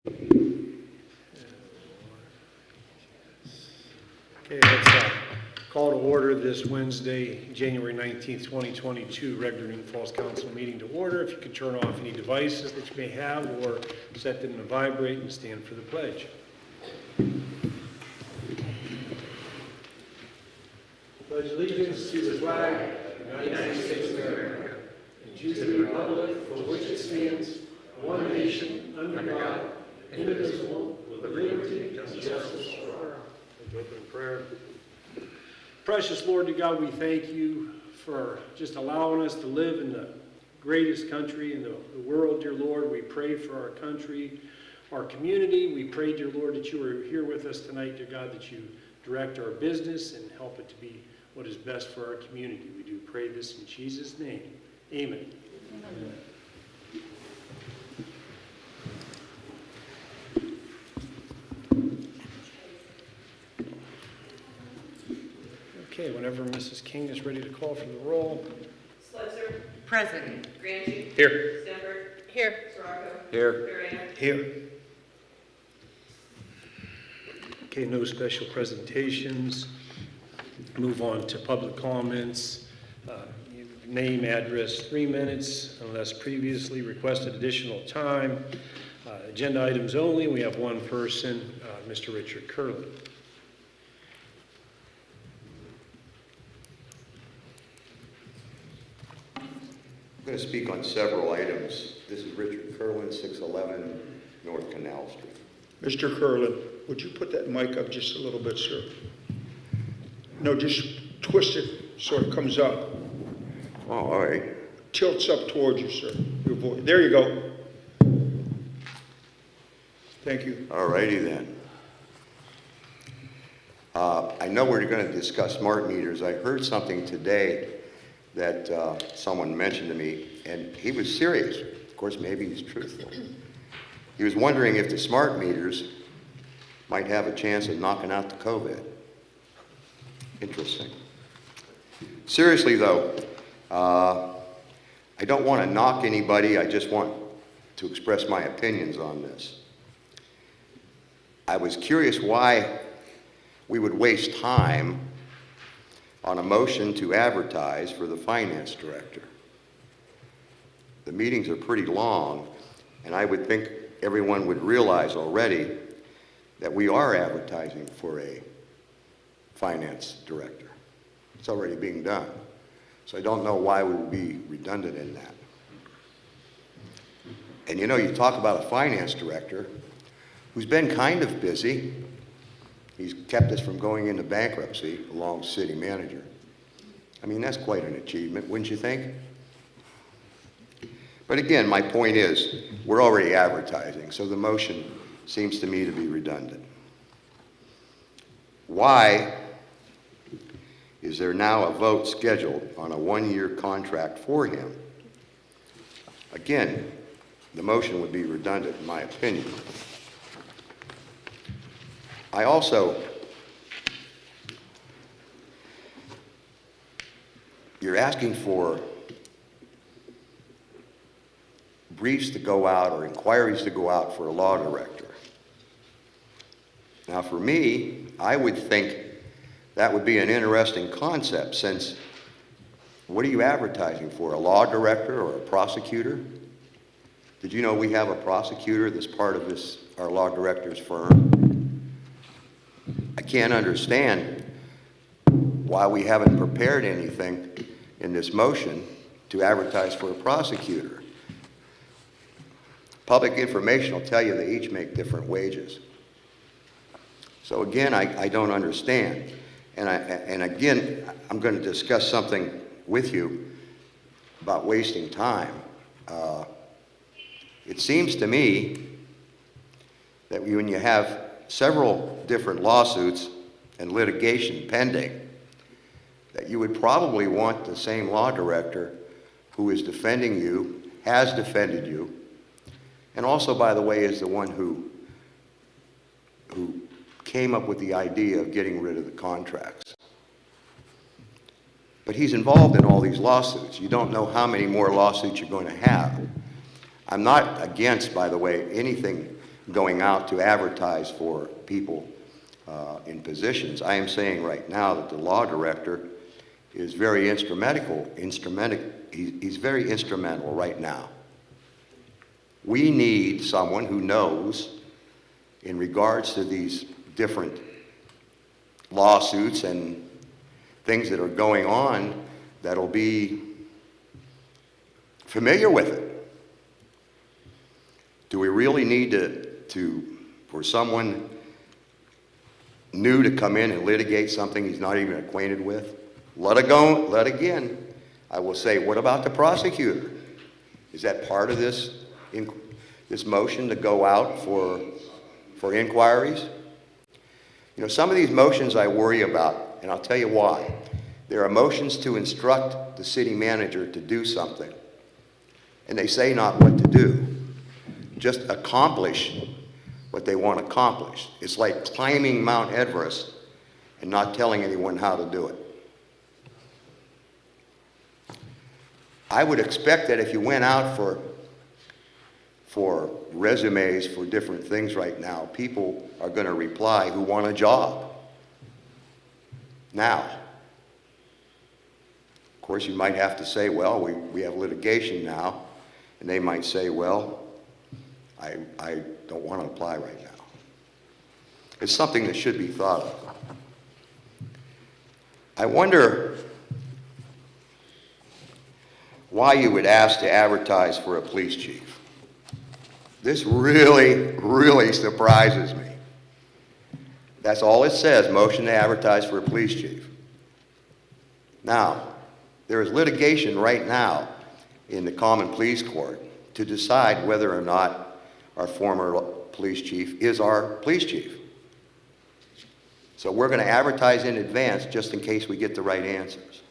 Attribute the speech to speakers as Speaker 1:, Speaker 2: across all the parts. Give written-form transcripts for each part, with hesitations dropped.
Speaker 1: Okay, let's call to order this Wednesday, January 19th, 2022, regular New Falls Council meeting to order. If you could turn off any devices that you may have or set them to vibrate and stand for the pledge. Pledge allegiance to the flag of the United States of America and to the republic for which it stands, one nation, under God, indivisible, with liberty and justice for all. Open prayer. Precious Lord to God, we thank you for just allowing us to live in the greatest country in the world, dear Lord. We pray for our country, our community. We pray, dear Lord, that you are here with us tonight, dear God, that you direct our business and help it to be what is best for our community. We do pray this in Jesus' name. Amen. Amen. Okay, whenever Mrs. King is ready to call for the roll.
Speaker 2: Sletzer.
Speaker 3: Present.
Speaker 2: Granchi.
Speaker 1: Here.
Speaker 2: Stenberg.
Speaker 3: Here.
Speaker 2: Srocco.
Speaker 1: Here.
Speaker 2: Durant.
Speaker 1: Here. Okay, no special presentations. Move on to public comments. Name, address, 3 minutes, unless previously requested additional time. Agenda items only. We have one person, Mr. Richard Curley.
Speaker 4: I'm going to speak on several items. This is Richard Curlin, 611 North Canal Street.
Speaker 5: Mr. Curlin, would you put that mic up just a little bit, sir? No, just twist it so it comes up.
Speaker 4: Oh, all right.
Speaker 5: Tilts up towards you, sir. Your voice. There you go. Thank you.
Speaker 4: All righty then. I know we're going to discuss smart meters. I heard something today that someone mentioned to me, and he was serious. Of course, maybe he's truthful. He was wondering if the smart meters might have a chance of knocking out the COVID. Interesting. Seriously, though, I don't want to knock anybody. I just want to express my opinions on this. I was curious why we would waste time on a motion to advertise for the finance director. The meetings are pretty long, and I would think everyone would realize already that we are advertising for a finance director. It's already being done. So I don't know why we would be redundant in that. And you know, you talk about a finance director who's been kind of busy. He's kept us from going into bankruptcy along with city manager. I mean, that's quite an achievement, wouldn't you think? But again, my point is, we're already advertising, so the motion seems to me to be redundant. Why is there now a vote scheduled on a one-year contract for him? Again, the motion would be redundant in my opinion. I also, you're asking for briefs to go out or inquiries to go out for a law director. Now for me, I would think that would be an interesting concept, since what are you advertising for, a law director or a prosecutor? Did you know we have a prosecutor that's part of this, our law director's firm? I can't understand why we haven't prepared anything in this motion to advertise for a prosecutor. Public information will tell you they each make different wages. So again, I don't understand. And again, I'm going to discuss something with you about wasting time. It seems to me that when you have several different lawsuits and litigation pending, that you would probably want the same law director who is defending you, has defended you, and also, by the way, is the one who came up with the idea of getting rid of the contracts. But he's involved in all these lawsuits. You don't know how many more lawsuits you're going to have. I'm not against, by the way, anything going out to advertise for people in positions. I am saying right now that the law director is very he's very instrumental right now. We need someone who knows in regards to these different lawsuits and things that are going on that'll be familiar with it. Do we really need for someone new to come in and litigate something he's not even acquainted with? Let again, I will say, what about the prosecutor? Is that part of this motion to go out for inquiries? You know, some of these motions I worry about, and I'll tell you why. There are motions to instruct the city manager to do something, and they say not what to do. Just accomplish what they want accomplished. It's like climbing Mount Everest and not telling anyone how to do it. I would expect that if you went out for resumes for different things right now, people are going to reply who want a job. Now, of course, you might have to say, well, we have litigation now, and they might say, well, I don't want to apply right now. It's something that should be thought of. I wonder why you would ask to advertise for a police chief. This really, really surprises me. That's all it says, motion to advertise for a police chief. Now, there is litigation right now in the Common Pleas Court to decide whether or not our former police chief is our police chief. So we're going to advertise in advance just in case we get the right answers.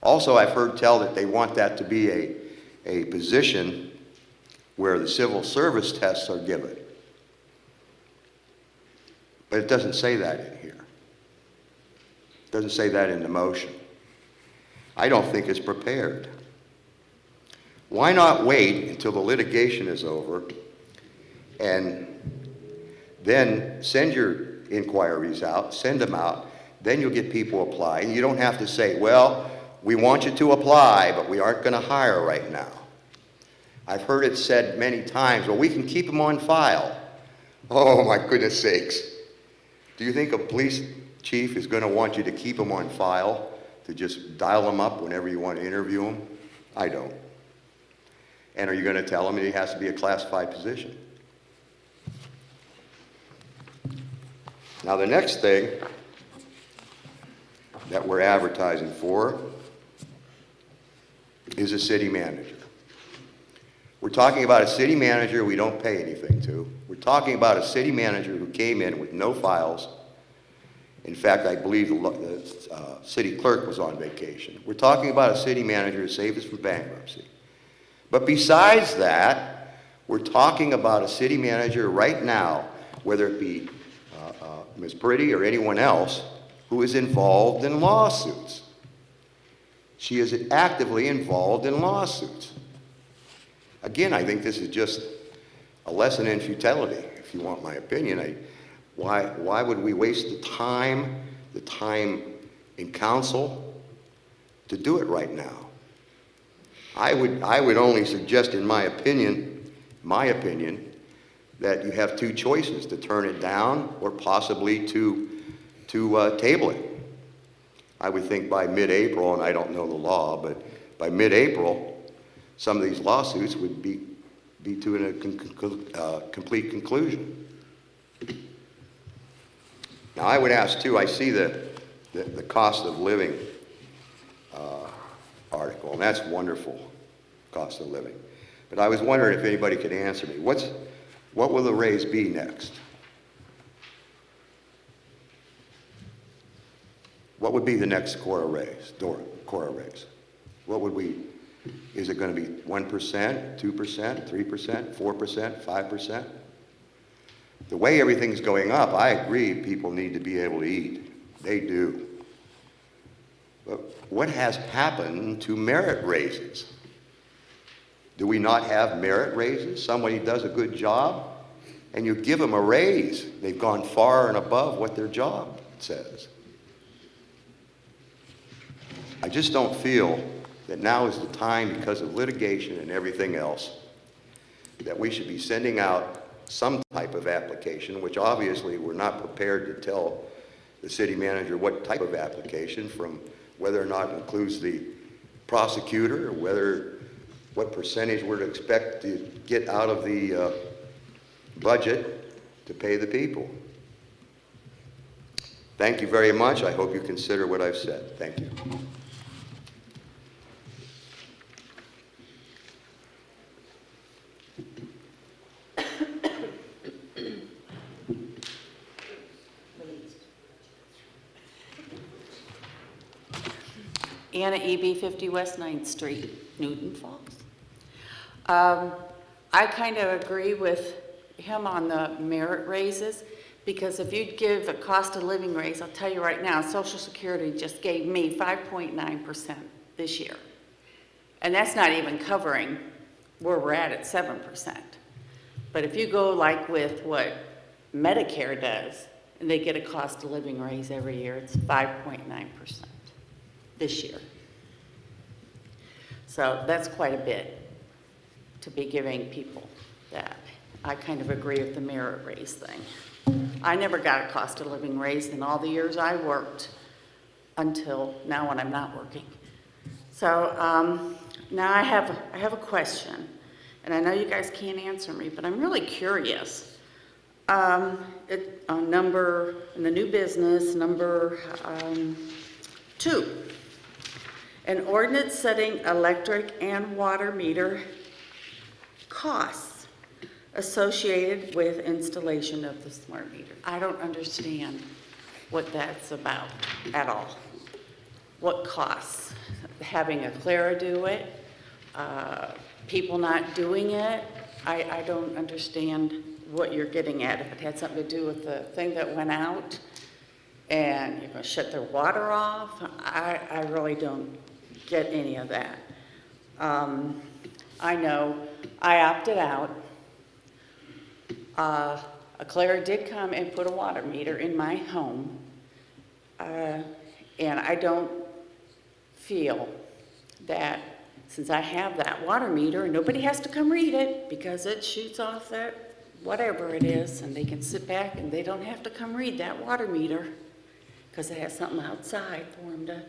Speaker 4: Also, I've heard tell that they want that to be a position where the civil service tests are given. But it doesn't say that in here. It doesn't say that in the motion. I don't think it's prepared. Why not wait until the litigation is over and then send your inquiries out, send them out, then you'll get people applying. You don't have to say, well, we want you to apply, but we aren't going to hire right now. I've heard it said many times, well, we can keep them on file. Oh, my goodness sakes. Do you think a police chief is going to want you to keep them on file, to just dial them up whenever you want to interview them? I don't. And are you going to tell him that he has to be a classified position? Now, the next thing that we're advertising for is a city manager. We're talking about a city manager we don't pay anything to. We're talking about a city manager who came in with no files. In fact, I believe the city clerk was on vacation. We're talking about a city manager who saved us from bankruptcy. But besides that, we're talking about a city manager right now, whether it be Ms. Pretty or anyone else, who is involved in lawsuits. She is actively involved in lawsuits. Again, I think this is just a lesson in futility, if you want my opinion. Why would we waste the time in council to do it right now? I would only suggest, in my opinion, that you have two choices: to turn it down or possibly to table it. I would think by mid-April, and I don't know the law, but by mid-April, some of these lawsuits would be to a complete conclusion. Now, I would ask too, I see the cost of living article, and that's wonderful, cost of living. But I was wondering if anybody could answer me. What will the raise be next? What would be the next Cora raise? What would we, is it going to be 1%, 2%, 3%, 4%, 5%? The way everything's going up, I agree people need to be able to eat. They do. But what has happened to merit raises? Do we not have merit raises? Somebody does a good job and you give them a raise. They've gone far and above what their job says. I just don't feel that now is the time, because of litigation and everything else, that we should be sending out some type of application, which obviously we're not prepared to tell the city manager what type of application, from whether or not it includes the prosecutor, or what percentage we're to expect to get out of the budget to pay the people. Thank you very much. I hope you consider what I've said. Thank you.
Speaker 2: Anna EB 50 West 9th Street, Newton Falls. I kind of agree with him on the merit raises, because if you'd give a cost of living raise, I'll tell you right now, Social Security just gave me 5.9% this year. And that's not even covering where we're at 7%. But if you go like with what Medicare does, and they get a cost of living raise every year, it's 5.9% this year. So that's quite a bit to be giving people that. I kind of agree with the merit raise thing. I never got a cost of living raise in all the years I worked until now when I'm not working. So now I have a question, and I know you guys can't answer me, but I'm really curious. On number, in the new business, number 2, an ordinance setting electric and water meter costs associated with installation of the smart meter. I don't understand what that's about at all. What costs? Having a Clara do it? People not doing it? I don't understand what you're getting at. If it had something to do with the thing that went out and you're going to shut their water off, I really don't get any of that. I know I opted out. A Clara did come and put a water meter in my home, and I don't feel that since I have that water meter, and nobody has to come read it because it shoots off that whatever it is, and they can sit back and they don't have to come read that water meter because it has something outside for them to,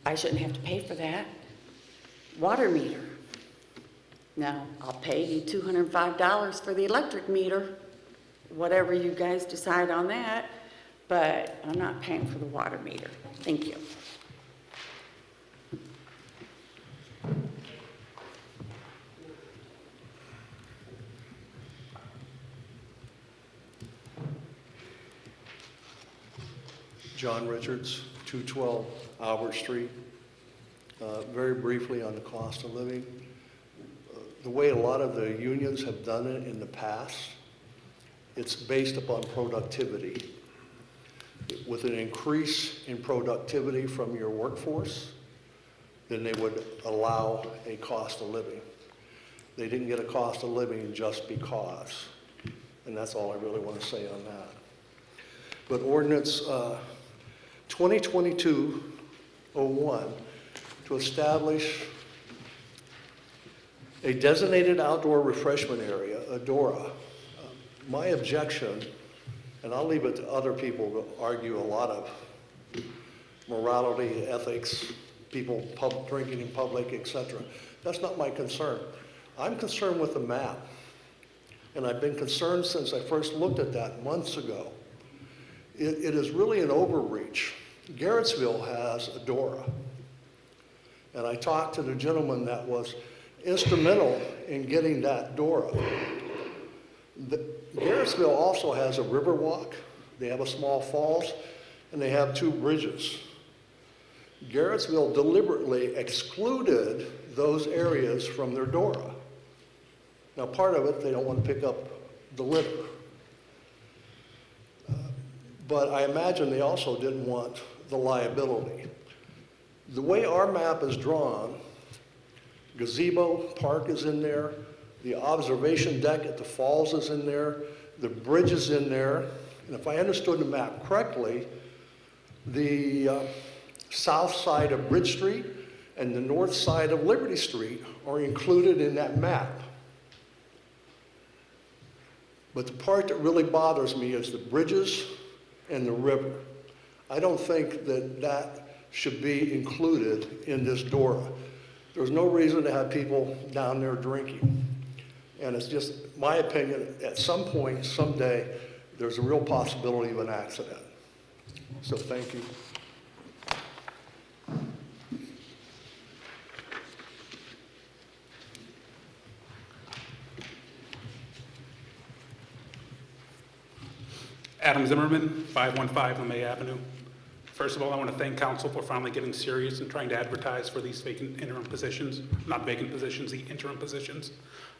Speaker 2: I shouldn't have to pay for that water meter. Now, I'll pay you $205 for the electric meter, whatever you guys decide on that, but I'm not paying for the water meter. Thank you.
Speaker 3: John Richards, 212 Albert Street. Very briefly on the cost of living. The way a lot of the unions have done it in the past, it's based upon productivity. With an increase in productivity from your workforce, then they would allow a cost of living. They didn't get a cost of living just because. And that's all I really want to say on that. But Ordinance 2022-01 to establish a designated outdoor refreshment area, a DORA. My objection, and I'll leave it to other people to argue a lot of morality, ethics, people drinking in public, etc. That's not my concern. I'm concerned with the map. And I've been concerned since I first looked at that months ago. It is really an overreach. Garrettsville has a DORA. And I talked to the gentleman that was instrumental in getting that DORA. Garrettsville also has a river walk. They have a small falls, and they have 2 bridges. Garrettsville deliberately excluded those areas from their DORA. Now, part of it, they don't want to pick up the litter. But I imagine they also didn't want the liability. The way our map is drawn, gazebo park is in there, The observation deck at the falls is in there. The bridge is in there. And if I understood the map correctly, the south side of Bridge Street and the north side of Liberty Street are included in that map. But the part that really bothers me is the bridges and the river. I don't think that that should be included in this DORA. There's no reason to have people down there drinking. And it's just my opinion, at some point, someday, there's a real possibility of an accident. So thank you.
Speaker 6: Adam Zimmerman, 515 LeMay Avenue. First of all, I want to thank council for finally getting serious and trying to advertise for these vacant interim positions, not vacant positions, the interim positions.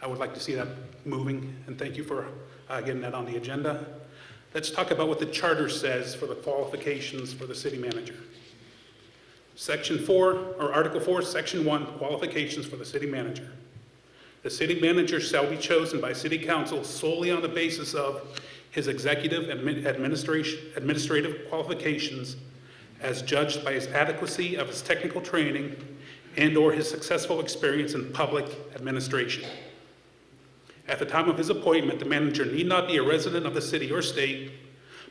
Speaker 6: I would like to see that moving, and thank you for getting that on the agenda. Let's talk about what the charter says for the qualifications for the city manager. Section 4, or Article 4, Section 1, qualifications for the city manager. The city manager shall be chosen by city council solely on the basis of his executive and administrative qualifications as judged by his adequacy of his technical training and/or his successful experience in public administration. At the time of his appointment, the manager need not be a resident of the city or state,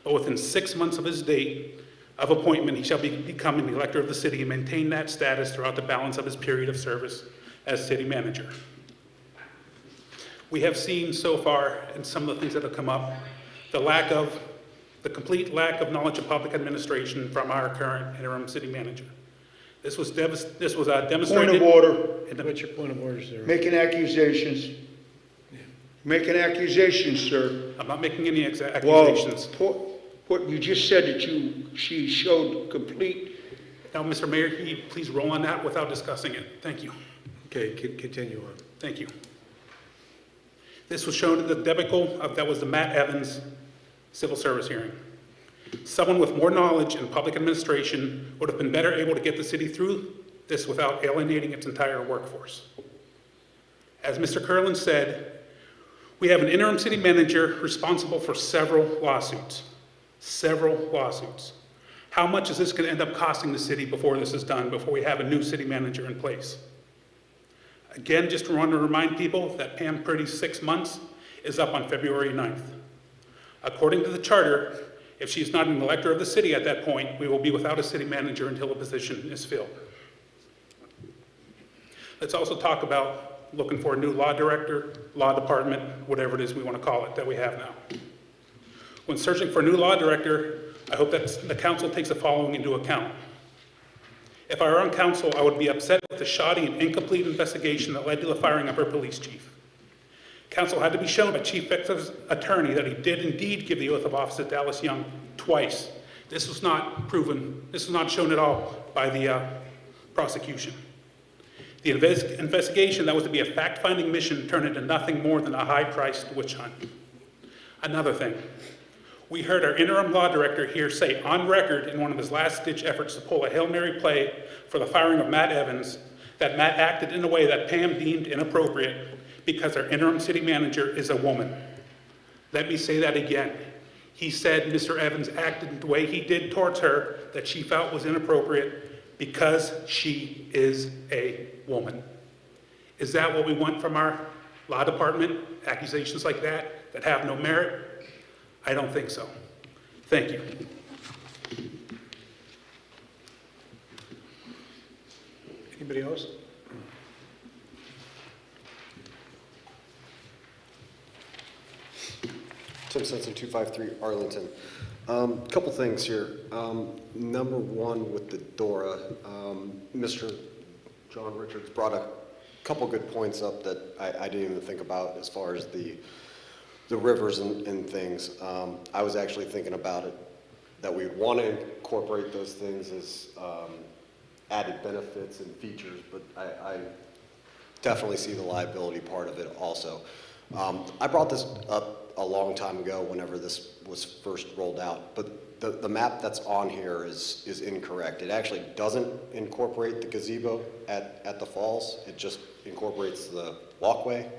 Speaker 6: but within 6 months of his date of appointment, he shall become an elector of the city and maintain that status throughout the balance of his period of service as city manager. We have seen so far, and some of the things that have come up, the complete lack of knowledge of public administration from our current interim city manager. This was demonstrated.
Speaker 5: Point of order.
Speaker 1: What's your point of order, sir?
Speaker 5: Making accusations. Making accusations, sir.
Speaker 6: I'm not making any
Speaker 5: Well,
Speaker 6: accusations.
Speaker 5: you just said that she showed complete.
Speaker 6: Now, Mr. Mayor, can you please roll on that without discussing it? Thank you.
Speaker 1: Okay, continue on.
Speaker 6: Thank you. This was shown at the debacle that was the Matt Evans civil service hearing. Someone with more knowledge in public administration would have been better able to get the city through this without alienating its entire workforce. As Mr. Curlin said, we have an interim city manager responsible for several lawsuits. Several lawsuits. How much is this going to end up costing the city before this is done, before we have a new city manager in place? Again, just want to remind people that Pam Purdy's 6 months is up on February 9th. According to the charter, if she's not an elector of the city at that point, we will be without a city manager until the position is filled. Let's also talk about looking for a new law director, law department, whatever it is we want to call it that we have now. When searching for a new law director, I hope that the council takes the following into account. If I were on council, I would be upset with the shoddy and incomplete investigation that led to the firing of our police chief. Council had to be shown by Chief Victor's attorney that he did indeed give the oath of office to Dallas Young twice. This was not proven, this was not shown at all by the prosecution. The investigation that was to be a fact-finding mission turned into nothing more than a high-priced witch hunt. Another thing, we heard our interim law director here say on record in one of his last-ditch efforts to pull a Hail Mary play for the firing of Matt Evans that Matt acted in a way that Pam deemed inappropriate because our interim city manager is a woman. Let me say that again. He said Mr. Evans acted the way he did towards her that she felt was inappropriate because she is a woman. Is that what we want from our law department? Accusations like that have no merit? I don't think so. Thank you.
Speaker 1: Anybody else?
Speaker 7: Tim Sensen, 253 Arlington. Couple things here. Number one, with the DORA, Mr. John Richards brought a couple good points up that I didn't even think about as far as the rivers and things. I was actually thinking about it, that we would want to incorporate those things as added benefits and features, but I definitely see the liability part of it also. I brought this up a long time ago whenever this was first rolled out, but the map that's on here is incorrect. It actually doesn't incorporate the gazebo at the falls. It just incorporates the walkway.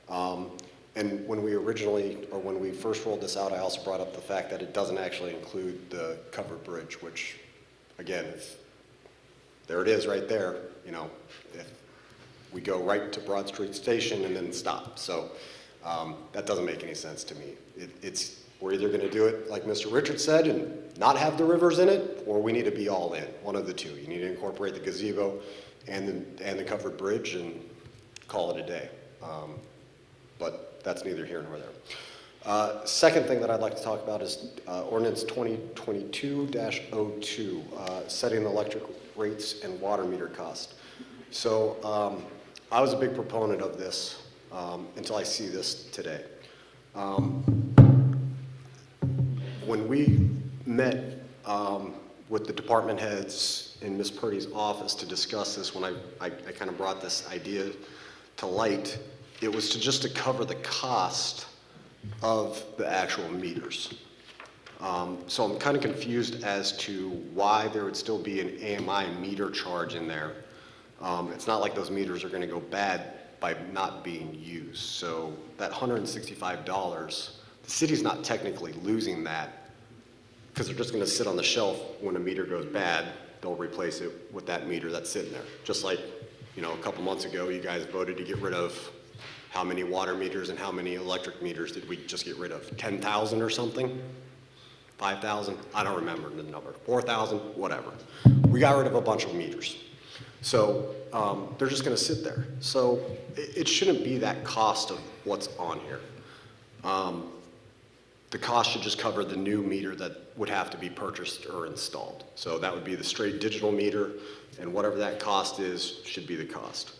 Speaker 7: And when we first rolled this out, I also brought up the fact that it doesn't actually include the covered bridge, which, again, there it is right there, you know, if we go right to Broad Street Station and then stop. So that doesn't make any sense to me. We're either going to do it like Mr. Richards said and not have the rivers in it, or we need to be all in, one of the two. You need to incorporate the gazebo and the covered bridge and call it a day. But that's neither here nor there. Second thing that I'd like to talk about is Ordinance 2022-02, setting electric rates and water meter cost. So I was a big proponent of this until I see this today. When we met with the department heads in Ms. Purdy's office to discuss this, when I kind of brought this idea to light, it was just to cover the cost of the actual meters. So I'm kind of confused as to why there would still be an AMI meter charge in there. It's not like those meters are going to go bad by not being used. So that $165, the city's not technically losing that because they're just going to sit on the shelf when a meter goes bad. They'll replace it with that meter that's sitting there. Just like, you know, a couple months ago, you guys voted to get rid of how many water meters and how many electric meters did we just get rid of? 10,000 or something? 5,000? I don't remember the number. 4,000? Whatever. We got rid of a bunch of meters. So they're just going to sit there. So it shouldn't be that cost of what's on here. The cost should just cover the new meter that would have to be purchased or installed. So that would be the straight digital meter, and whatever that cost is should be the cost.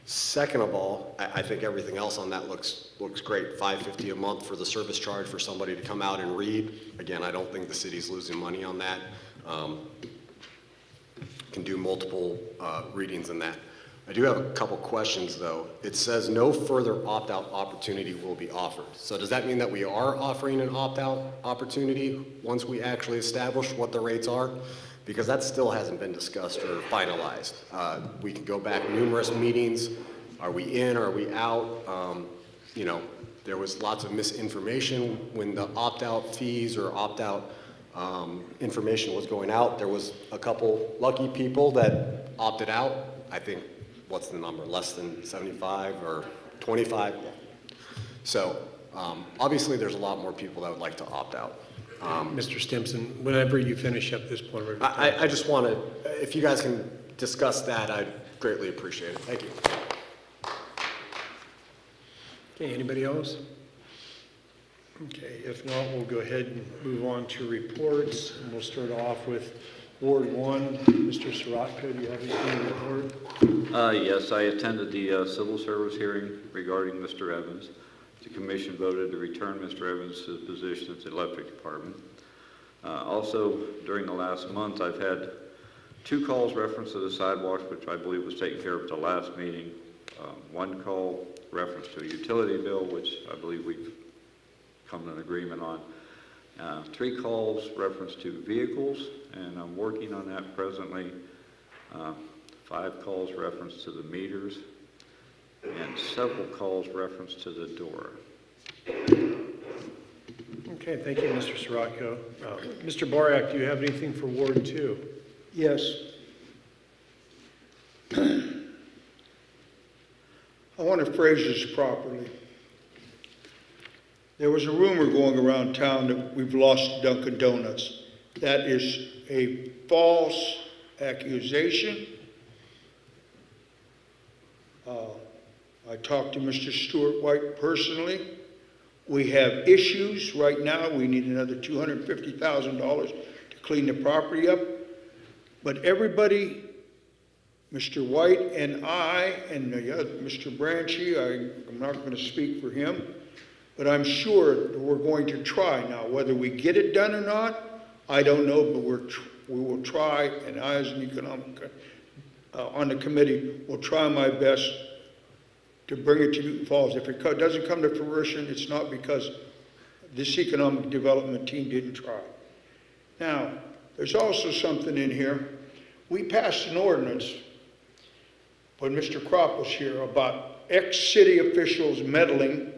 Speaker 7: Second of all, I think everything else on that looks great. $550 a month for the service charge for somebody to come out and read. Again, I don't think the city's losing money on that. Can do multiple readings in that. I do have a couple questions though. It says no further opt-out opportunity will be offered. So does that mean that we are offering an opt-out opportunity once we actually establish what the rates are? Because that still hasn't been discussed or finalized. We can go back numerous meetings. Are we in, are we out? You know, there was lots of misinformation when the opt-out fees or opt-out information was going out. There was a couple lucky people that opted out. I think, what's the number, less than 75 or 25? So obviously there's a lot more people that would like to opt out.
Speaker 1: Mr. Stimson, whenever you finish up this point.
Speaker 7: I just want to, if you guys can discuss that, I'd greatly appreciate it. Thank you.
Speaker 1: Okay, anybody else? Okay, if not, we'll go ahead and move on to reports, and we'll start off with Ward 1. Mr. Sirotko, do you have anything to report?
Speaker 8: Yes, I attended the civil service hearing regarding Mr. Evans. The commission voted to return Mr. Evans to his position at the electric department. Also, during the last month, I've had 2 calls reference to the sidewalks, which I believe was taken care of at the last meeting. 1 call reference to a utility bill, which I believe we've come to an agreement on. 3 calls reference to vehicles, and I'm working on that presently. 5 calls reference to the meters, and several calls reference to the door.
Speaker 1: Okay, thank you, Mr. Sirotko. Mr. Borak, do you have anything for Ward 2?
Speaker 5: Yes. I want to phrase this properly. There was a rumor going around town that we've lost Dunkin' Donuts. That is a false accusation. I talked to Mr. Stuart White personally. We have issues right now. We need another $250,000 to clean the property up. But everybody, Mr. White and I, and Mr. Branchy, I'm not going to speak for him, but I'm sure that we're going to try. Now, whether we get it done or not, I don't know, but we will try, and I, as an economic, on the committee, will try my best to bring it to Newton Falls. If it doesn't come to fruition, it's not because this economic development team didn't try. Now, there's also something in here. We passed an ordinance when Mr. Kropp was here about ex-city officials meddling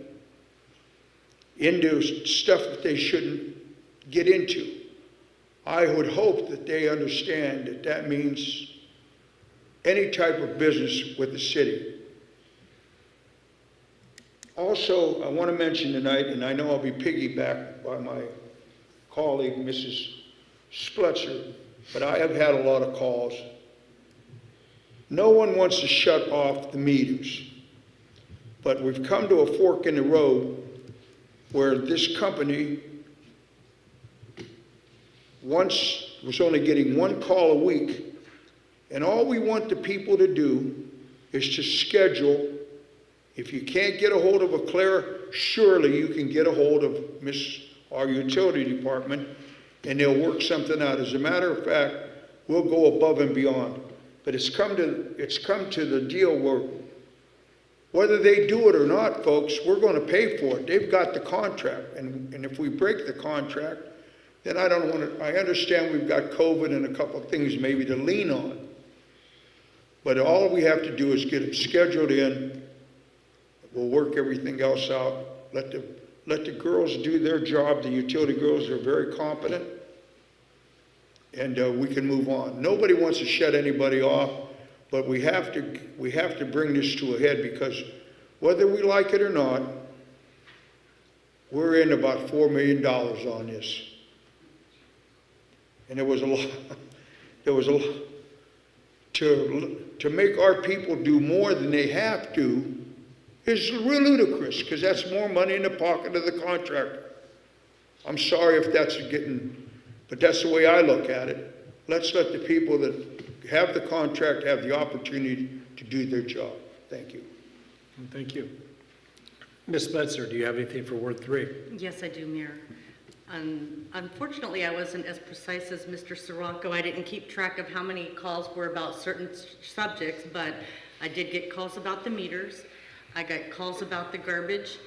Speaker 5: into stuff that they shouldn't get into. I would hope that they understand that that means any type of business with the city. Also, I want to mention tonight, and I know I'll be piggybacked by my colleague, Mrs. Splutzer, but I have had a lot of calls. No one wants to shut off the meters, but we've come to a fork in the road where this company once was only getting one call a week, and all we want the people to do is to schedule. If you can't get a hold of a Claire, surely you can get a hold of our utility department, and they'll work something out. As a matter of fact, we'll go above and beyond. But it's come to the deal where whether they do it or not, folks, we're going to pay for it. They've got the contract, and if we break the contract, then I don't want to. I understand we've got COVID and a couple of things maybe to lean on, but all we have to do is get them scheduled in. We'll work everything else out. Let the girls do their job. The utility girls are very competent, and we can move on. Nobody wants to shut anybody off, but we have to bring this to a head, because whether we like it or not, we're in about $4 million on this, and there was a lot to make our people do more than they have to. Is real ludicrous, because that's more money in the pocket of the contractor. I'm sorry if that's but that's the way I look at it. Let's let the people that have the contract have the opportunity to do their job. Thank you.
Speaker 1: Thank you. Ms. Spencer, do you have anything for Ward 3?
Speaker 9: Yes, I do, Mayor. Unfortunately, I wasn't as precise as Mr. Sironko. I didn't keep track of how many calls were about certain subjects, but I did get calls about the meters. I got calls about the garbage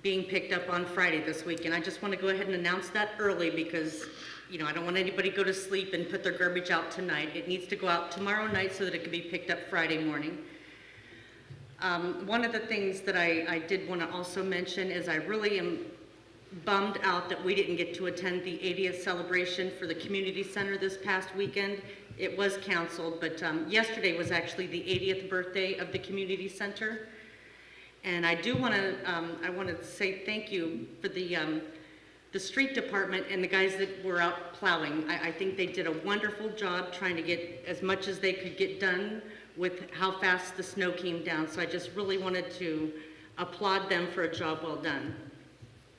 Speaker 9: being picked up on Friday this week, and I just want to go ahead and announce that early because, you know, I don't want anybody to go to sleep and put their garbage out tonight. It needs to go out tomorrow night so that it can be picked up Friday morning. One of the things that I did want to also mention is I really am bummed out that we didn't get to attend the 80th celebration for the community center this past weekend. It was canceled, but yesterday was actually the 80th birthday of the community center. And I do want to say thank you for the street department and the guys that were out plowing. I think they did a wonderful job trying to get as much as they could get done with how fast the snow came down. So I just really wanted to applaud them for a job well done.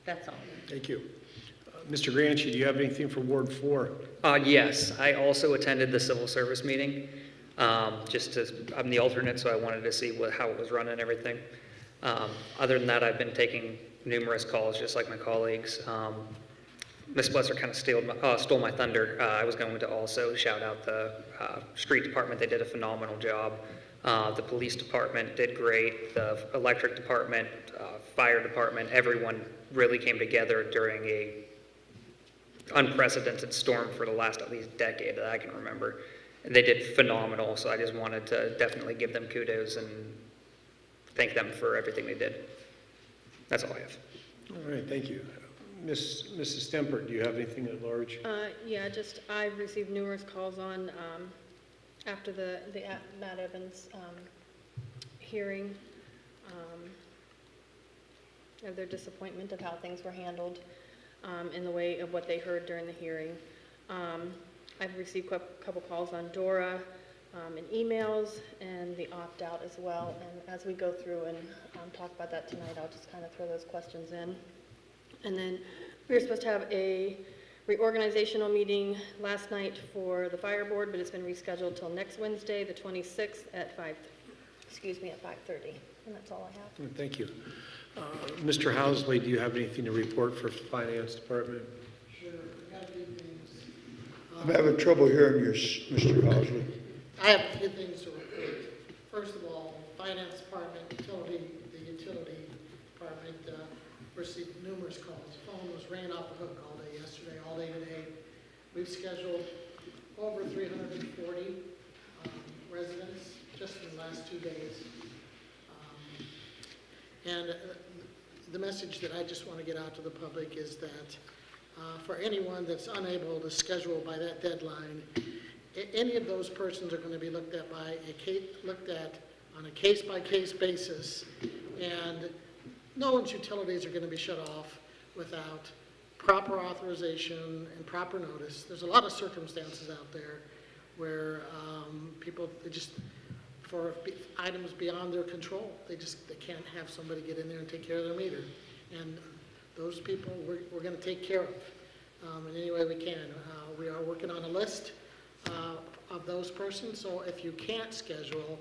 Speaker 9: That's all.
Speaker 1: Thank you. Mr. Granchi, do you have anything for Ward 4?
Speaker 10: Yes, I also attended the civil service meeting. I'm the alternate, so I wanted to see how it was run and everything. Other than that, I've been taking numerous calls, just like my colleagues. Ms. Blesser kind of stole my thunder. I was going to also shout out the street department. They did a phenomenal job. The police department did great. The electric department, fire department, everyone really came together during a unprecedented storm for the last at least decade that I can remember. And they did phenomenal, so I just wanted to definitely give them kudos and thank them for everything they did. That's all I have.
Speaker 1: All right, thank you. Mrs. Stempert, do you have anything at large?
Speaker 11: Yeah, I've received numerous calls on after the Matt Evans hearing of their disappointment of how things were handled in the way of what they heard during the hearing. I've received a couple calls on Dora and emails and the opt-out as well. And as we go through and talk about that tonight, I'll just kind of throw those questions in. And then we were supposed to have a reorganizational meeting last night for the fire board, but it's been rescheduled till next Wednesday, the 26th at 5:30. And that's all I have.
Speaker 1: Thank you. Mr. Housley, do you have anything to report for Finance Department?
Speaker 12: Sure. I got a few things.
Speaker 5: I'm having trouble hearing you, Mr. Housley.
Speaker 12: I have a few things to report. First of all, Finance Department, the utility department received numerous calls. The phone was ringing off the hook all day yesterday, all day today. We've scheduled over 340 residents just in the last 2 days. And the message that I just want to get out to the public is that for anyone that's unable to schedule by that deadline, any of those persons are going to be looked at on a case-by-case basis, and no one's utilities are going to be shut off without proper authorization and proper notice. There's a lot of circumstances out there where people, they just, for items beyond their control, they can't have somebody get in there and take care of their meter. And those people we're going to take care of in any way we can. We are working on a list of those persons, so if you can't schedule,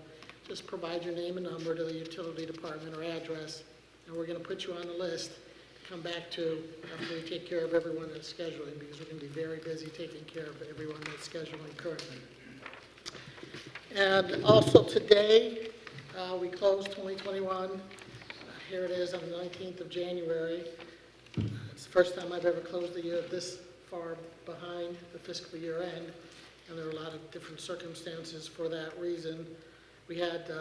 Speaker 12: just provide your name and number to the utility department or address, and we're going to put you on the list to come back to after we take care of everyone that's scheduling, because we're going to be very busy taking care of everyone that's scheduling currently. And also today, we closed 2021. Here it is on the 19th of January. It's the first time I've ever closed the year this far behind the fiscal year end, and there are a lot of different circumstances for that reason. We had,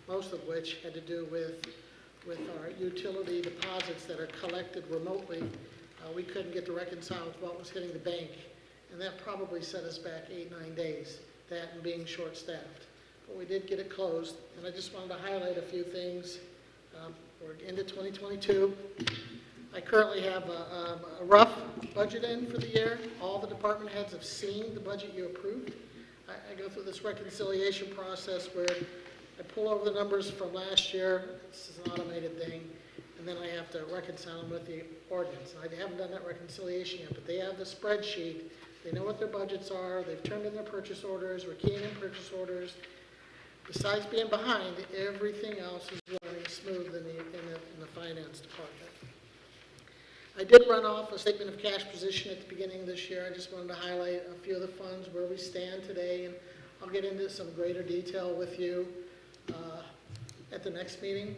Speaker 12: most of which had to do with our utility deposits that are collected remotely. We couldn't get to reconcile with what was hitting the bank, and that probably set us back 8-9 days, that and being short-staffed. But we did get it closed, and I just wanted to highlight a few things. We're into 2022. I currently have a rough budget in for the year. All the department heads have seen the budget you approved. I go through this reconciliation process where I pull over the numbers from last year. This is an automated thing. And then I have to reconcile them with the ordinance. I haven't done that reconciliation yet, but they have the spreadsheet. They know what their budgets are. They've turned in their purchase orders. We're keying in purchase orders. Besides being behind, everything else is running smooth in the finance department. I did run off a statement of cash position at the beginning of this year. I just wanted to highlight a few of the funds where we stand today, and I'll get into some greater detail with you at the next meeting.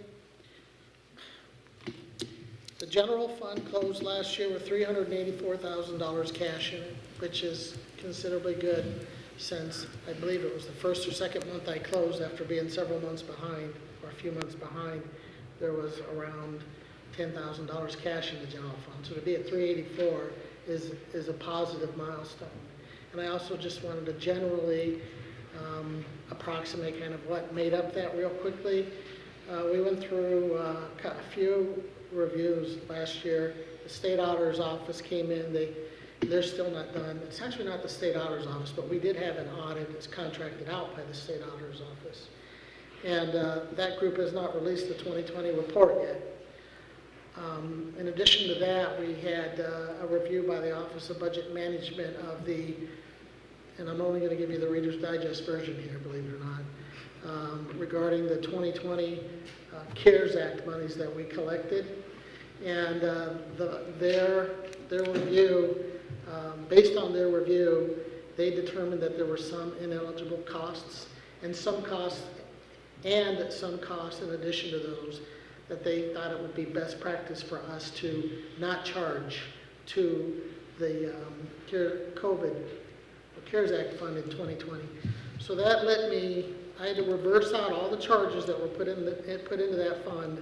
Speaker 12: The general fund closed last year with $384,000 cash in it, which is considerably good since I believe it was the first or second month I closed after being several months behind, or a few months behind. There was around $10,000 cash in the general fund. So to be at 384 is a positive milestone. And I also just wanted to generally approximate kind of what made up that real quickly. We went through a few reviews last year. The state auditor's office came in. They're still not done. It's actually not the state auditor's office, but we did have an audit. It's contracted out by the state auditor's office. And that group has not released the 2020 report yet. In addition to that, we had a review by the Office of Budget Management of the, and I'm only going to give you the Reader's Digest version here, believe it or not, regarding the 2020 CARES Act monies that we collected. And their review, based on their review, they determined that there were some ineligible costs and some costs in addition to those that they thought it would be best practice for us to not charge to the CARES Act fund in 2020. So that let me, I had to reverse out all the charges that were put into that fund.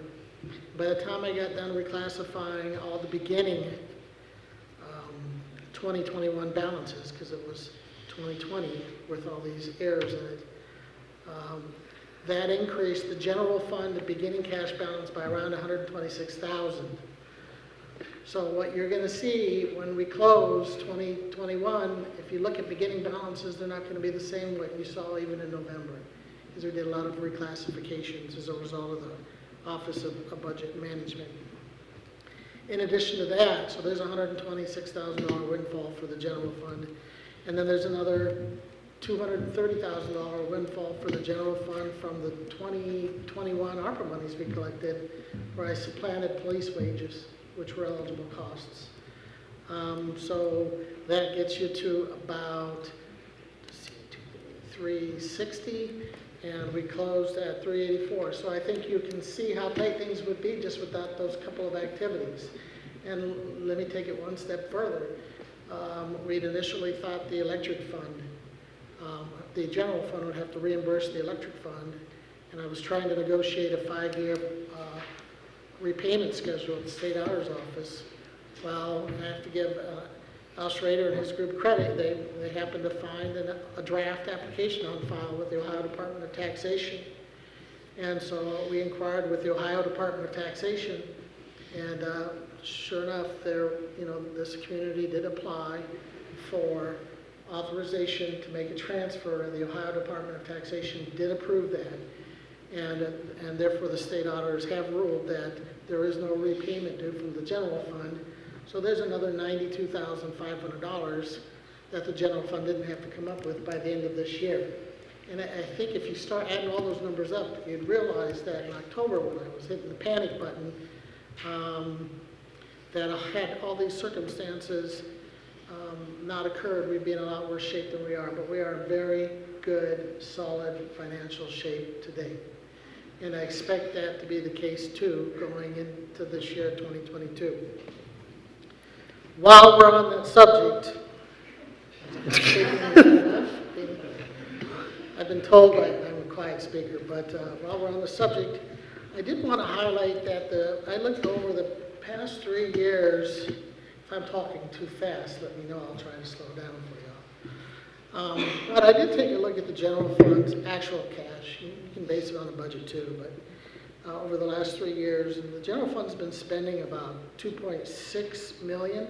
Speaker 12: By the time I got done reclassifying all the beginning 2021 balances, because it was 2020 with all these errors in it, that increased the general fund, the beginning cash balance by around $126,000. So what you're going to see when we close 2021, if you look at beginning balances, they're not going to be the same what you saw even in November, because we did a lot of reclassifications as a result of the Office of Budget Management. In addition to that, so there's a $126,000 windfall for the general fund, and then there's another $230,000 windfall for the general fund from the 2021 ARPA monies we collected, where I supplanted police wages, which were eligible costs. So that gets you to about 360, and we closed at 384. So I think you can see how tight things would be just without those couple of activities. And let me take it one step further. We'd initially thought the electric fund, the general fund would have to reimburse the electric fund, and I was trying to negotiate a 5-year repayment schedule at the State Auditor's Office. Well, I have to give Al Schrader and his group credit. They happened to find a draft application on file with the Ohio Department of Taxation. And so we inquired with the Ohio Department of Taxation, and sure enough, this community did apply for authorization to make a transfer, and the Ohio Department of Taxation did approve that. And therefore, the state auditors have ruled that there is no repayment due from the general fund. So there's another $92,500 that the general fund didn't have to come up with by the end of this year. And I think if you start adding all those numbers up, you'd realize that in October, when I was hitting the panic button, that had all these circumstances not occurred, we'd be in a lot worse shape than we are. But we are in very good, solid financial shape today. And I expect that to be the case too, going into this year, 2022. While we're on that subject, I've been told I'm a quiet speaker, but while we're on the subject, I did want to highlight that I looked over the past 3 years. If I'm talking too fast, let me know. I'll try to slow down for y'all. But I did take a look at the general fund's actual cash. You can base it on the budget too, but over the last 3 years, and the general fund's been spending about $2.6 million,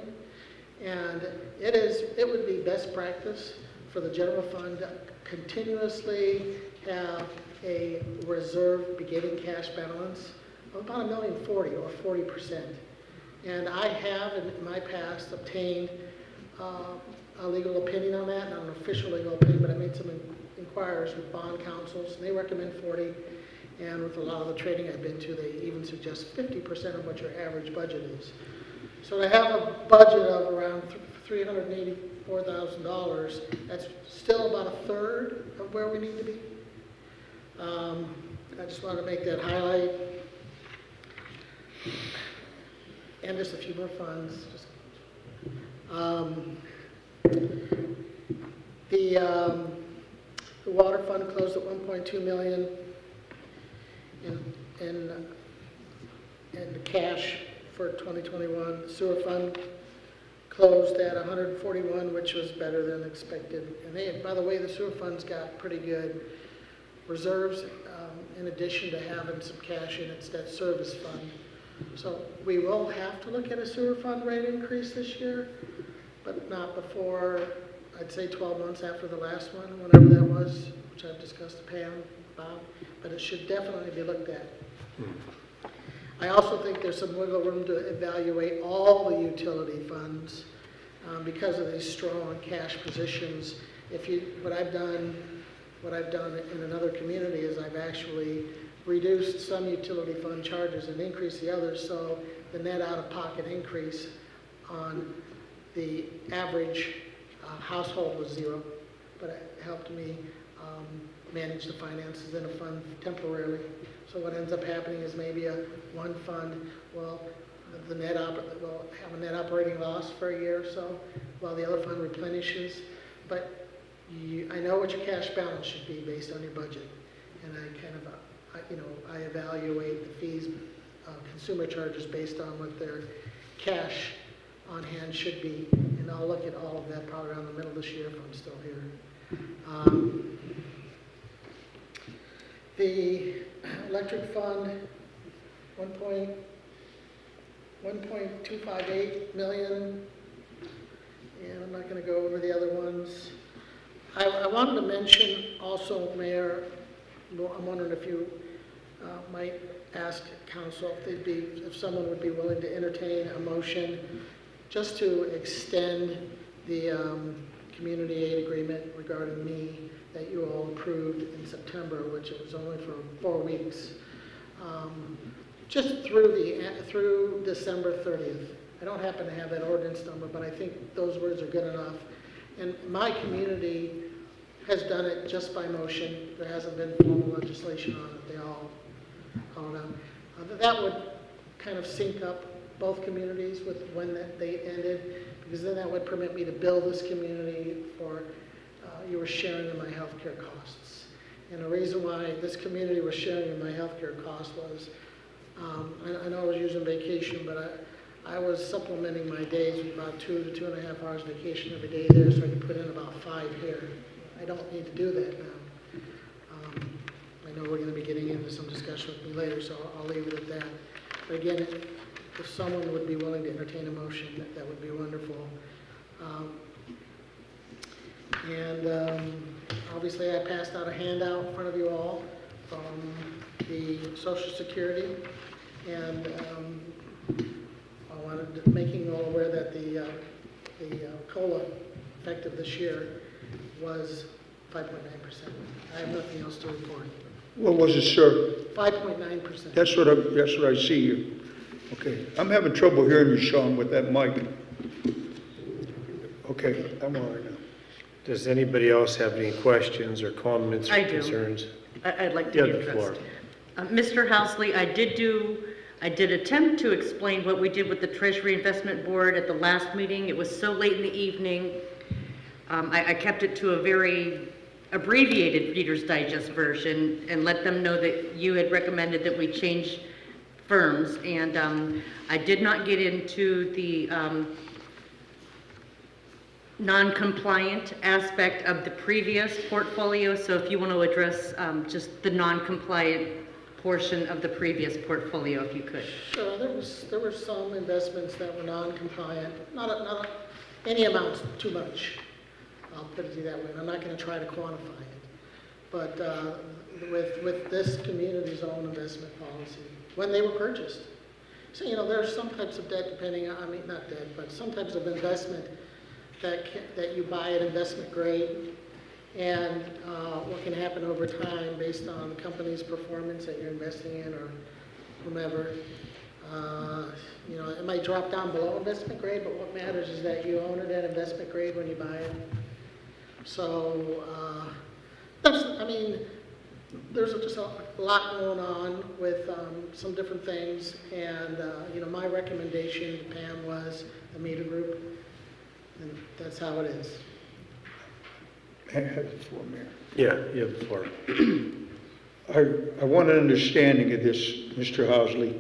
Speaker 12: and it would be best practice for the general fund to continuously have a reserve beginning cash balance of about $1.040 or 40%. And I have, in my past, obtained a legal opinion on that, not an official legal opinion, but I made some inquiries with bond counsels, and they recommend 40. And with a lot of the trading I've been to, they even suggest 50% of what your average budget is. So to have a budget of around $384,000, that's still about a third of where we need to be. I just wanted to make that highlight. And just a few more funds. The water fund closed at $1.2 million in the cash for 2021. The sewer fund closed at 141, which was better than expected. And by the way, the sewer fund's got pretty good reserves in addition to having some cash in its debt service fund. So we will have to look at a sewer fund rate increase this year, but not before, I'd say 12 months after the last one, whenever that was, which I've discussed with Pam about, but it should definitely be looked at. I also think there's some wiggle room to evaluate all the utility funds because of these strong cash positions. What I've done in another community is I've actually reduced some utility fund charges and increased the others, so the net out-of-pocket increase on the average household was zero, but it helped me manage the finances in a fund temporarily. So what ends up happening is maybe one fund will have a net operating loss for a year or so, while the other fund replenishes. But I know what your cash balance should be based on your budget, and I evaluate the fees, consumer charges based on what their cash on hand should be, and I'll look at all of that probably around the middle of this year if I'm still here. The electric fund, $1.258 million, and I'm not going to go over the other ones. I wanted to mention also, Mayor, I'm wondering if you might ask council if someone would be willing to entertain a motion just to extend the community aid agreement regarding me that you all approved in September, which it was only for 4 weeks, just through December 30th. I don't happen to have that ordinance number, but I think those words are good enough. And my community has done it just by motion. There hasn't been formal legislation on it. They all called out. That would kind of sync up both communities with when that date ended, because then that would permit me to bill this community for you were sharing in my health care costs. And the reason why this community was sharing in my healthcare cost was, I know I was using vacation, but I was supplementing my days with about 2 to 2.5 hours vacation every day there, so I could put in about 5 here. I don't need to do that now. I know we're going to be getting into some discussion with me later, so I'll leave it at that. But again, if someone would be willing to entertain a motion, that would be wonderful. Obviously, I passed out a handout in front of you all from the Social Security, and I wanted to making you all aware that the COLA effective this year was 5.9%. I have nothing else to report.
Speaker 5: What was it, sir?
Speaker 12: 5.9%.
Speaker 5: That's what I see here. Okay, I'm having trouble hearing you, Sean, with that mic. Okay, I'm all right now.
Speaker 1: Does anybody else have any questions or comments or concerns?
Speaker 9: I'd like to
Speaker 1: You
Speaker 9: be
Speaker 1: have the floor.
Speaker 9: addressed. Mr. Housley, I did attempt to explain what we did with the Treasury Investment Board at the last meeting. It was so late in the evening. I kept it to a very abbreviated Reader's Digest version and let them know that you had recommended that we change firms. And I did not get into the non-compliant aspect of the previous portfolio. So if you want to address just the non-compliant portion of the previous portfolio, if you could.
Speaker 12: Sure, there were some investments that were non-compliant, not any amounts too much. I'll put it that way. I'm not going to try to quantify it, but with this community's own investment policy, when they were purchased, so there are some types of debt, not debt, but some types of investment that you buy at investment grade, and what can happen over time based on the company's performance that you're investing in or whomever. It might drop down below investment grade, but what matters is that you own it at investment grade when you buy it. So there's just a lot going on with some different things, and my recommendation to Pam was the meter group, and that's how it is.
Speaker 5: I have the floor, Mayor.
Speaker 1: Yeah, you have the floor.
Speaker 5: I want an understanding of this, Mr. Housley.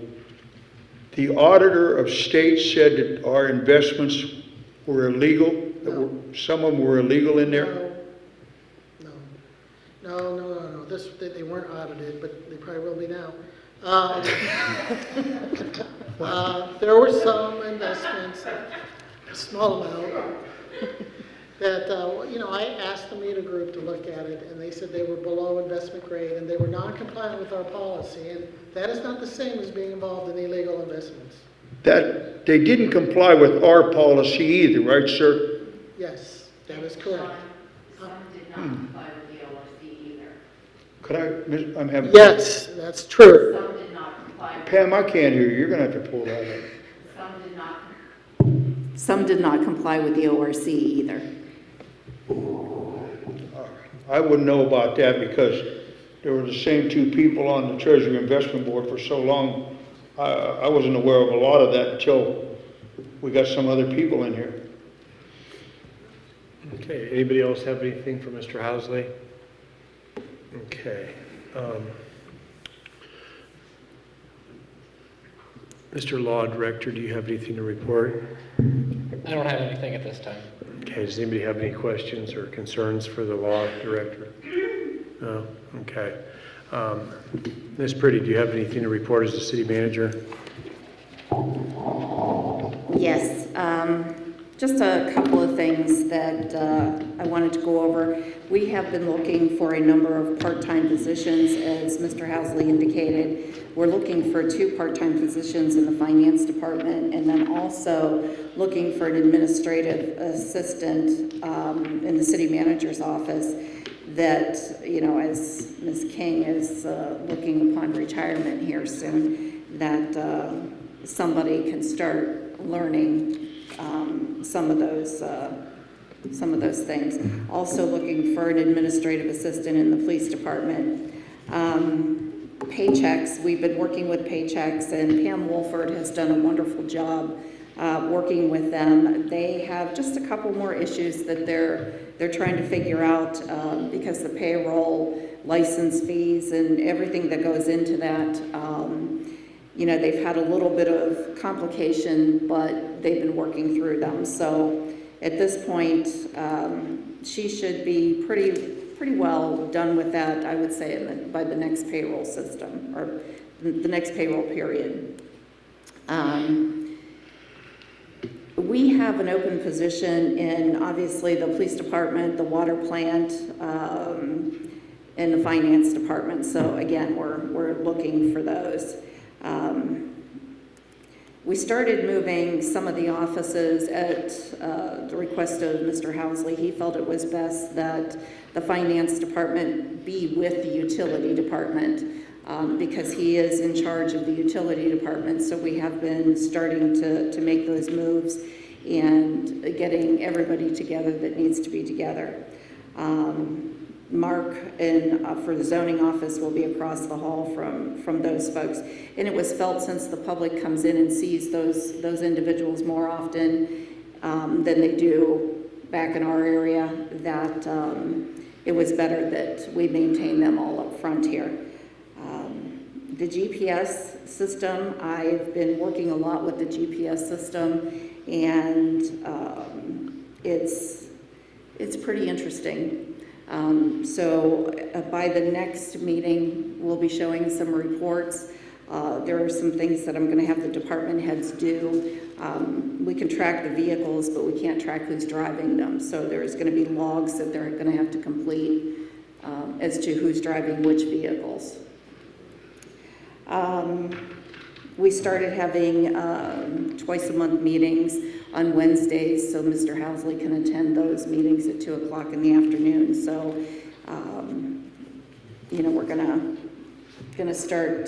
Speaker 5: The auditor of state said that our investments were illegal, some of them were illegal in there?
Speaker 12: No. They weren't audited, but they probably will be now. There were some investments, a small amount, that, I asked the meter group to look at it, and they said they were below investment grade, and they were non-compliant with our policy, and that is not the same as being involved in illegal investments.
Speaker 5: That they didn't comply with our policy either, right, sir?
Speaker 12: Yes, that is correct.
Speaker 2: Some did not comply with the ORC either.
Speaker 5: Could I'm having...
Speaker 12: Yes, that's true.
Speaker 2: Some did not comply.
Speaker 5: Pam, I can't hear you. You're going to have to pull that up.
Speaker 2: Some did not comply with the ORC either.
Speaker 5: I wouldn't know about that because there were the same two people on the Treasury Investment Board for so long. I wasn't aware of a lot of that until we got some other people in here.
Speaker 1: Okay, anybody else have anything for Mr. Housley? Okay. Mr. Law Director, do you have anything to report?
Speaker 13: I don't have anything at this time.
Speaker 1: Okay, does anybody have any questions or concerns for the Law Director? No? Okay. Ms. Priddy, do you have anything to report as the City Manager?
Speaker 2: Yes, just a couple of things that I wanted to go over. We have been looking for a number of part-time positions, as Mr. Housley indicated. We're looking for 2 part-time positions in the Finance Department, and then also looking for an administrative assistant in the City Manager's office that, as Ms. King is looking upon retirement here soon, that somebody can start learning some of those things. Also looking for an administrative assistant in the Police Department. Paychecks, we've been working with Paychecks, and Pam Wolford has done a wonderful job working with them. They have just a couple more issues that they're trying to figure out because the payroll, license fees, and everything that goes into that. You know, they've had a little bit of complication, but they've been working through them. So at this point, she should be pretty well done with that, I would say, by the next payroll system, or the next payroll period. We have an open position in, obviously, the police department, the water plant, and the finance department. So again, we're looking for those. We started moving some of the offices at the request of Mr. Housley. He felt it was best that the finance department be with the utility department because he is in charge of the utility department. So we have been starting to make those moves and getting everybody together that needs to be together. Mark for the zoning office will be across the hall from those folks. And it was felt, since the public comes in and sees those individuals more often than they do back in our area, that it was better that we maintain them all up front here. The GPS system, I've been working a lot with the GPS system, and it's pretty interesting. So by the next meeting, we'll be showing some reports. There are some things that I'm going to have the department heads do. We can track the vehicles, but we can't track who's driving them. So there's going to be logs that they're going to have to complete as to who's driving which vehicles. We started having twice a month meetings on Wednesdays, so Mr. Housley can attend those meetings at 2 o'clock in the afternoon. So, you know, we're gonna start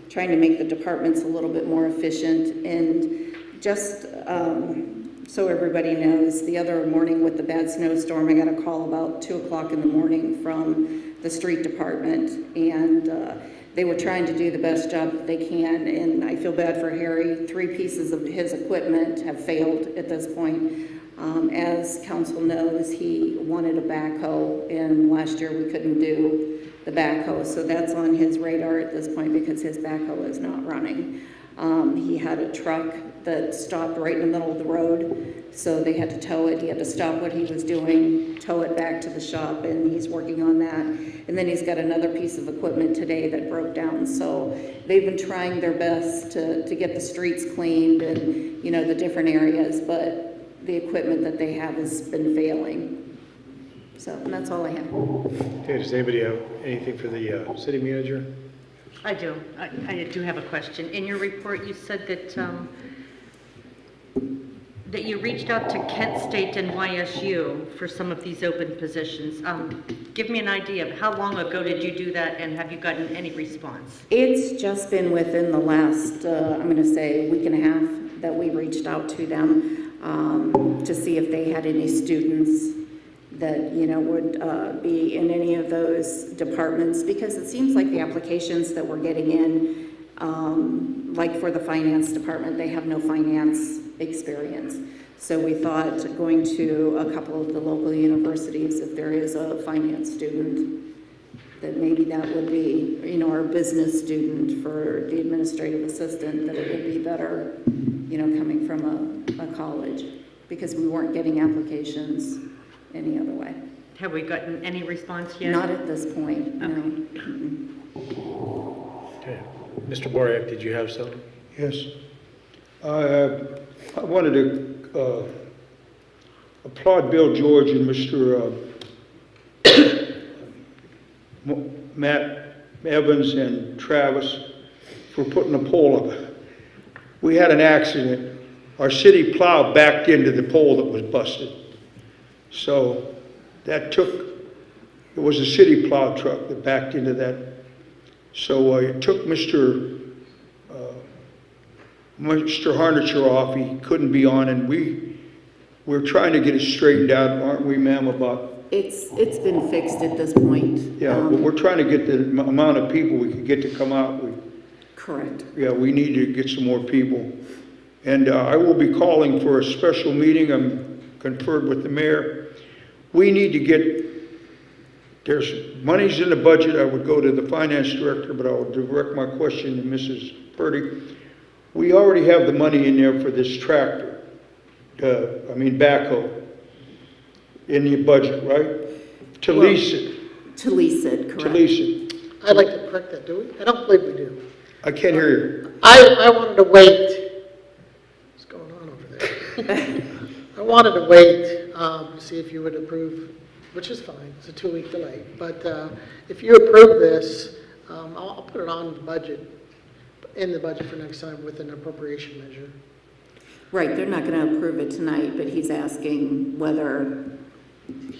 Speaker 2: trying to make the departments a little bit more efficient. And just so everybody knows, the other morning with the bad snowstorm, I got a call about 2 o'clock in the morning from the street department, and they were trying to do the best job that they can, and I feel bad for Harry. 3 pieces of his equipment have failed at this point. As council knows, he wanted a backhoe, and last year we couldn't do the backhoe, so that's on his radar at this point because his backhoe is not running. He had a truck that stopped right in the middle of the road, so they had to tow it. He had to stop what he was doing, tow it back to the shop, and he's working on that. And then he's got another piece of equipment today that broke down. So they've been trying their best to get the streets cleaned and, you know, the different areas, but the equipment that they have has been failing. So, and that's all I have.
Speaker 1: Okay, does anybody have anything for the city manager?
Speaker 9: I do. I do have a question. In your report, you said that that you reached out to Kent State and YSU for some of these open positions. Give me an idea of how long ago did you do that, and have you gotten any response?
Speaker 2: It's just been within the last, I'm going to say, week and a half that we reached out to them to see if they had any students that, you know, would be in any of those departments, because it seems like the applications that we're getting in, like for the finance department, they have no finance experience. So we thought going to a couple of the local universities, if there is a finance student, that maybe that would be, you know, our business student for the administrative assistant, that it would be better, you know, coming from a college, because we weren't getting applications any other way.
Speaker 9: Have we gotten any response yet?
Speaker 2: Not at this point, no.
Speaker 1: Okay. Mr. Boriak, did you have something?
Speaker 5: Yes. I wanted to applaud Bill George and Mr. Matt Evans and Travis for putting a pole up. We had an accident. Our city plow backed into the pole that was busted. So that it was a city plow truck that backed into that. So it took Mr. Harnicher off. He couldn't be on, and we're trying to get it straightened out, aren't we, ma'am, about?
Speaker 2: It's been fixed at this point.
Speaker 5: Yeah, but we're trying to get the amount of people we could get to come out.
Speaker 2: Correct.
Speaker 5: Yeah, we need to get some more people. And I will be calling for a special meeting. I'm conferred with the mayor. We need to get, there's money's in the budget. I would go to the finance director, but I will direct my question to Mrs. Purdy. We already have the money in there for this tractor, backhoe, in the budget, right? To lease it.
Speaker 14: To lease it, correct.
Speaker 5: To lease it.
Speaker 12: I'd like to correct that, do we? I don't believe we do.
Speaker 5: I can't hear you.
Speaker 12: I wanted to wait. What's going on over there? I wanted to wait to see if you would approve, which is fine. It's a 2-week delay. But if you approve this, I'll put it on the budget, in the budget for next time with an appropriation measure.
Speaker 14: Right, they're not going to approve it tonight, but he's asking whether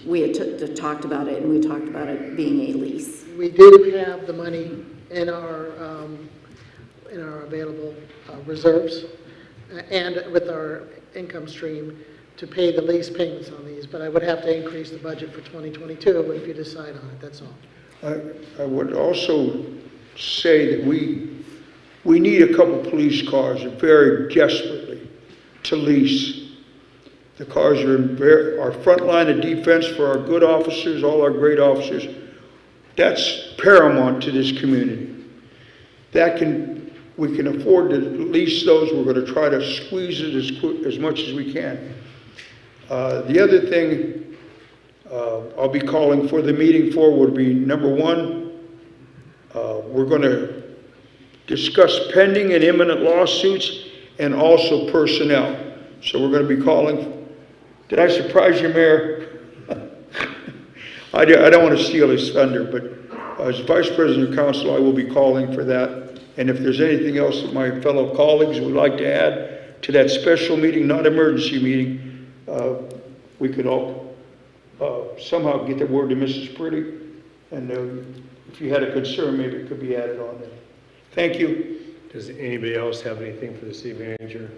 Speaker 14: we had talked about it, and we talked about it being a lease.
Speaker 12: We do have the money in our available reserves and with our income stream to pay the lease payments on these, but I would have to increase the budget for 2022 if you decide on it, that's all.
Speaker 5: I would also say that we need a couple police cars very desperately to lease. The cars are our front line of defense for our good officers, all our great officers. That's paramount to this community. We can afford to lease those. We're going to try to squeeze it as much as we can. The other thing I'll be calling for the meeting for would be, number one, we're going to discuss pending and imminent lawsuits and also personnel. So we're going to be calling. Did I surprise you, Mayor? I don't want to steal his thunder, but as Vice President of Council, I will be calling for that. And if there's anything else that my fellow colleagues would like to add to that special meeting, not emergency meeting, we could all somehow get the word to Mrs. Purdy. And if you had a concern, maybe it could be added on there. Thank you.
Speaker 1: Does anybody else have anything for the city manager?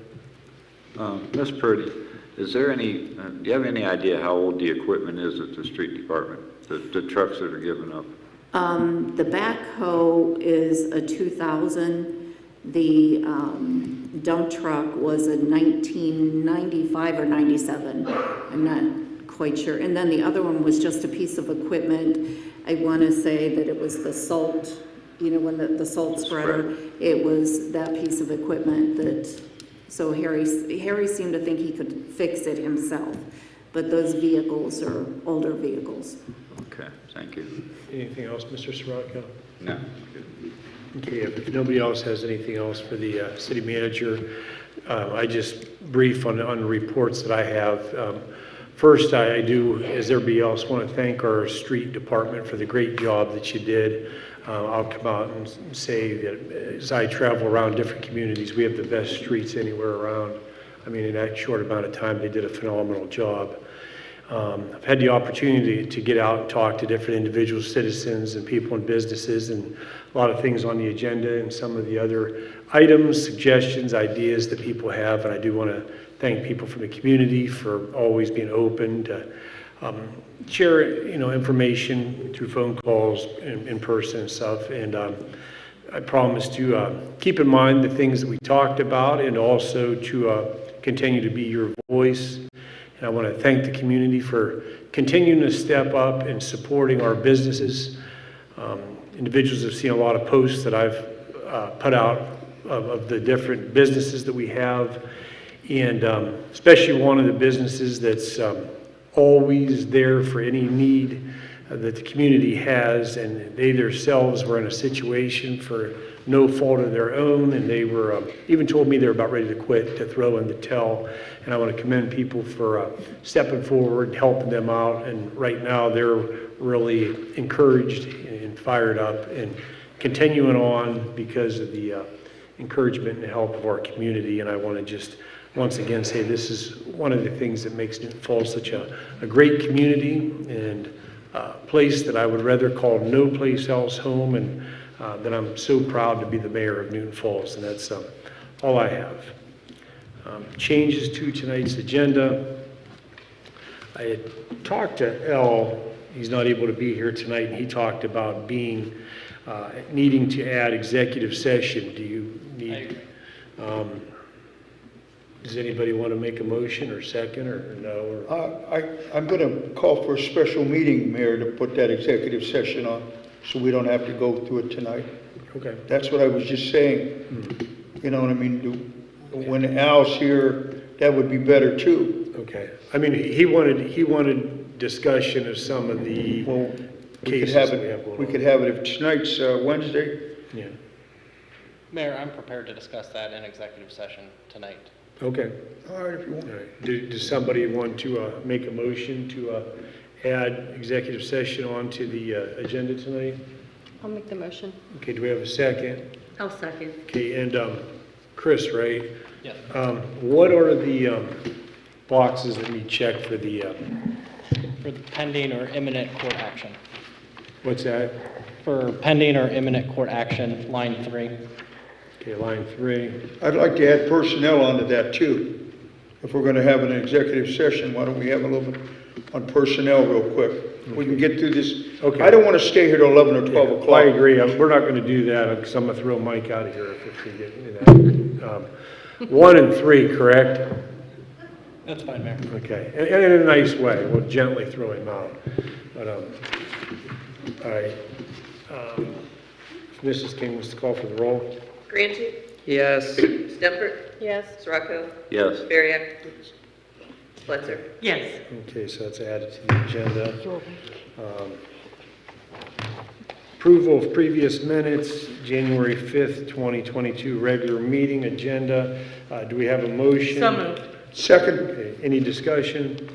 Speaker 8: Ms. Purdy, is there any, do you have any idea how old the equipment is at the street department, the trucks that are given up?
Speaker 14: The backhoe is a 2000. The dump truck was a 1995 or 97. I'm not quite sure. And then the other one was just a piece of equipment. I want to say that it was the salt, when the salt spreader, it was that piece of equipment that, so Harry seemed to think he could fix it himself. But those vehicles are older vehicles.
Speaker 8: Okay, thank you.
Speaker 1: Anything else, Mr. Soroka?
Speaker 8: No.
Speaker 1: Okay, if nobody else has anything else for the city manager, I just brief on the reports that I have. First, I do, as everybody else, want to thank our street department for the great job that you did. I'll come out and say that as I travel around different communities, we have the best streets anywhere around. I mean, in that short amount of time, they did a phenomenal job. I've had the opportunity to get out and talk to different individuals, citizens, and people in businesses, and a lot of things on the agenda and some of the other items, suggestions, ideas that people have. And I do want to thank people from the community for always being open to share, information through phone calls, in person and stuff. And I promise to keep in mind the things that we talked about, and also to continue to be your voice. And I want to thank the community for continuing to step up and supporting our businesses. Individuals have seen a lot of posts that I've put out of the different businesses that we have, and especially one of the businesses that's always there for any need that the community has, and they themselves were in a situation for no fault of their own, and they were even told me they were about ready to quit, to throw in the towel. And I want to commend people for stepping forward, helping them out, and right now they're really encouraged and fired up and continuing on because of the encouragement and help of our community. And I want to just once again say this is one of the things that makes Newton Falls such a great community, and a place that I would rather call no place else home, and that I'm so proud to be the mayor of Newton Falls. And that's all I have. Changes to tonight's agenda. I had talked to L. He's not able to be here tonight, and he talked about needing to add executive session. Do you need? Does anybody want to make a motion or second or no? Or?
Speaker 5: I'm going to call for a special meeting, Mayor, to put that executive session on, so we don't have to go through it tonight.
Speaker 1: Okay.
Speaker 5: That's what I was just saying. You know what I mean? When Al's here, that would be better too.
Speaker 1: Okay. I mean, he wanted discussion of some of the cases that we have going on.
Speaker 5: We could have it if tonight's Wednesday.
Speaker 1: Yeah.
Speaker 13: Mayor, I'm prepared to discuss that in executive session tonight.
Speaker 1: Okay.
Speaker 5: All right, if you want.
Speaker 1: All right. Does somebody want to make a motion to add executive session onto the agenda tonight?
Speaker 11: I'll make the motion.
Speaker 1: Okay, do we have a second?
Speaker 9: I'll second.
Speaker 1: Okay, and Chris, right?
Speaker 13: Yes.
Speaker 1: What are the boxes that need checked for the,
Speaker 13: For the pending or imminent court action.
Speaker 1: what's that?
Speaker 13: For pending or imminent court action, line 3.
Speaker 1: Okay, line 3.
Speaker 5: I'd like to add personnel onto that too. If we're going to have an executive session, why don't we have a little bit on personnel real quick? We can get through this.
Speaker 1: Okay.
Speaker 5: I don't want to stay here till 11 or 12 o'clock.
Speaker 1: I agree. We're not going to do that because I'm going to throw Mike out of here if we get into that. 1 and 3, correct?
Speaker 13: That's fine, Mayor.
Speaker 1: Okay, and in a nice way. We'll gently throw him out. But, all right. Mrs. King wants to call for the roll.
Speaker 15: Granchi?
Speaker 10: Yes.
Speaker 15: Stempert?
Speaker 11: Yes.
Speaker 15: Sirocco?
Speaker 8: Yes.
Speaker 15: Bariak? Fletcher?
Speaker 9: Yes.
Speaker 1: Okay, so that's added to the agenda. Approval of previous minutes, January 5th, 2022, regular meeting agenda. Do we have a motion?
Speaker 9: So moved.
Speaker 5: Second.
Speaker 1: Okay, any discussion?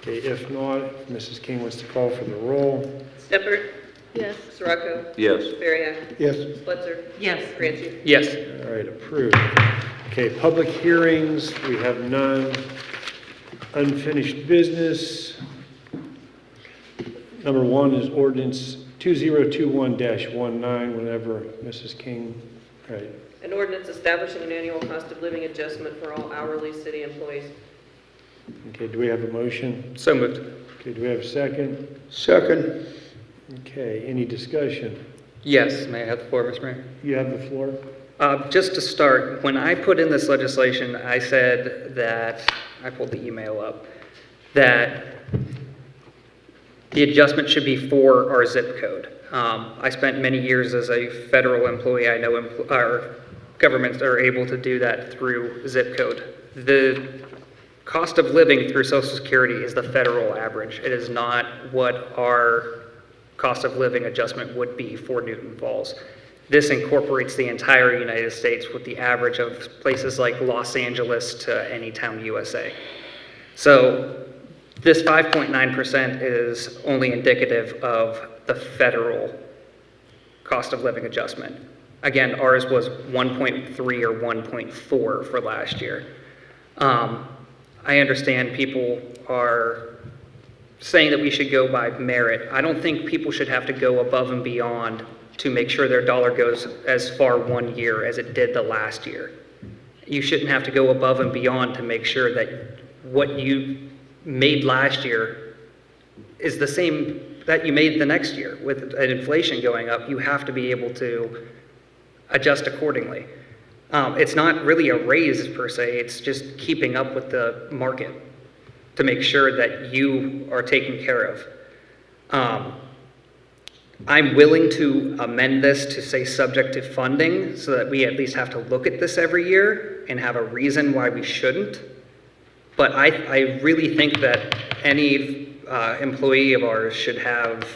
Speaker 1: Okay, if not, if Mrs. King wants to call for the roll.
Speaker 15: Stempert?
Speaker 11: Yes.
Speaker 15: Sirocco?
Speaker 8: Yes.
Speaker 15: Bariak?
Speaker 5: Yes.
Speaker 15: Fletcher?
Speaker 9: Yes.
Speaker 15: Granchi?
Speaker 10: Yes.
Speaker 1: All right, approved. Okay, public hearings, we have none. Unfinished business. Number 1 is ordinance 2021-19, whenever Mrs. King, right.
Speaker 15: An ordinance establishing an annual cost of living adjustment for all hourly city employees.
Speaker 1: Okay, do we have a motion?
Speaker 10: So moved.
Speaker 1: Okay, do we have a second?
Speaker 5: Second.
Speaker 1: Okay, any discussion?
Speaker 10: Yes. May I have the floor, Mr. Mayor?
Speaker 1: You have the floor?
Speaker 10: Just to start, when I put in this legislation, I said that, I pulled the email up, that the adjustment should be for our zip code. I spent many years as a federal employee. I know our governments are able to do that through zip code. The cost of living through Social Security is the federal average. It is not what our cost of living adjustment would be for Newton Falls. This incorporates the entire United States with the average of places like Los Angeles to any town USA. So this 5.9% is only indicative of the federal cost of living adjustment. Again, ours was 1.3 or 1.4 for last year. I understand people are saying that we should go by merit. I don't think people should have to go above and beyond to make sure their dollar goes as far one year as it did the last year. You shouldn't have to go above and beyond to make sure that what you made last year is the same that you made the next year. With inflation going up, you have to be able to adjust accordingly. It's not really a raise per se, it's just keeping up with the market to make sure that you are taken care of. I'm willing to amend this to say subject to funding so that we at least have to look at this every year and have a reason why we shouldn't. But I really think that any employee of ours should have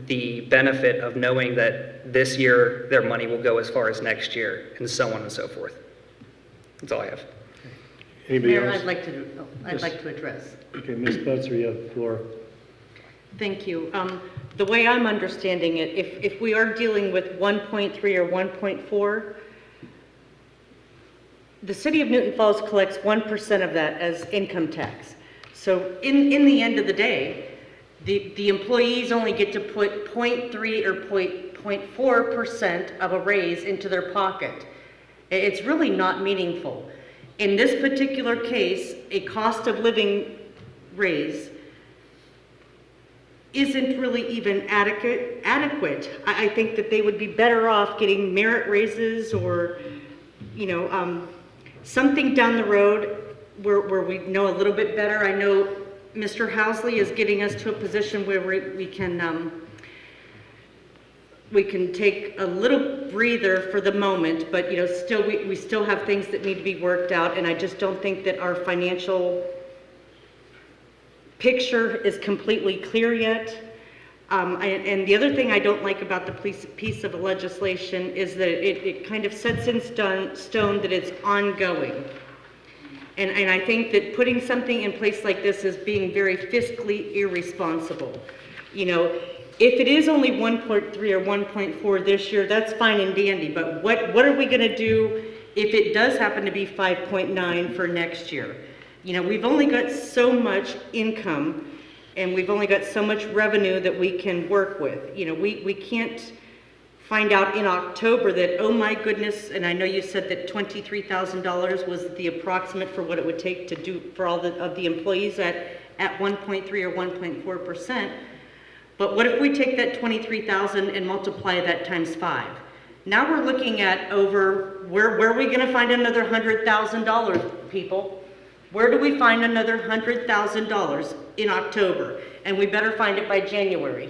Speaker 10: the benefit of knowing that this year their money will go as far as next year and so on and so forth. That's all I have.
Speaker 1: Anybody
Speaker 9: Mayor,
Speaker 1: else?
Speaker 9: I'd like to address.
Speaker 1: Okay, Ms. Butzer, you have the floor.
Speaker 9: Thank you. The way I'm understanding it, if we are dealing with 1.3 or 1.4, the city of Newton Falls collects 1% of that as income tax. So in the end of the day, the employees only get to put 0.3 or 0.4% of a raise into their pocket. It's really not meaningful. In this particular case, a cost of living raise isn't really even adequate. I think that they would be better off getting merit raises or, something down the road where we know a little bit better. I know Mr. Housley is getting us to a position where we can take a little breather for the moment, but you know, still we still have things that need to be worked out, and I just don't think that our financial picture is completely clear yet. And the other thing I don't like about the piece of legislation is that it kind of sets in stone that it's ongoing. And I think that putting something in place like this is being very fiscally irresponsible. You know, if it is only 1.3 or 1.4 this year, that's fine and dandy, but what are we gonna do if it does happen to be 5.9 for next year? You know, we've only got so much income and we've only got so much revenue that we can work with. You know, we can't find out in October that, oh my goodness, and I know you said that $23,000 was the approximate for what it would take to do for all of the employees at 1.3 or 1.4%. But what if we take that 23,000 and multiply that times 5? Now we're looking at where are we gonna find another $100,000, people? Where do we find another $100,000 in October? And we better find it by January.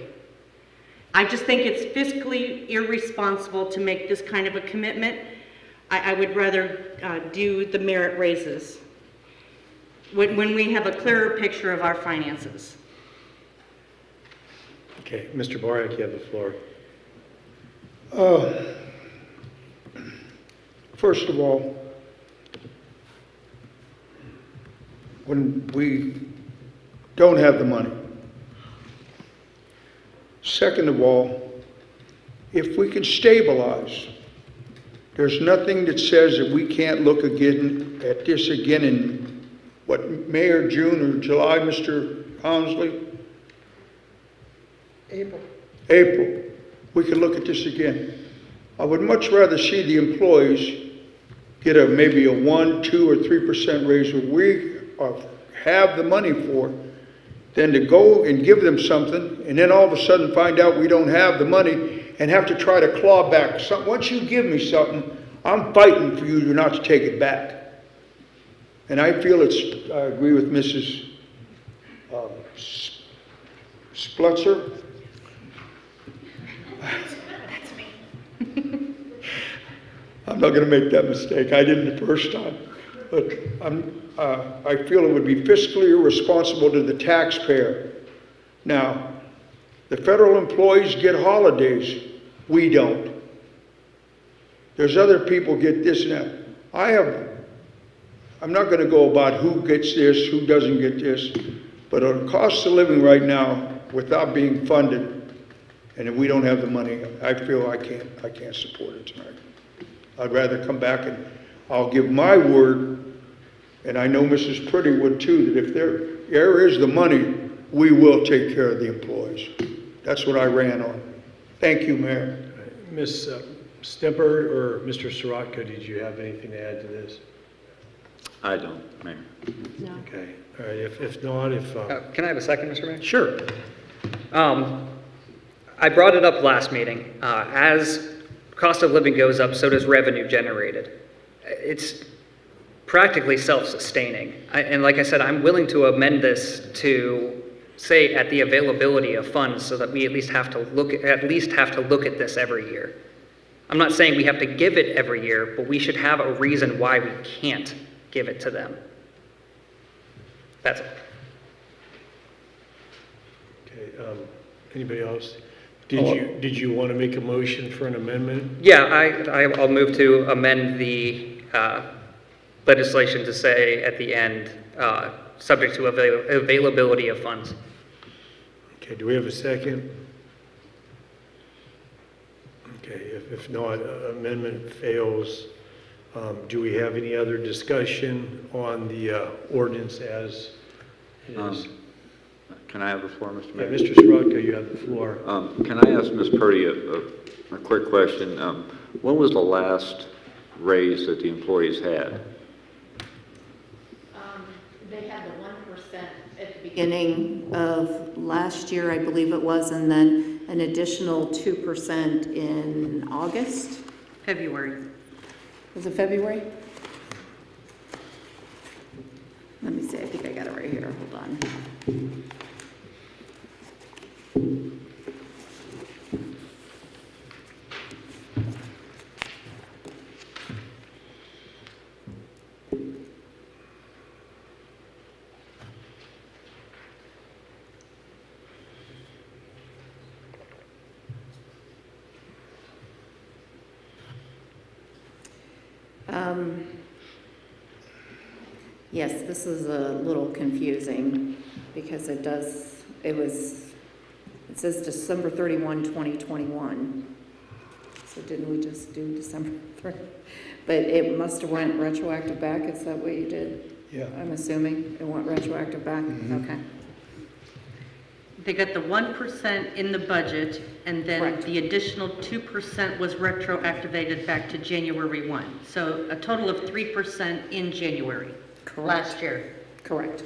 Speaker 9: I just think it's fiscally irresponsible to make this kind of a commitment. I would rather do the merit raises when we have a clearer picture of our finances.
Speaker 1: Okay, Mr. Borak, you have the floor.
Speaker 5: First of all, when we don't have the money. Second of all, if we can stabilize, there's nothing that says that we can't look again at this again in, May or June or July, Mr. Housley? April. We can look at this again. I would much rather see the employees get maybe a 1%, 2%, or 3% raise where we have the money for, than to go and give them something and then all of a sudden find out we don't have the money and have to try to claw back something. Once you give me something, I'm fighting for you not to take it back. And I feel I agree with Mrs. Splutzer.
Speaker 9: That's me.
Speaker 5: I'm not going to make that mistake. I didn't the first time. But I feel it would be fiscally irresponsible to the taxpayer. Now, the federal employees get holidays. We don't. There's other people get this and that. I'm not going to go about who gets this, who doesn't get this, but on cost of living right now, without being funded, and if we don't have the money, I feel I can't support it tonight. I'd rather come back and I'll give my word, and I know Mrs. Pretty would too, that if there is the money, we will take care of the employees. That's what I ran on. Thank you, Mayor.
Speaker 1: Ms. Stemper or Mr. Sorotka, did you have anything to add to this?
Speaker 8: I don't, Mayor.
Speaker 9: No.
Speaker 1: Okay, all right, if not,
Speaker 10: Can I have a second, Mr. Mayor?
Speaker 1: Sure.
Speaker 10: I brought it up last meeting. As cost of living goes up, so does revenue generated. It's practically self-sustaining. And like I said, I'm willing to amend this to say at the availability of funds so that we at least have to look at this every year. I'm not saying we have to give it every year, but we should have a reason why we can't give it to them. That's it.
Speaker 1: Okay, anybody else? Did you want to make a motion for an amendment?
Speaker 10: Yeah, I'll move to amend the legislation to say at the end, subject to availability of funds.
Speaker 1: Okay, do we have a second? Okay, if not, amendment fails. Do we have any other discussion on the ordinance as is?
Speaker 8: Can I have the floor, Mr. Mayor?
Speaker 1: Mr. Sorotka, you have the floor.
Speaker 8: Can I ask Ms. Purdy a quick question? When was the last raise that the employees had?
Speaker 14: They had the 1% at the beginning of last year, I believe it was, and then an additional 2% in August.
Speaker 9: February.
Speaker 14: Was it February? Let me see, I think I got it right here, hold on. Yes, this is a little confusing because it says December 31, 2021. So didn't we just do December 30? But it must have went retroactive back, is that what you did?
Speaker 5: Yeah.
Speaker 14: I'm assuming it went retroactive back? Okay.
Speaker 9: They got the 1% in the budget, and then
Speaker 14: Correct.
Speaker 9: the additional 2% was retroactivated back to January 1. So a total of 3% in January last year.
Speaker 14: Correct.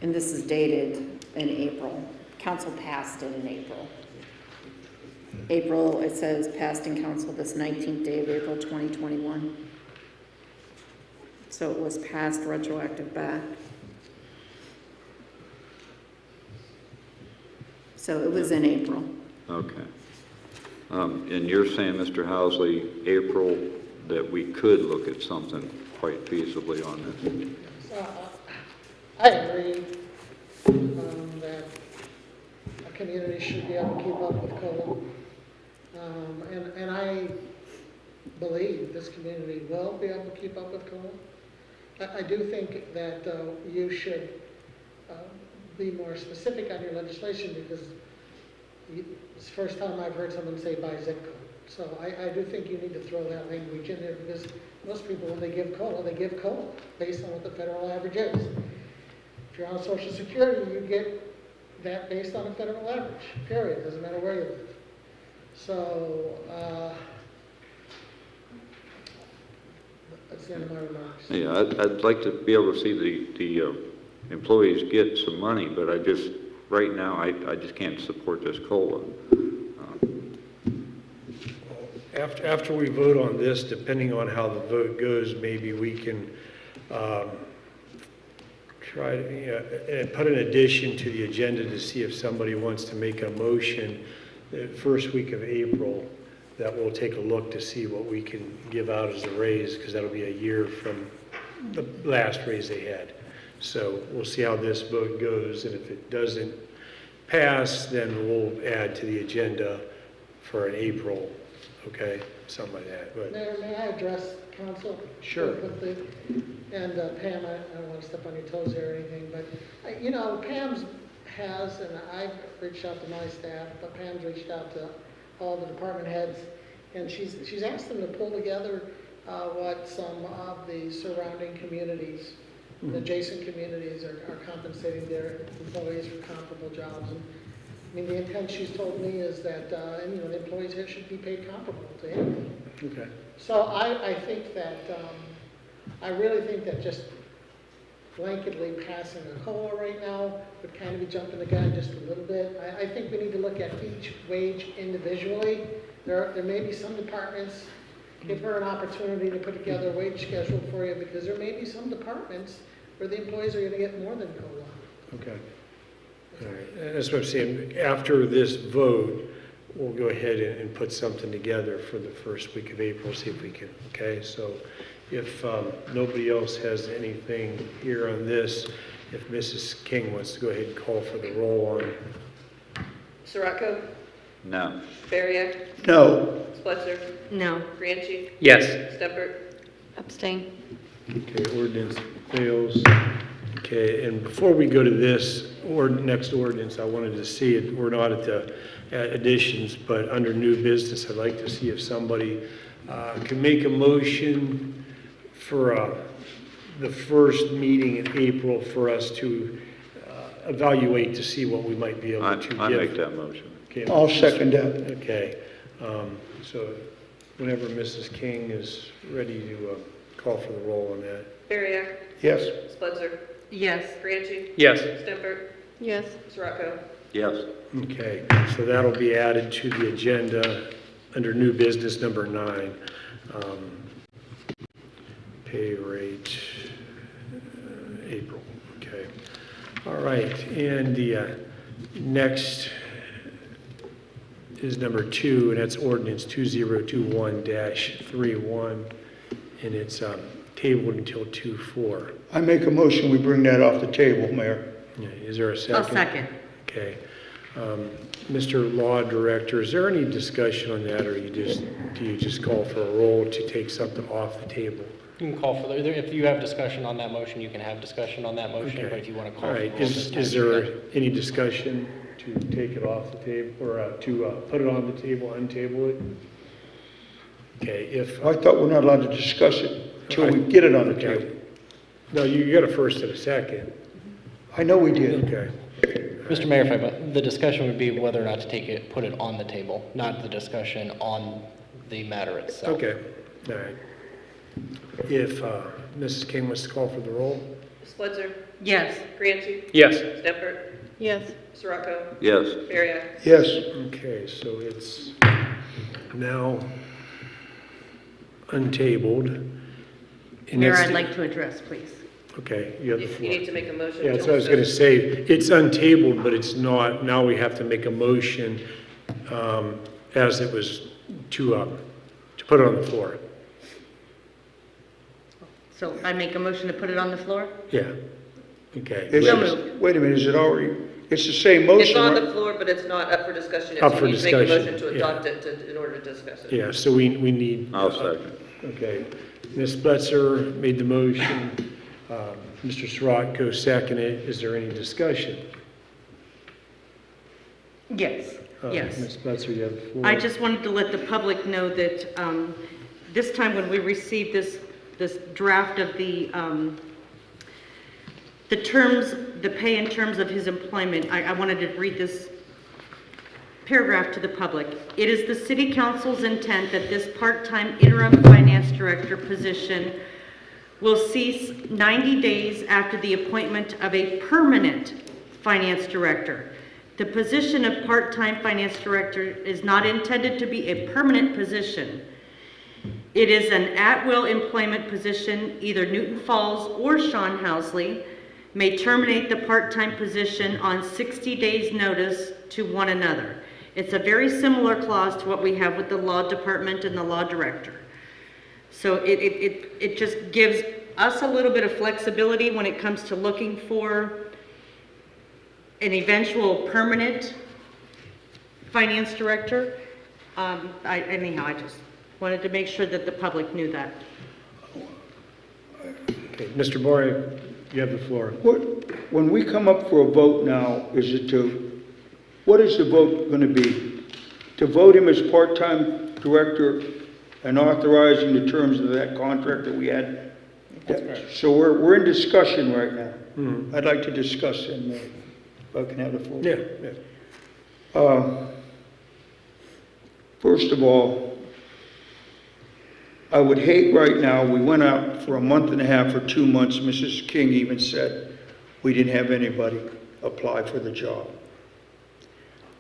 Speaker 14: And this is dated in April. Council passed it in April. April, it says passed in council this 19th day of April 2021. So it was passed retroactive back. So it was in April.
Speaker 8: Okay. And you're saying, Mr. Housley, April, that we could look at something quite feasibly on this?
Speaker 12: I agree that a community should be able to keep up with COLA. And I believe this community will be able to keep up with COLA. I do think that you should be more specific on your legislation because it's the first time I've heard someone say by zip code. So I do think you need to throw that language in there because most people, when they give COLA based on what the federal average is. If you're on Social Security, you get that based on a federal average, period. Doesn't matter where you live. So that's the end of my remarks.
Speaker 8: Yeah, I'd like to be able to see the employees get some money, but right now, I just can't support this COLA.
Speaker 1: After we vote on this, depending on how the vote goes, maybe we can try to put an addition to the agenda to see if somebody wants to make a motion the first week of April that we'll take a look to see what we can give out as a raise, because that'll be a year from the last raise they had. So we'll see how this vote goes, and if it doesn't pass, then we'll add to the agenda for an April, okay, something like that. But
Speaker 12: May I address council?
Speaker 1: Sure.
Speaker 12: Quickly? And Pam, I don't want to step on your toes here or anything, but you know, Pam's has, and I've reached out to my staff, but Pam's reached out to all the department heads, and she's asked them to pull together what some of the surrounding communities, the adjacent communities are compensating their employees for comparable jobs. And I mean, the intent she's told me is that, and, you know, the employees here should be paid comparable to him.
Speaker 1: okay.
Speaker 12: So I think that, I really think that just blanketly passing a COLA right now would kind of be jumping the gun just a little bit. I think we need to look at each wage individually. There may be some departments, give her an opportunity to put together a wage schedule for you, because there may be some departments where the employees are going to get more than COLA.
Speaker 1: Okay. All right. That's what I'm saying. After this vote, we'll go ahead and put something together for the first week of April, see if we can, okay? So if nobody else has anything here on this, if Mrs. King wants to go ahead and call for the roll on.
Speaker 15: Sirocco?
Speaker 8: No.
Speaker 15: Bariak?
Speaker 5: No.
Speaker 15: Spletzer?
Speaker 9: No.
Speaker 15: Franchi?
Speaker 10: Yes.
Speaker 15: Stepper?
Speaker 11: Abstain.
Speaker 1: Okay, ordinance fails. Okay, and before we go to this next ordinance, I wanted to see it. We're not at the additions, but under new business, I'd like to see if somebody can make a motion for the first meeting in April for us to evaluate to see what we might be able to give.
Speaker 8: I make that motion.
Speaker 1: Okay.
Speaker 5: I'll second that.
Speaker 1: Okay, so whenever Mrs. King is ready to call for the roll on that.
Speaker 15: Bariak?
Speaker 5: Yes.
Speaker 15: Spletzer?
Speaker 9: Yes.
Speaker 15: Franchi?
Speaker 10: Yes.
Speaker 15: Stemper?
Speaker 11: Yes.
Speaker 15: Sirocco?
Speaker 8: Yes.
Speaker 1: Okay, so that'll be added to the agenda under new business number 9. Pay rate. April, okay. All right, and the next is number 2, and that's ordinance 2021-31, and it's tabled until 2/4.
Speaker 5: I make a motion, we bring that off the table, Mayor.
Speaker 1: Yeah, is there a second?
Speaker 9: I'll second.
Speaker 1: Okay. Mr. Law Director, is there any discussion on that, or do you just call for a roll to take something off the table?
Speaker 13: You can call for, if you have discussion on that motion, you can have discussion on that motion,
Speaker 1: Okay.
Speaker 13: but if you want to call
Speaker 1: All
Speaker 13: for a
Speaker 1: right,
Speaker 13: roll this time,
Speaker 1: is
Speaker 13: you
Speaker 1: there
Speaker 13: can.
Speaker 1: any discussion to take it off the table, or to put it on the table, untable it? Okay, if.
Speaker 5: I thought we're not allowed to discuss it until we get it on the
Speaker 1: Okay.
Speaker 5: table.
Speaker 1: No, you got a first and a second.
Speaker 5: I know we did.
Speaker 1: Okay.
Speaker 13: Mr. Mayor, if I may, the discussion would be whether or not to take it, put it on the table, not the discussion on the matter itself.
Speaker 1: Okay, all right. If Mrs. King wants to call for the roll?
Speaker 15: Switzer,
Speaker 9: Yes.
Speaker 15: Francie,
Speaker 13: Yes.
Speaker 15: Stepford,
Speaker 11: Yes.
Speaker 15: Sirocco,
Speaker 8: Yes.
Speaker 15: Bariak.
Speaker 5: Yes.
Speaker 1: Okay, so it's now untabled. And
Speaker 9: Mayor,
Speaker 1: that's
Speaker 9: I'd
Speaker 1: the-
Speaker 9: like to address, please.
Speaker 1: Okay, you have the
Speaker 15: You
Speaker 1: floor.
Speaker 15: need to make a motion.
Speaker 1: Yeah, that's what I was going to say. It's untabled, but it's not, now we have to make a motion as it was to put it on the floor.
Speaker 9: So I make a motion to put it on the floor?
Speaker 1: Yeah, okay.
Speaker 5: Is
Speaker 9: So
Speaker 5: it-
Speaker 9: moved.
Speaker 5: Wait a minute, is it already, it's the same motion,
Speaker 15: It's on
Speaker 5: right?
Speaker 15: the floor, but it's not up for discussion yet.
Speaker 1: Up
Speaker 15: so
Speaker 1: for
Speaker 15: you need to make a
Speaker 1: discussion,
Speaker 15: motion to
Speaker 1: yeah.
Speaker 15: adopt it in order to discuss it.
Speaker 1: Yeah, so we need.
Speaker 8: I'll second.
Speaker 1: Okay. Ms. Bletzer made the motion. Mr. Sirocco seconded. Is there any discussion?
Speaker 9: Yes, yes.
Speaker 1: Ms. Bletzer, you have the floor.
Speaker 9: I just wanted to let the public know that this time when we received this draft of the terms, the pay in terms of his employment, I wanted to read this paragraph to the public. It is the City Council's intent that this part-time interim finance director position will cease 90 days after the appointment of a permanent finance director. The position of part-time finance director is not intended to be a permanent position. It is an at-will employment position. Either Newton Falls or Sean Housley may terminate the part-time position on 60 days' notice to one another. It's a very similar clause to what we have with the law department and the law director. So it just gives us a little bit of flexibility when it comes to looking for an eventual permanent finance director. Anyhow, I just wanted to make sure that the public knew that.
Speaker 1: Okay, Mr. Boyer, you have the floor.
Speaker 5: When we come up for a vote now, what is the vote going to be? To vote him as part-time director and authorizing the terms of that contract that we had? So we're in discussion right now. I'd like to discuss him, if I can have the floor.
Speaker 1: Yeah.
Speaker 5: First of all, I would hate right now, we went out for a month and a half or 2 months, Mrs. King even said we didn't have anybody apply for the job.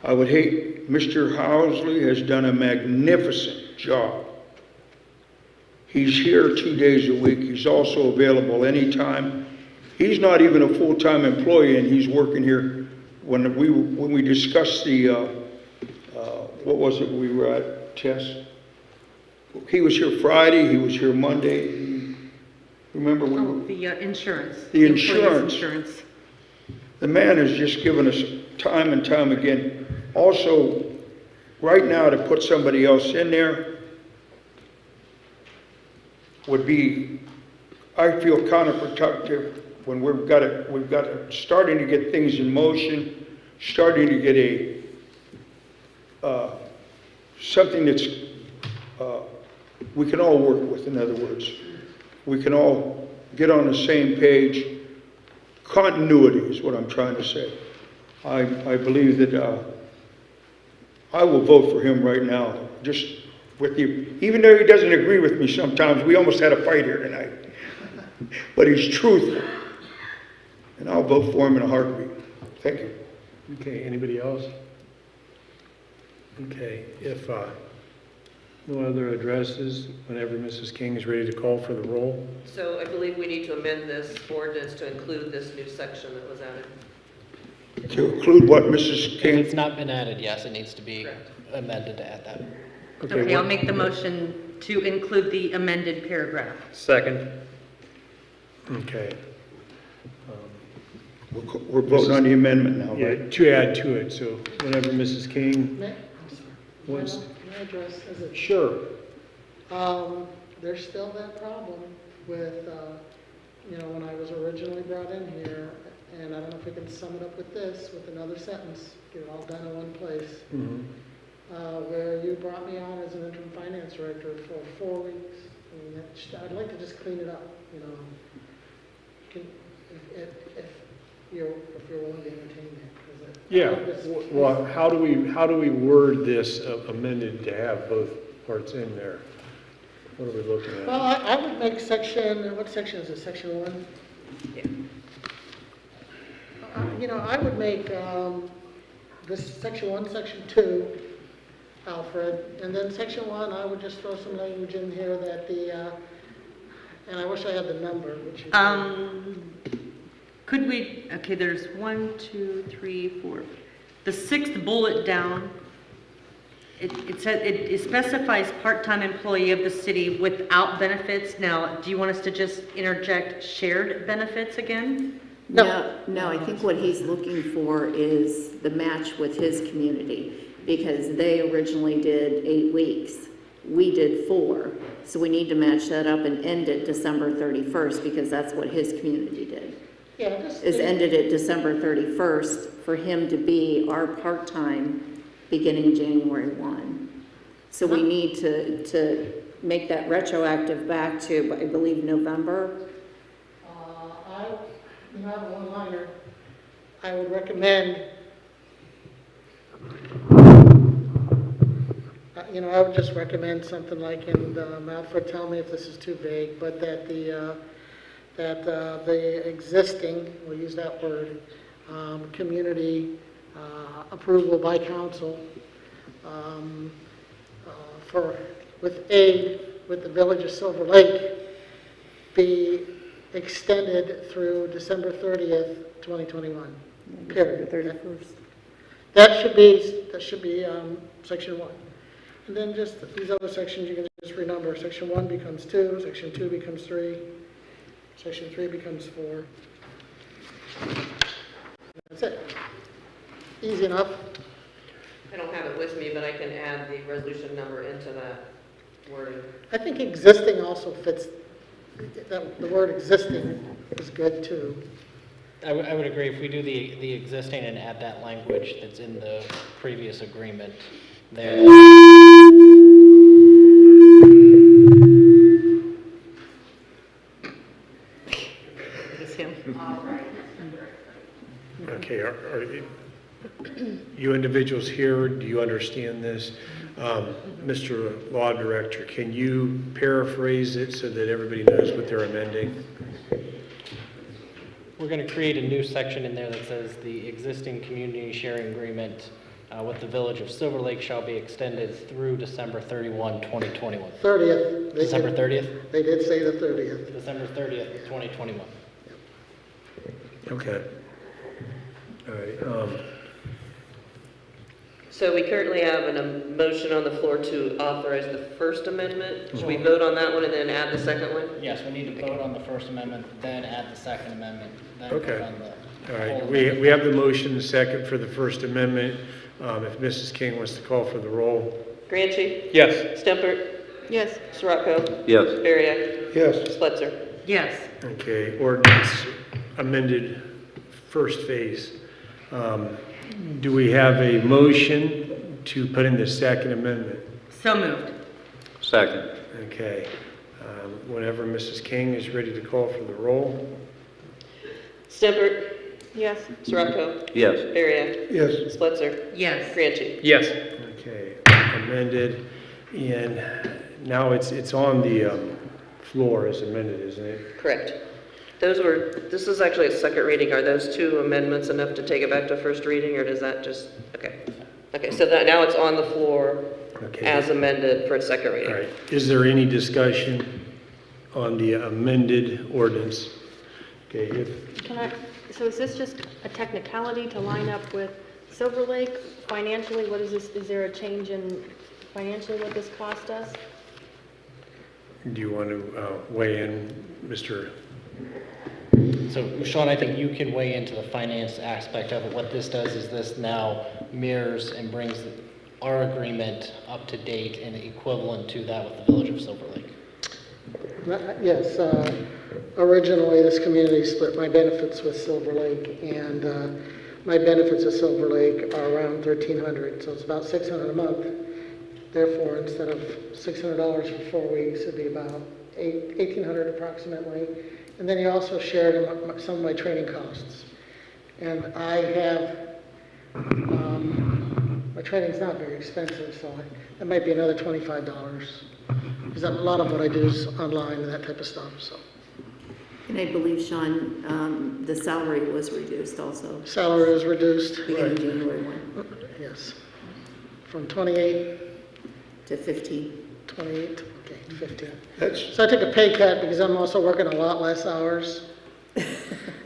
Speaker 5: I would hate, Mr. Housley has done a magnificent job. He's here 2 days a week. He's also available anytime. He's not even a full-time employee, and he's working here. When we discussed the, what was it we were at, Tess? He was here Friday, he was here Monday. Remember we were?
Speaker 9: The insurance.
Speaker 5: The
Speaker 9: employee's
Speaker 5: insurance.
Speaker 9: Insurance.
Speaker 5: The man has just given us time and time again. Also, right now to put somebody else in there would be, I feel, counterproductive when we've got starting to get things in motion, starting to get something that's we can all work with, in other words. We can all get on the same page. Continuity is what I'm trying to say. I believe that I will vote for him right now, just with you. Even though he doesn't agree with me sometimes, we almost had a fight here tonight. But he's truthful. And I'll vote for him in a heartbeat. Thank you.
Speaker 1: Okay, anybody else? Okay, if No other addresses, whenever Mrs. King is ready to call for the roll.
Speaker 15: So I believe we need to amend this ordinance to include this new section that was added.
Speaker 5: To include what, Mrs.
Speaker 13: If
Speaker 5: King?
Speaker 13: it's not been added, yes, it needs to be
Speaker 15: Correct.
Speaker 13: amended to add that.
Speaker 9: Okay, I'll make the motion to include the amended paragraph.
Speaker 10: Second.
Speaker 1: Okay.
Speaker 5: We're voting on the amendment now,
Speaker 1: Yeah,
Speaker 5: right?
Speaker 1: to add to it, so whenever Mrs. King
Speaker 12: May
Speaker 1: wants.
Speaker 12: I address, is it?
Speaker 1: Sure.
Speaker 12: There's still that problem with, when I was originally brought in here, and I don't know if we can sum it up with this, with another sentence, get it all done in one place, where you brought me on as an interim finance director for 4 weeks. I mean, I'd like to just clean it up, if you're willing to entertain that. 'Cause
Speaker 1: Yeah, well, how do we word this amended to have both parts in there? What are we looking at?
Speaker 12: Well, I would make what section is it, section 1?
Speaker 15: Yeah.
Speaker 12: I would make this section 1, section 2, Alfred, and then section 1, I would just throw some language in here that and I wish I had the number, which you
Speaker 9: Could we, okay, there's 1, 2, 3, 4. The 6th bullet down, it says, it specifies part-time employee of the city without benefits. Now, do you want us to just interject shared benefits again?
Speaker 14: No, I think what he's looking for is the match with his community, because they originally did 8 weeks. We did 4, so we need to match that up and end it December 31st, because that's what his community did.
Speaker 12: Yeah, just.
Speaker 14: Is ended at December 31st for him to be our part-time beginning January 1. So we need to make that retroactive back to, I believe, November.
Speaker 12: I have a one-liner. I would recommend, I would just recommend something like, and Alfred, tell me if this is too vague, but that the existing, we'll use that word, community approval by council with aid with the Village of Silver Lake be extended through December 30th, 2021. Period.
Speaker 14: 31st.
Speaker 12: That should be section 1. And then just these other sections you can just renumber. Section 1 becomes 2, section 2 becomes 3, section 3 becomes 4. That's it. Easy enough.
Speaker 15: I don't have it with me, but I can add the resolution number into that wording.
Speaker 12: I think existing also fits, the word existing is good too.
Speaker 13: I would agree, if we do the existing and add that language that's in the previous agreement there.
Speaker 9: It's him.
Speaker 1: Okay, are you individuals here, do you understand this? Mr. Law Director, can you paraphrase it so that everybody knows what they're amending?
Speaker 13: We're going to create a new section in there that says the existing community sharing agreement with the Village of Silver Lake shall be extended through December 31, 2021.
Speaker 12: 30th.
Speaker 13: December 30th?
Speaker 12: They did say the 30th.
Speaker 13: December 30th, 2021.
Speaker 1: Okay. All right.
Speaker 15: So we currently have a motion on the floor to authorize the first amendment. Should we vote on that one and then add the second one?
Speaker 13: Yes, we need to vote on the First Amendment, then add the Second Amendment, then vote
Speaker 1: Okay.
Speaker 13: on the
Speaker 1: All right,
Speaker 13: whole
Speaker 1: we have the motion, the second for the First Amendment. If Mrs. King wants to call for the roll.
Speaker 15: Granchi?
Speaker 6: Yes.
Speaker 15: Stempert?
Speaker 9: Yes.
Speaker 15: Sirocco?
Speaker 8: Yes.
Speaker 15: Bariak?
Speaker 5: Yes.
Speaker 15: Spletzer?
Speaker 9: Yes.
Speaker 1: Okay, ordinance amended first phase. Do we have a motion to put in the Second Amendment?
Speaker 9: So moved.
Speaker 8: Second.
Speaker 1: Okay. Whenever Mrs. King is ready to call for the roll.
Speaker 15: Stempert?
Speaker 9: Yes.
Speaker 15: Sirocco?
Speaker 8: Yes.
Speaker 15: Bariak?
Speaker 5: Yes.
Speaker 15: Spletzer?
Speaker 9: Yes.
Speaker 15: Granchi?
Speaker 6: Yes.
Speaker 1: Okay, amended, and now it's on the floor as amended, isn't it?
Speaker 15: Correct. This is actually a second reading. Are those two amendments enough to take it back to first reading, or does that just, okay. Okay, so now it's on the floor
Speaker 1: Okay.
Speaker 15: as amended for a second
Speaker 1: All
Speaker 15: reading.
Speaker 1: right. Is there any discussion on the amended ordinance? Okay,
Speaker 11: So is this just a technicality to line up with Silver Lake? Financially, what is this, is there a change in financially what this cost us?
Speaker 1: do you want to weigh in, Mr.?
Speaker 13: So Sean, I think you can weigh into the finance aspect of it. What this does is this now mirrors and brings our agreement up to date and equivalent to that with the Village of Silver Lake.
Speaker 12: Yes, originally this community split my benefits with Silver Lake, and my benefits at Silver Lake are around $1,300, so it's about $600 a month. Therefore, instead of $600 for 4 weeks, it'd be about $1,800 approximately. And then you also shared in some of my training costs. And I have, my training's not very expensive, so that might be another $25. Because a lot of what I do is online and that type of stuff, so.
Speaker 14: And I believe, Sean, the salary was reduced also.
Speaker 12: Salary is reduced.
Speaker 14: Beginning January 1.
Speaker 12: Yes. From 28
Speaker 14: to 15.
Speaker 12: 28, okay, 15. So I took a pay cut because I'm also working a lot less hours.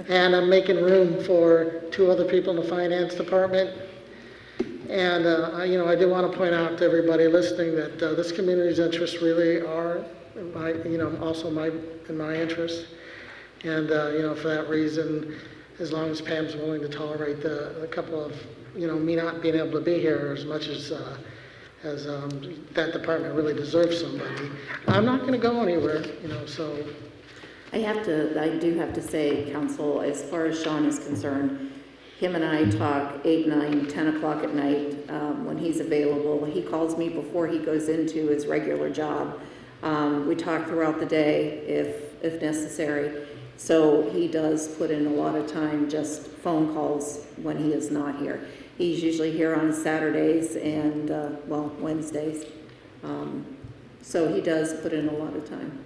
Speaker 12: And I'm making room for 2 other people in the finance department. And, I do want to point out to everybody listening that this community's interests really are, in my interest. And, for that reason, as long as Pam's willing to tolerate the couple of, me not being able to be here as much as that department really deserves somebody, I'm not going to go anywhere, so.
Speaker 14: I do have to say, Council, as far as Sean is concerned, him and I talk 8, 9, 10 o'clock at night when he's available. He calls me before he goes into his regular job. We talk throughout the day if necessary. So he does put in a lot of time, just phone calls when he is not here. He's usually here on Saturdays and, Wednesdays. So he does put in a lot of time.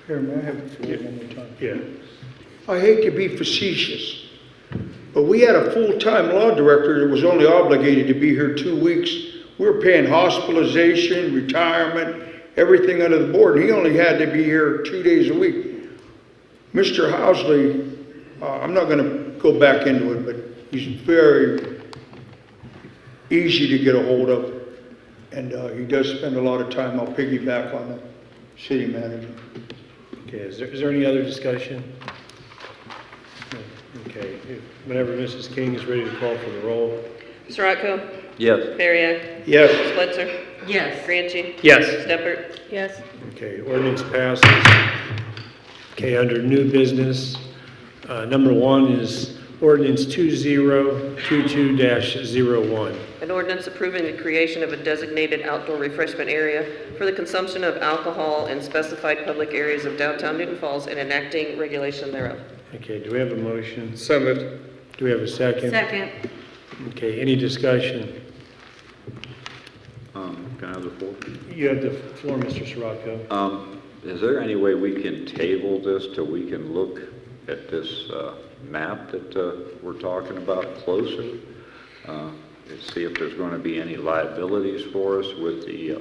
Speaker 5: Here, may I have the floor one more time?
Speaker 1: Yeah.
Speaker 5: I hate to be facetious, but we had a full-time law director that was only obligated to be here 2 weeks. We were paying hospitalization, retirement, everything under the board, and he only had to be here 2 days a week. Mr. Housley, I'm not going to go back into it, but he's very easy to get a hold of, and he does spend a lot of time. I'll piggyback on the city manager.
Speaker 1: Okay, is there any other discussion? Okay, whenever Mrs. King is ready to call for the roll.
Speaker 15: Sirocco?
Speaker 8: Yes.
Speaker 15: Bariak?
Speaker 5: Yes.
Speaker 15: Spletzer?
Speaker 9: Yes.
Speaker 15: Franchi?
Speaker 13: Yes.
Speaker 15: Steppert?
Speaker 11: Yes.
Speaker 1: Okay, ordinance passes. Okay, under new business, number 1 is ordinance 2022-01.
Speaker 15: An ordinance approving the creation of a designated outdoor refreshment area for the consumption of alcohol in specified public areas of downtown Newton Falls and enacting regulation thereof.
Speaker 1: Okay, do we have a motion?
Speaker 10: So moved.
Speaker 1: Do we have a second?
Speaker 9: Second.
Speaker 1: Okay, any discussion?
Speaker 8: Can I have the floor?
Speaker 1: You have the floor, Mr. Sirocco.
Speaker 8: Is there any way we can table this till we can look at this map that we're talking about closer? And see if there's going to be any liabilities for us with the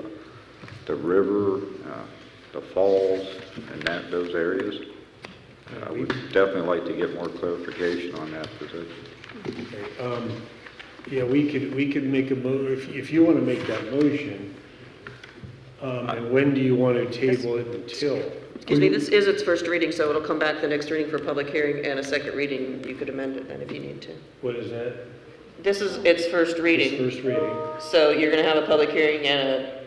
Speaker 8: river, the falls, and those areas. I would definitely like to get more clarification on that position.
Speaker 1: Okay, yeah, we could make a if you want to make that motion. And when do you want to table it until?
Speaker 15: Excuse me, this is its first reading, so it'll come back the next reading for public hearing and a second reading. You could amend it then if you need to.
Speaker 1: What is that?
Speaker 15: This is its first reading.
Speaker 1: It's first reading.
Speaker 15: So you're going to have a public hearing and a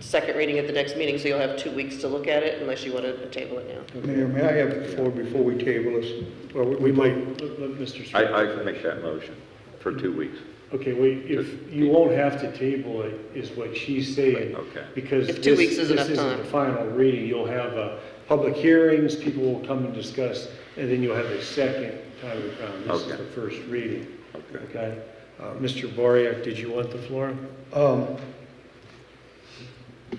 Speaker 15: second reading at the next meeting, so you'll have 2 weeks to look at it unless you want to table it now.
Speaker 5: Mayor, may I have the floor before we table this?
Speaker 1: Well, we might, let Mr. Sirocco.
Speaker 8: I can make that motion for 2 weeks.
Speaker 1: Okay, wait, if you won't have to table it, is what she's saying.
Speaker 8: Okay.
Speaker 1: Because
Speaker 15: If 2 weeks is enough
Speaker 1: this isn't
Speaker 15: time.
Speaker 1: the final reading, you'll have public hearings, people will come and discuss, and then you'll have a second time around. This is
Speaker 8: Okay.
Speaker 1: the first reading.
Speaker 8: Okay.
Speaker 1: Mr. Boriak, did you want the floor?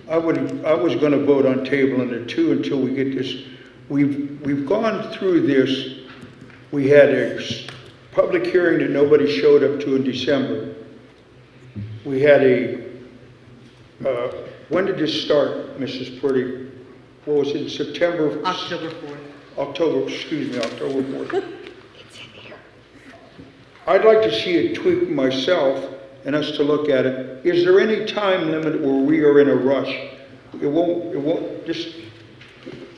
Speaker 5: I was going to vote on tabling it too until we get this. We've gone through this. We had a public hearing that nobody showed up to in December. We had a When did this start, Mrs. Purdy? What was it, September?
Speaker 9: October 4th.
Speaker 5: October 4th. I'd like to see it tweaked myself and us to look at it. Is there any time limit where we are in a rush? It won't, just,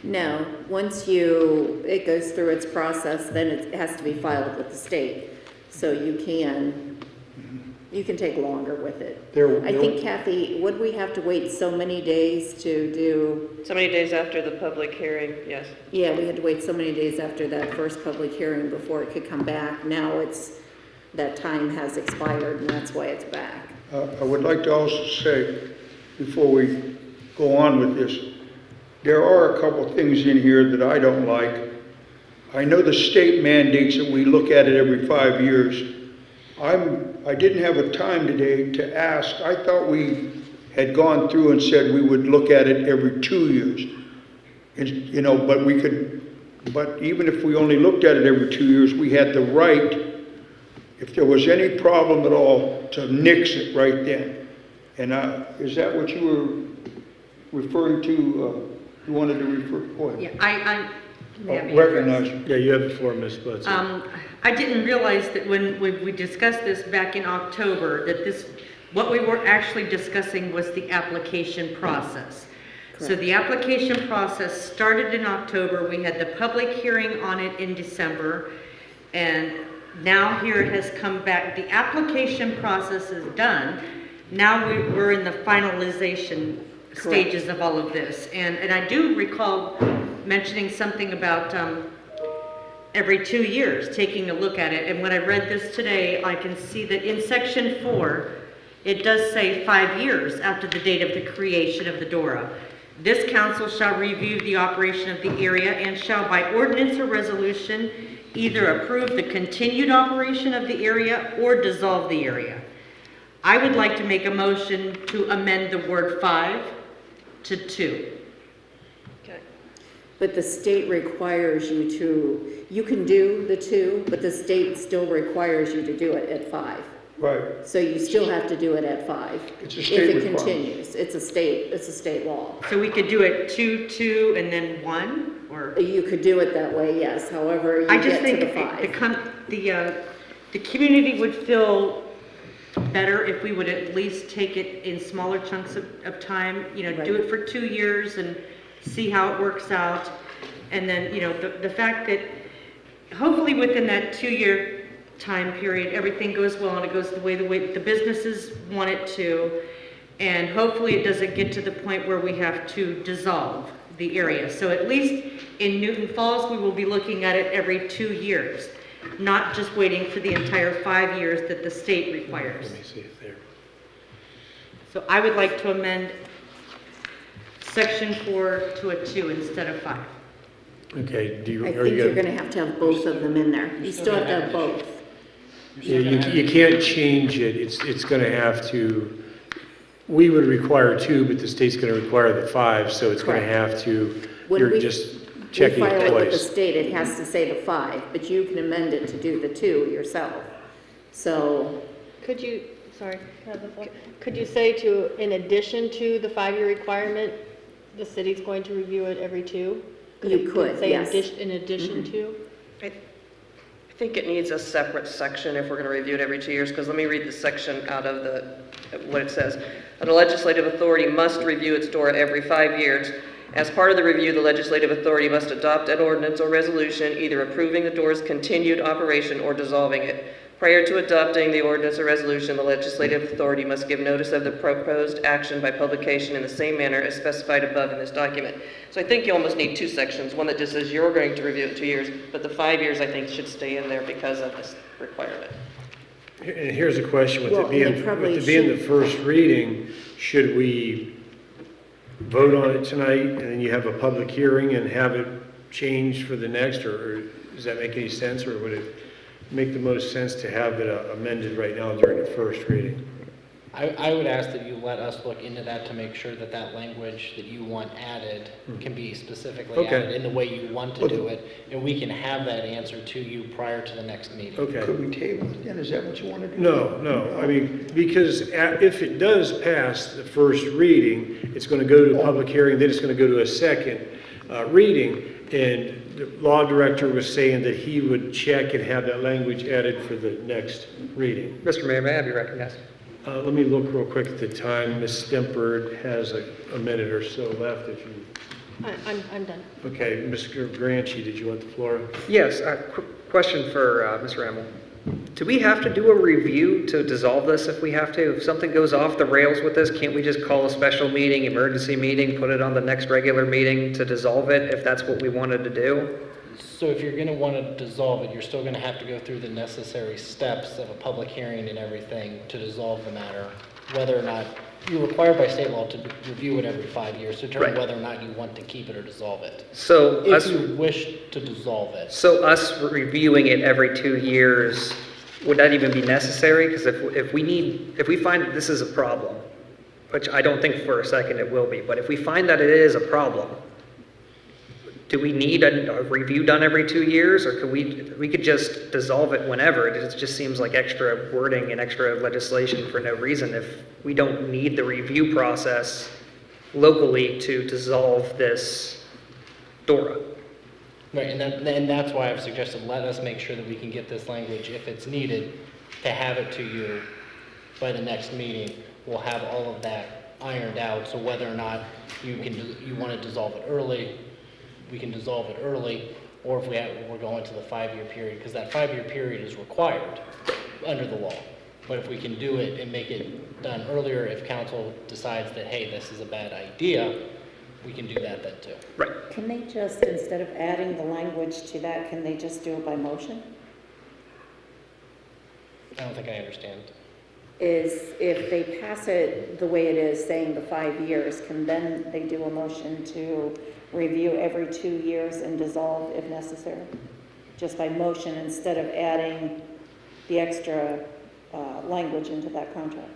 Speaker 14: No, once it goes through its process, then it has to be filed with the state. So you can take longer with it. I think, Kathy, would we have to wait so many days to do?
Speaker 15: So many days after the public hearing, yes.
Speaker 14: Yeah, we had to wait so many days after that first public hearing before it could come back. Now that time has expired, and that's why it's back.
Speaker 5: I would like to also say, before we go on with this, there are a couple things in here that I don't like. I know the state mandates that we look at it every 5 years. I didn't have a time today to ask. I thought we had gone through and said we would look at it every 2 years. You know, but even if we only looked at it every 2 years, we had the right, if there was any problem at all, to nix it right then. And is that what you were referring to? You wanted to refer? Go ahead.
Speaker 9: Yeah, I
Speaker 5: Recognize you.
Speaker 1: Yeah, you have the floor, Ms. Butson.
Speaker 9: I didn't realize that when we discussed this back in October, that what we were actually discussing was the application process. So the application process started in October. We had the public hearing on it in December, and now here it has come back. The application process is done. Now we're in the finalization stages of all of this. And I do recall mentioning something about every 2 years, taking a look at it. And when I read this today, I can see that in section 4, it does say 5 years after the date of the creation of the DORA. This council shall review the operation of the area and shall by ordinance or resolution either approve the continued operation of the area or dissolve the area. I would like to make a motion to amend the word 5 to 2.
Speaker 14: But the state requires you can do the 2, but the state still requires you to do it at 5.
Speaker 5: Right.
Speaker 14: So you still have to do it at 5.
Speaker 5: It's a state
Speaker 14: if it
Speaker 5: requirement.
Speaker 14: continues. It's a state law.
Speaker 9: So we could do it 2, 2, and then 1, or?
Speaker 14: You could do it that way, yes. However, you
Speaker 9: I just
Speaker 14: get
Speaker 9: think
Speaker 14: to the 5.
Speaker 9: the community would feel better if we would at least take it in smaller chunks of time, you know, do it for 2 years and see how it works out. And then, you know, the fact that hopefully within that 2-year time period, everything goes well and it goes the way the businesses want it to. And hopefully it doesn't get to the point where we have to dissolve the area. So at least in Newton Falls, we will be looking at it every 2 years, not just waiting for the entire 5 years that the state requires.
Speaker 1: Let me see if there.
Speaker 9: So I would like to amend section 4 to a 2 instead of 5.
Speaker 1: Okay,
Speaker 14: I think you're going to have both of them in there. You still have to have both.
Speaker 1: Yeah, you can't change it. It's going to have to, we would require 2, but the state's going to require the 5, so it's going to have to, you're just checking it
Speaker 14: twice. When we file it with the
Speaker 1: twice.
Speaker 14: state, it has to say the 5, but you can amend it to do the 2 yourself. So,
Speaker 11: Could you, sorry, can I have the floor? Could you say in addition to the 5-year requirement, the city's going to review it every 2?
Speaker 14: You could,
Speaker 11: say
Speaker 14: yes.
Speaker 11: in addition to?
Speaker 15: I think it needs a separate section if we're going to review it every 2 years, because let me read the section out of what it says. The legislative authority must review its DORA every 5 years. As part of the review, the legislative authority must adopt an ordinance or resolution either approving the DORA's continued operation or dissolving it. Prior to adopting the ordinance or resolution, the legislative authority must give notice of the proposed action by publication in the same manner as specified above in this document. So I think you almost need 2 sections, one that just says you're going to review it in 2 years, but the 5 years I think should stay in there because of this requirement.
Speaker 1: And here's a question, with
Speaker 14: Well,
Speaker 1: it being the first reading, should we vote on it tonight and then you have a public hearing and have it changed for the next, or does that make any sense, or would it make the most sense to have it amended right now during the first reading?
Speaker 13: I would ask that you let us look into that to make sure that that language that you want added can be specifically
Speaker 1: Okay.
Speaker 13: added in the way you want to do it, and we can have that answer to you prior to the next meeting.
Speaker 1: Okay.
Speaker 5: Could we table it then? Is that what you want to do?
Speaker 1: No, I mean, because if it does pass the first reading, it's going to go to a public hearing, then it's going to go to a second reading, and the law director was saying that he would check and have that language added for the next reading.
Speaker 10: Mr. Mayor, may I be recognized?
Speaker 1: Let me look real quick at the time. Ms. Stempard has a minute or so left if you,
Speaker 11: I'm done.
Speaker 1: okay, Mr. Granchi, did you want the floor?
Speaker 10: Yes, question for Mr. Rammel. Do we have to do a review to dissolve this if we have to? If something goes off the rails with this, can't we just call a special meeting, emergency meeting, put it on the next regular meeting to dissolve it if that's what we wanted to do?
Speaker 13: So if you're gonna wanna dissolve it, you're still gonna have to go through the necessary steps of a public hearing and everything to dissolve the matter, whether or not, you're required by state law to review it every 5 years to determine
Speaker 10: Right.
Speaker 13: whether or not you want to keep it or dissolve it.
Speaker 10: So
Speaker 13: If
Speaker 10: us,
Speaker 13: you wish to dissolve it.
Speaker 10: so us reviewing it every 2 years, would that even be necessary? Because if we find that this is a problem, which I don't think for a second it will be, but if we find that it is a problem, do we need a review done every 2 years, or could we could just dissolve it whenever? It just seems like extra wording and extra legislation for no reason if we don't need the review process locally to dissolve this DORA.
Speaker 13: Right, and that's why I've suggested, let us make sure that we can get this language, if it's needed, to have it to you by the next meeting. We'll have all of that ironed out, so whether or not you want to dissolve it early, we can dissolve it early, or if we're going to the 5-year period, because that 5-year period is required under the law. But if we can do it and make it done earlier, if council decides that, hey, this is a bad idea, we can do that then too.
Speaker 10: Right.
Speaker 14: Can they just, instead of adding the language to that, can they just do it by motion?
Speaker 13: I don't think I understand.
Speaker 14: Is if they pass it the way it is, saying the 5 years, can then they do a motion to review every 2 years and dissolve if necessary? Just by motion instead of adding the extra language into that contract?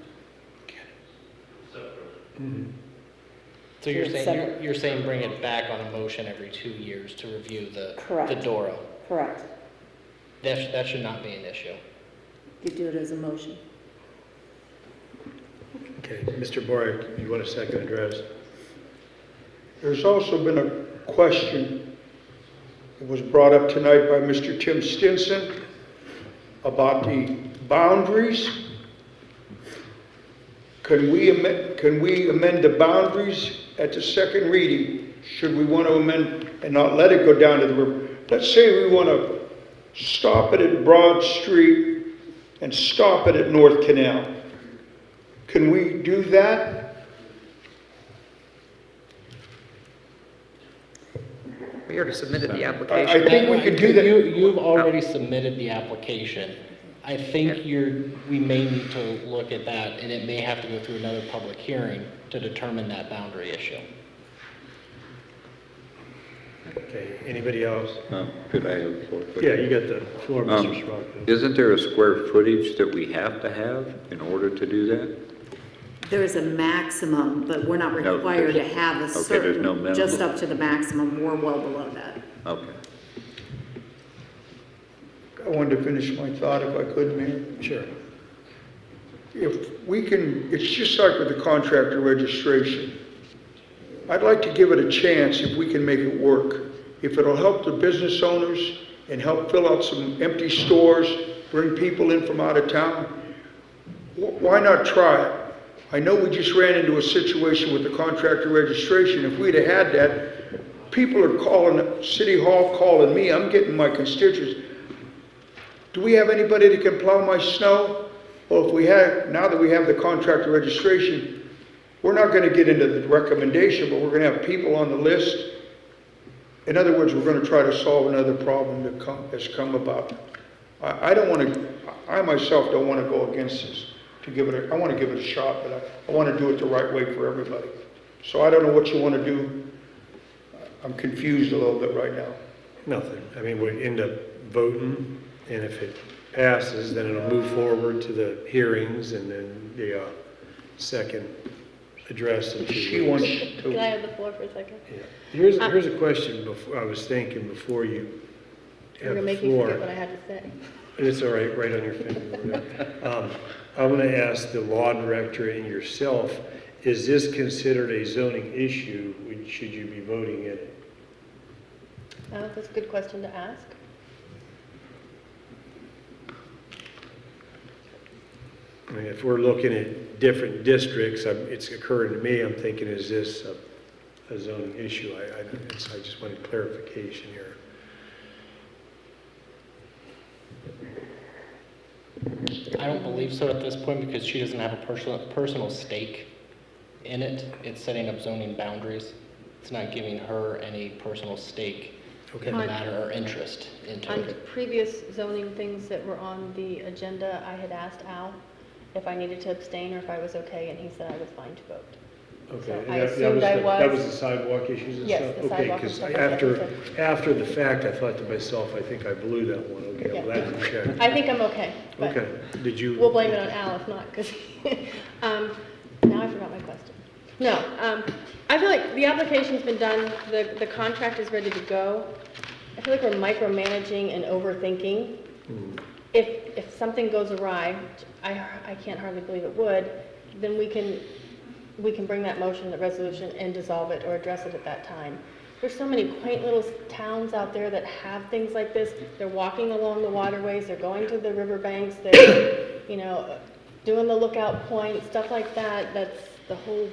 Speaker 13: So you're saying,
Speaker 14: Separate.
Speaker 13: you're saying bring it back on a motion every 2 years to review the DORA?
Speaker 14: Correct.
Speaker 13: That should not be an issue.
Speaker 14: You do it as a motion.
Speaker 1: Okay, Mr. Boric, you want a second address?
Speaker 5: There's also been a question that was brought up tonight by Mr. Tim Stinson about the boundaries. Can we amend the boundaries at the second reading? Should we want to amend and not let it go down to the river? Let's say we want to stop it at Broad Street and stop it at North Canal. Can we do that?
Speaker 10: We already submitted the
Speaker 5: I
Speaker 10: application.
Speaker 5: think we could do that.
Speaker 13: You've already submitted the application. I think we may need to look at that, and it may have to go through another public hearing to determine that boundary issue.
Speaker 1: Okay, anybody else?
Speaker 8: Could I have the floor? quick?
Speaker 1: Yeah, you got the floor, Mr. Scirocco.
Speaker 8: Isn't there a square footage that we have to have in order to do that?
Speaker 14: There's a maximum, but we're not
Speaker 8: No,
Speaker 14: required to have a
Speaker 8: okay, there's no
Speaker 14: certain,
Speaker 8: minimum.
Speaker 14: just up to the maximum, we're well below that.
Speaker 8: Okay.
Speaker 5: I wanted to finish my thought if I could, Mayor.
Speaker 1: Sure.
Speaker 5: If we can, it's just like with the contractor registration. I'd like to give it a chance if we can make it work. If it'll help the business owners and help fill out some empty stores, bring people in from out of town, why not try it? I know we just ran into a situation with the contractor registration. If we'd have had that, people are calling, City Hall calling me, I'm getting my constituents. Do we have anybody that can plow my snow? Well, if we have, now that we have the contractor registration, we're not going to get into the recommendation, but we're going to have people on the list. In other words, we're going to try to solve another problem that has come about. I don't want to, I myself don't want to go against this. I want to give it a shot, but I want to do it the right way for everybody. So I don't know what you want to do. I'm confused a little bit right now.
Speaker 1: Nothing. I mean, we end up voting, and if it passes, then it'll move forward to the hearings, and then second address in 2
Speaker 5: She
Speaker 1: weeks.
Speaker 5: wants
Speaker 11: Can I
Speaker 5: to,
Speaker 11: have the floor for a second?
Speaker 1: Yeah. Here's a question before, I was thinking before you
Speaker 11: You're
Speaker 1: have
Speaker 11: gonna
Speaker 1: the
Speaker 11: make me
Speaker 1: floor.
Speaker 11: forget what I had to say.
Speaker 1: It's all right, right on your finger. I'm going to ask the law director and yourself, is this considered a zoning issue? Should you be voting in it?
Speaker 11: That's a good question to ask.
Speaker 1: I mean, if we're looking at different districts, it's occurring to me, I'm thinking, is this a zoning issue? I just wanted clarification here.
Speaker 13: I don't believe so at this point because she doesn't have a personal stake in it. It's setting up zoning boundaries. It's not giving her any personal stake in the matter or interest into
Speaker 11: On
Speaker 13: it.
Speaker 11: previous zoning things that were on the agenda, I had asked Al if I needed to abstain or if I was okay, and he said I was fine to vote.
Speaker 1: Okay,
Speaker 11: So
Speaker 1: and
Speaker 11: I
Speaker 1: that
Speaker 11: assumed I was.
Speaker 1: that was the sidewalk issues and
Speaker 11: Yes,
Speaker 1: stuff?
Speaker 11: the sidewalk and
Speaker 1: Okay,
Speaker 11: stuff
Speaker 1: because
Speaker 11: like that.
Speaker 1: after the fact, I thought to myself, I think I blew that one. Okay,
Speaker 11: Yeah.
Speaker 1: well, that's checked.
Speaker 11: I think I'm okay, but
Speaker 1: Okay, did you?
Speaker 11: we'll blame it on Al if not, because, now I forgot my question. No, I feel like the application's been done, the contract is ready to go. I feel like we're micromanaging and overthinking. If something goes awry, I can't hardly believe it would, then we can bring that motion, the resolution, and dissolve it or address it at that time. There's so many quaint little towns out there that have things like this. They're walking along the waterways, they're going to the riverbanks, they're, doing the lookout point, stuff like that. That's the whole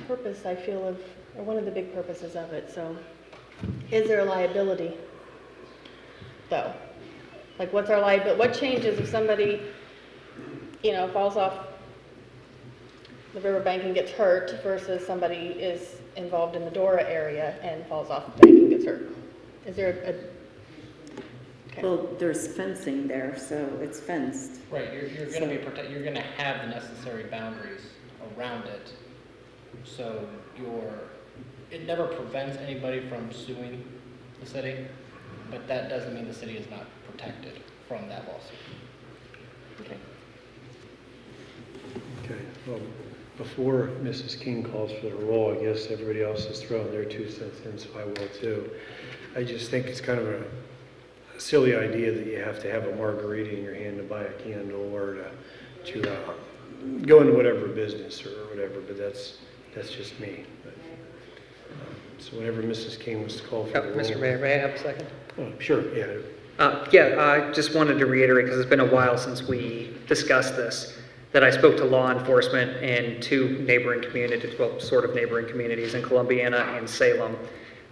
Speaker 11: purpose, I feel, or one of the big purposes of it. So, is there a liability, though? Like, what's our liability? What changes if somebody, falls off the riverbank and gets hurt versus somebody is involved in the Dora area and falls off the bank and gets hurt? Is there okay.
Speaker 14: Well, there's fencing there, so it's fenced.
Speaker 13: Right, you're going to be you're going to have the necessary boundaries around it. So it never prevents anybody from suing the city, but that doesn't mean the city is not protected from that lawsuit.
Speaker 11: Okay.
Speaker 1: Okay, well, before Mrs. King calls for the roll, I guess everybody else has thrown their 2 cents in, so I will too. I just think it's kind of a silly idea that you have to have a margarita in your hand to buy a candle or to go into whatever business or whatever, but that's just me. But, so whenever Mrs. King was to call for the roll.
Speaker 10: Mr. Mayor, may I have a second?
Speaker 1: Oh, sure, yeah.
Speaker 10: I just wanted to reiterate, because it's been a while since we discussed this, that I spoke to law enforcement in 2 neighboring communities, well, sort of neighboring communities in Columbiana and Salem.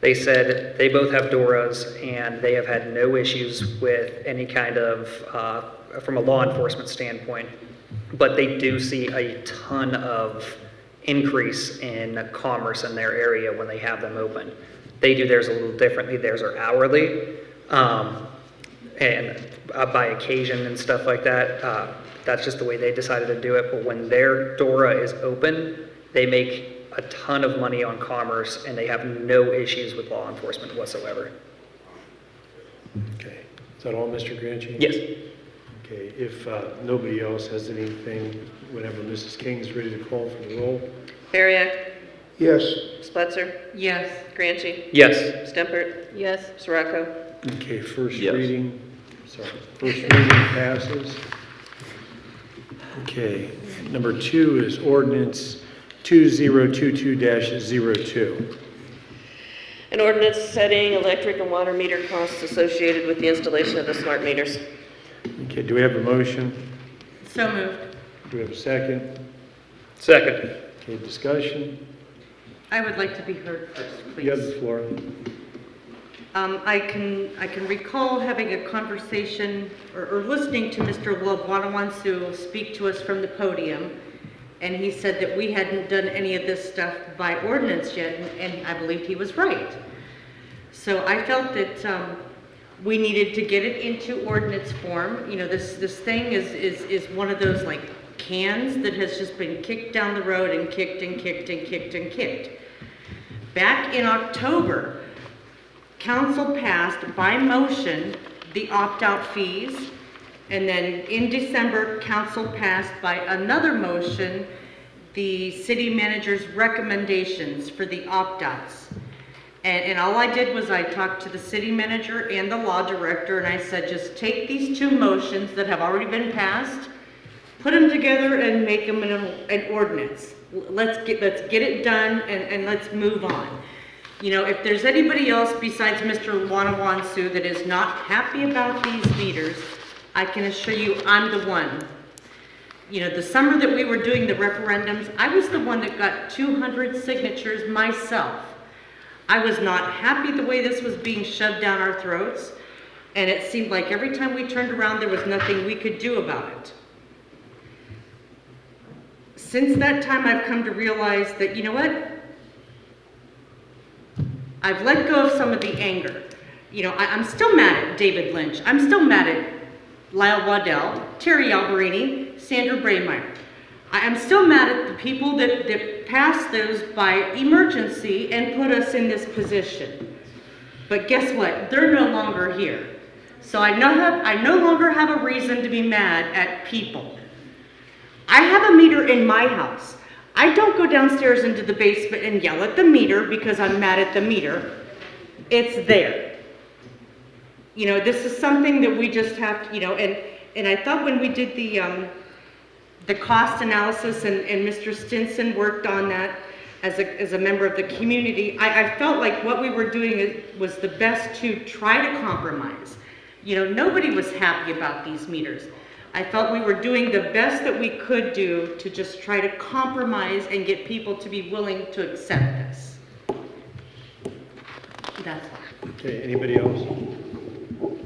Speaker 10: They said they both have DORAs and they have had no issues with any kind of, from a law enforcement standpoint, but they do see a ton of increase in commerce in their area when they have them open. They do theirs a little differently. Theirs are hourly and by occasion and stuff like that. That's just the way they decided to do it. But when their DORA is open, they make a ton of money on commerce and they have no issues with law enforcement whatsoever.
Speaker 1: Okay, is that all, Mr. Granchi?
Speaker 10: Yes.
Speaker 1: Okay, if nobody else has anything, whenever Mrs. King's ready to call for the roll.
Speaker 15: Bariak,
Speaker 5: yes,
Speaker 15: Spletzer,
Speaker 9: Yes.
Speaker 15: Granchi,
Speaker 10: Yes.
Speaker 15: Stempert,
Speaker 11: Yes.
Speaker 15: Sirocco.
Speaker 1: Okay, first
Speaker 8: Yes.
Speaker 1: reading passes. Okay, number 2 is ordinance 2022-02.
Speaker 15: An ordinance setting electric and water meter costs associated with the installation of the smart meters.
Speaker 1: Okay, do we have a motion?
Speaker 9: So moved.
Speaker 1: Do we have a second?
Speaker 10: Second.
Speaker 1: Okay, discussion?
Speaker 9: I would like to be heard first,
Speaker 1: You have
Speaker 9: please.
Speaker 1: the floor.
Speaker 9: I can recall having a conversation or listening to Mr. Wadawansu speak to us from the podium, and he said that we hadn't done any of this stuff by ordinance yet, and I believed he was right. So I felt that we needed to get it into ordinance form. This thing is one of those like cans that has just been kicked down the road and kicked and kicked and kicked and kicked. Back in October, Council passed by motion the opt-out fees, and then in December, Council passed by another motion the city manager's recommendations for the opt-outs. And all I did was I talked to the city manager and the law director, and I said, just take these two motions that have already been passed, put them together and make them an ordinance. Let's get it done and let's move on. You know, if there's anybody else besides Mr. Wanawansu that is not happy about these meters, I can assure you I'm the one. You know, the summer that we were doing the referendums, I was the one that got 200 signatures myself. I was not happy the way this was being shoved down our throats, and it seemed like every time we turned around there was nothing we could do about it. Since that time, I've come to realize that, you know what? I've let go of some of the anger. You know, I'm still mad at David Lynch. I'm still mad at Lyle Waddell, Terry Alberini, Sandra Braymeyer. I'm still mad at the people that passed those by emergency and put us in this position. But guess what? They're no longer here. So I no longer have a reason to be mad at people. I have a meter in my house. I don't go downstairs into the basement and yell at the meter because I'm mad at the meter. It's there. You know, this is something that we just have to, you know, and I thought when we did the cost analysis and Mr. Stinson worked on that as a member of the community, I felt like what we were doing was the best to try to compromise. You know, nobody was happy about these meters. I felt we were doing the best that we could do to just try to compromise and get people to be willing to accept this. That's all.
Speaker 1: Okay, anybody else?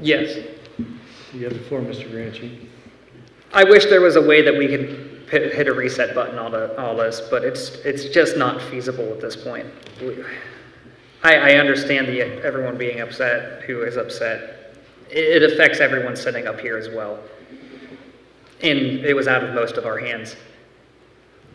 Speaker 10: Yes.
Speaker 1: You have the floor, Mr. Granchi.
Speaker 10: I wish there was a way that we could hit a reset button on all this, but it's just not feasible at this point. I understand everyone being upset, who is upset. It affects everyone sitting up here as well. And it was out of most of our hands.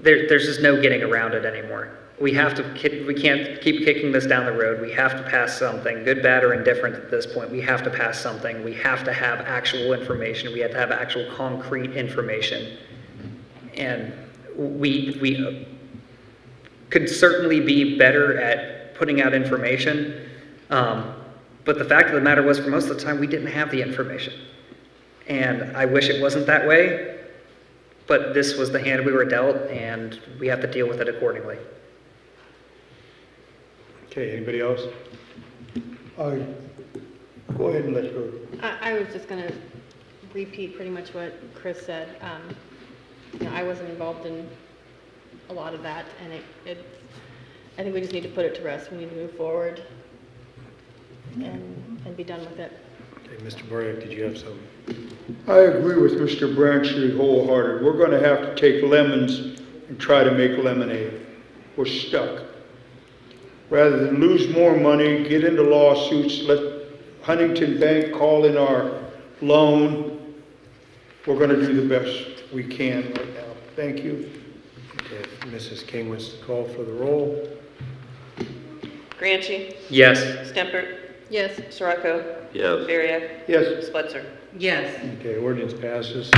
Speaker 10: There's just no getting around it anymore. We can't keep kicking this down the road. We have to pass something, good, bad, or indifferent at this point. We have to pass something. We have to have actual information. We have to have actual concrete information. And we could certainly be better at putting out information. But the fact of the matter was, for most of the time, we didn't have the information. And I wish it wasn't that way, but this was the hand we were dealt, and we have to deal with it accordingly.
Speaker 1: Okay, anybody else?
Speaker 5: Go ahead and let her.
Speaker 11: I was just going to repeat pretty much what Chris said. You know, I wasn't involved in a lot of that, and I think we just need to put it to rest. We need to move forward and be done with it.
Speaker 1: Okay, Mr. Boyak, did you have some?
Speaker 5: I agree with Mr. Branchley wholehearted. We're going to have to take lemons and try to make lemonade. We're stuck. Rather than lose more money, get into lawsuits, let Huntington Bank call in our loan, we're going to do the best we can right now. Thank you.
Speaker 1: Okay, if Mrs. King wants to call for the roll.
Speaker 15: Granchi?
Speaker 10: Yes.
Speaker 15: Stemper?
Speaker 11: Yes.
Speaker 15: Sirocco?
Speaker 8: Yes.
Speaker 15: Bariak?
Speaker 5: Yes.
Speaker 15: Spitzer?
Speaker 9: Yes.
Speaker 1: Okay, ordinance passes.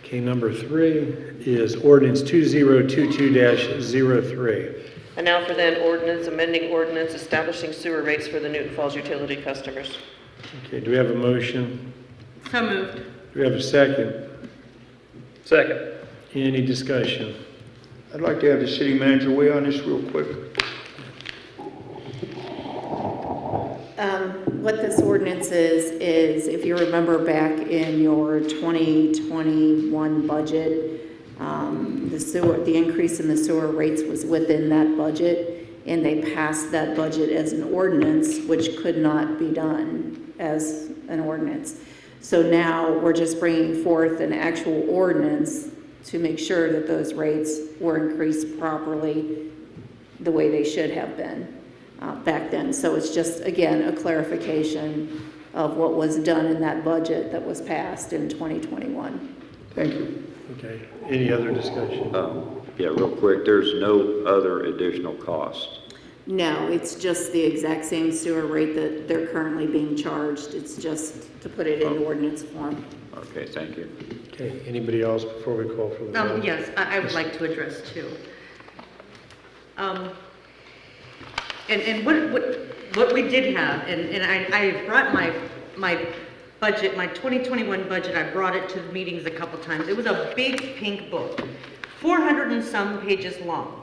Speaker 1: Okay, number 3 is ordinance 2022-03.
Speaker 15: And now for then ordinance, amending ordinance establishing sewer rates for the Newton Falls utility customers.
Speaker 1: Okay, do we have a motion?
Speaker 9: So moved.
Speaker 1: Do we have a second?
Speaker 10: Second.
Speaker 1: Any discussion?
Speaker 5: I'd like to have the city manager weigh on this real quick.
Speaker 14: What this ordinance is if you remember back in your 2021 budget, the increase in the sewer rates was within that budget, and they passed that budget as an ordinance, which could not be done as an ordinance. So now we're just bringing forth an actual ordinance to make sure that those rates were increased properly the way they should have been back then. So it's just, again, a clarification of what was done in that budget that was passed in 2021.
Speaker 5: Thank you.
Speaker 1: Okay, any other discussion?
Speaker 8: Yeah, real quick, there's no other additional cost.
Speaker 14: No, it's just the exact same sewer rate that they're currently being charged. It's just to put it in ordinance form.
Speaker 8: Okay, thank you.
Speaker 1: Okay, anybody else before we call for the vote?
Speaker 9: Yes, I would like to address two. And what we did have, and I brought my budget, my 2021 budget, I brought it to the meetings a couple times. It was a big pink book, 400 and some pages long.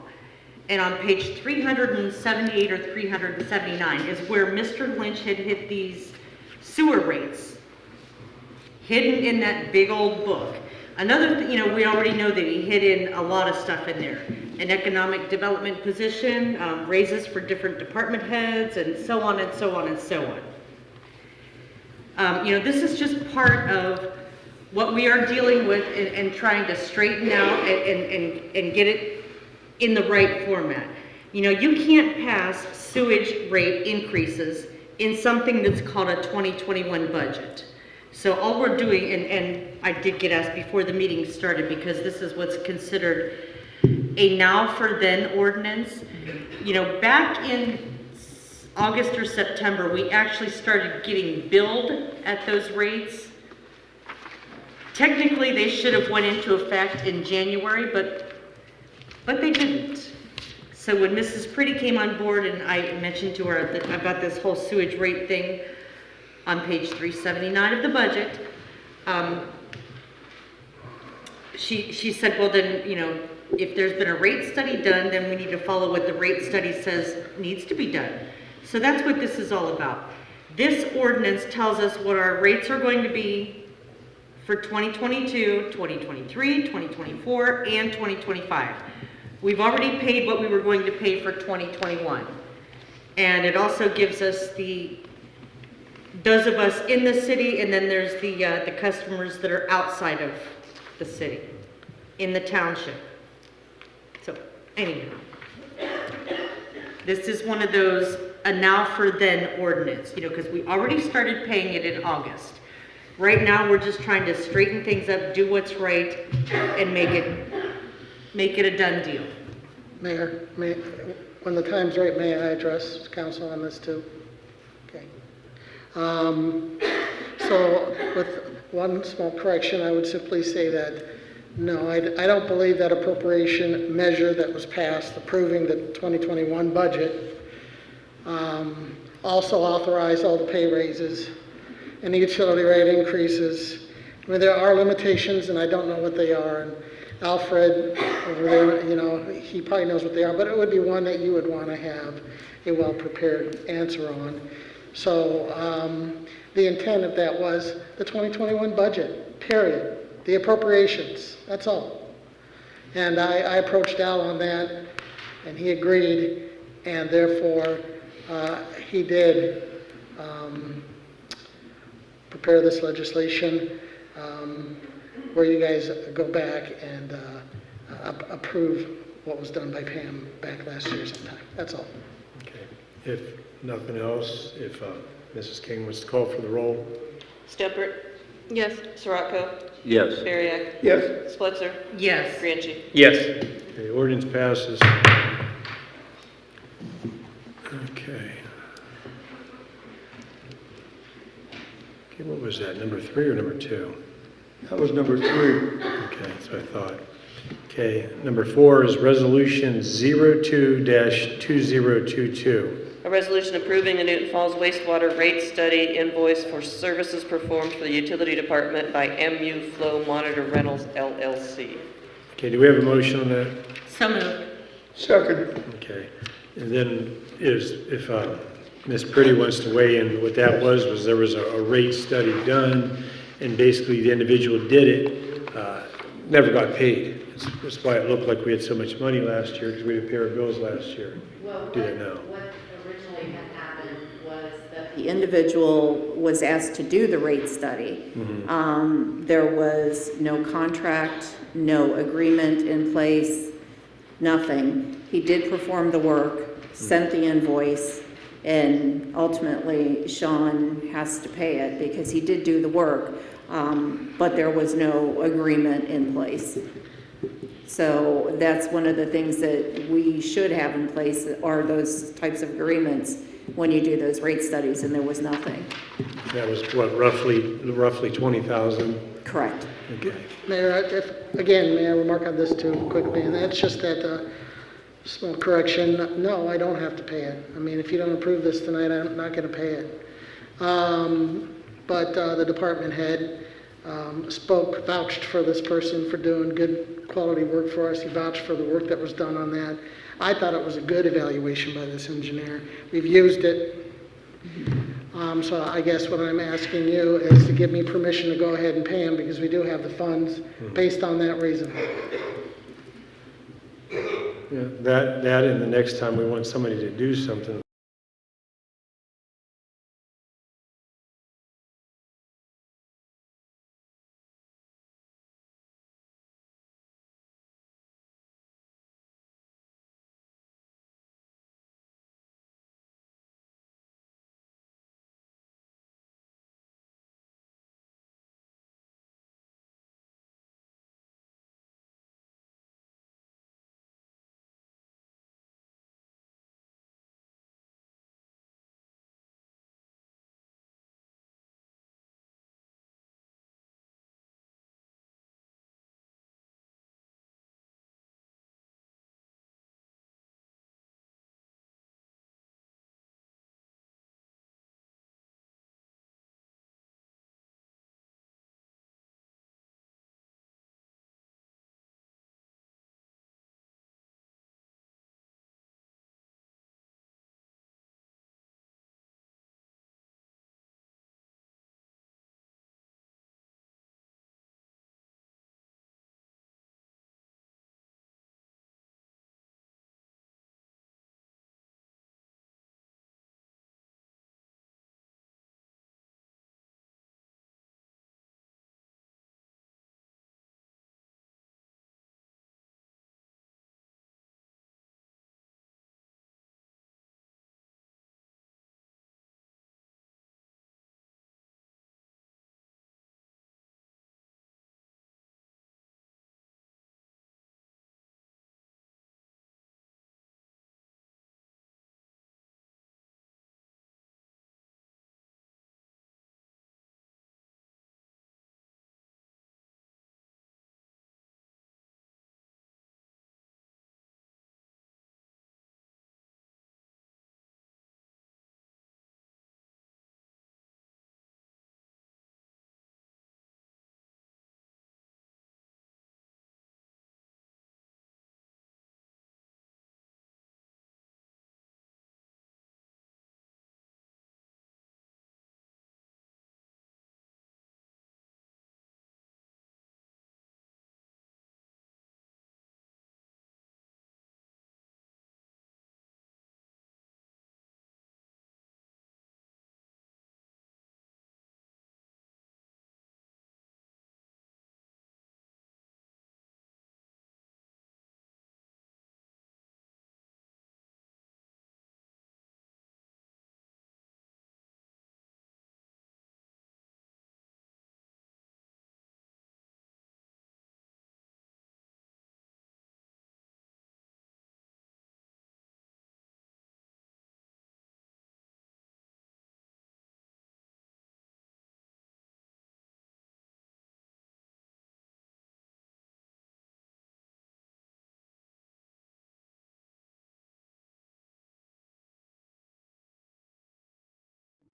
Speaker 9: And on page 378 or 379 is where Mr. Lynch had hit these sewer rates, hidden in that big old book. Another, we already know that he hid in a lot of stuff in there. An economic development position, raises for different department heads, and so on and so on and so on. This is just part of what we are dealing with and trying to straighten out and get it in the right format. You can't pass sewage rate increases in something that's called a 2021 budget. So all we're doing, and I did get asked before the meeting started, because this is what's considered a now for then ordinance. Back in August or September, we actually started getting billed at those rates. Technically, they should have went into effect in January, but they didn't. So when Mrs. Pretty came on board, and I mentioned to her about this whole sewage rate thing on page 379 of the budget, she said, well then, if there's been a rate study done, then we need to follow what the rate study says needs to be done. So that's what this is all about. This ordinance tells us what our rates are going to be for 2022, 2023, 2024, and 2025. We've already paid what we were going to pay for 2021. And it also gives us those of us in the city, and then there's the customers that are outside of the city, in the township. So, anyhow, this is one of those a now for then ordinance, because we already started paying it in August. Right now, we're just trying to straighten things up, do what's right, and make it a done deal.
Speaker 12: Mayor, when the time's right, may I address council on this too? Okay. So with one small correction, I would simply say that no, I don't believe that appropriation measure that was passed approving the 2021 budget also authorized all the pay raises and the utility rate increases. I mean, there are limitations, and I don't know what they are. And Alfred over there, he probably knows what they are, but it would be one that you would want to have a well-prepared answer on. So the intent of that was the 2021 budget, period. The appropriations, that's all. And I approached Al on that, and he agreed, and therefore he did prepare this legislation where you guys go back and approve what was done by Pam back last year sometime. That's all.
Speaker 1: Okay. If nothing else, if Mrs. King wants to call for the roll.
Speaker 15: Steppert?
Speaker 11: Yes.
Speaker 15: Sirocco?
Speaker 8: Yes.
Speaker 15: Bariak?
Speaker 5: Yes.
Speaker 15: Spletzer?
Speaker 9: Yes.
Speaker 15: Bianchi?
Speaker 10: Yes.
Speaker 1: The ordinance passes. Okay. Okay, what was that, number 3 or number 2?
Speaker 5: That was number 3.
Speaker 1: Okay, that's what I thought. Okay, number 4 is Resolution 02-2022.
Speaker 15: A resolution approving the Newton Falls wastewater rate study invoice for services performed for the utility department by MU Flow Monitor Rentals LLC.
Speaker 1: Okay, do we have a motion on that?
Speaker 9: So moved.
Speaker 5: Second.
Speaker 1: Okay, and then if Ms. Pretty wants to weigh in, what that was there was a rate study done, and basically the individual did it, never got paid. That's why it looked like we had so much money last year, because we didn't pay our bills last year.
Speaker 14: Well,
Speaker 1: Do that now.
Speaker 14: what originally had happened was that the individual was asked to do the rate study. There was no contract, no agreement in place, nothing. He did perform the work, sent the invoice, and ultimately Sean has to pay it because he did do the work, but there was no agreement in place. So that's one of the things that we should have in place are those types of agreements when you do those rate studies, and there was nothing.
Speaker 1: That was what, roughly 20,000?
Speaker 14: Correct.
Speaker 3: Okay.
Speaker 12: Mayor, again, may I remark on this too quickly, and that's just that, small correction, no, I don't have to pay it. I mean, if you don't approve this tonight, I'm not gonna pay it. But the department head vouched for this person for doing good quality work for us. He vouched for the work that was done on that. I thought it was a good evaluation by this engineer. We've used it. So I guess what I'm asking you is to give me permission to go ahead and pay him because we do have the funds based on that reason.
Speaker 1: Yeah, that and the next time we want somebody to do something,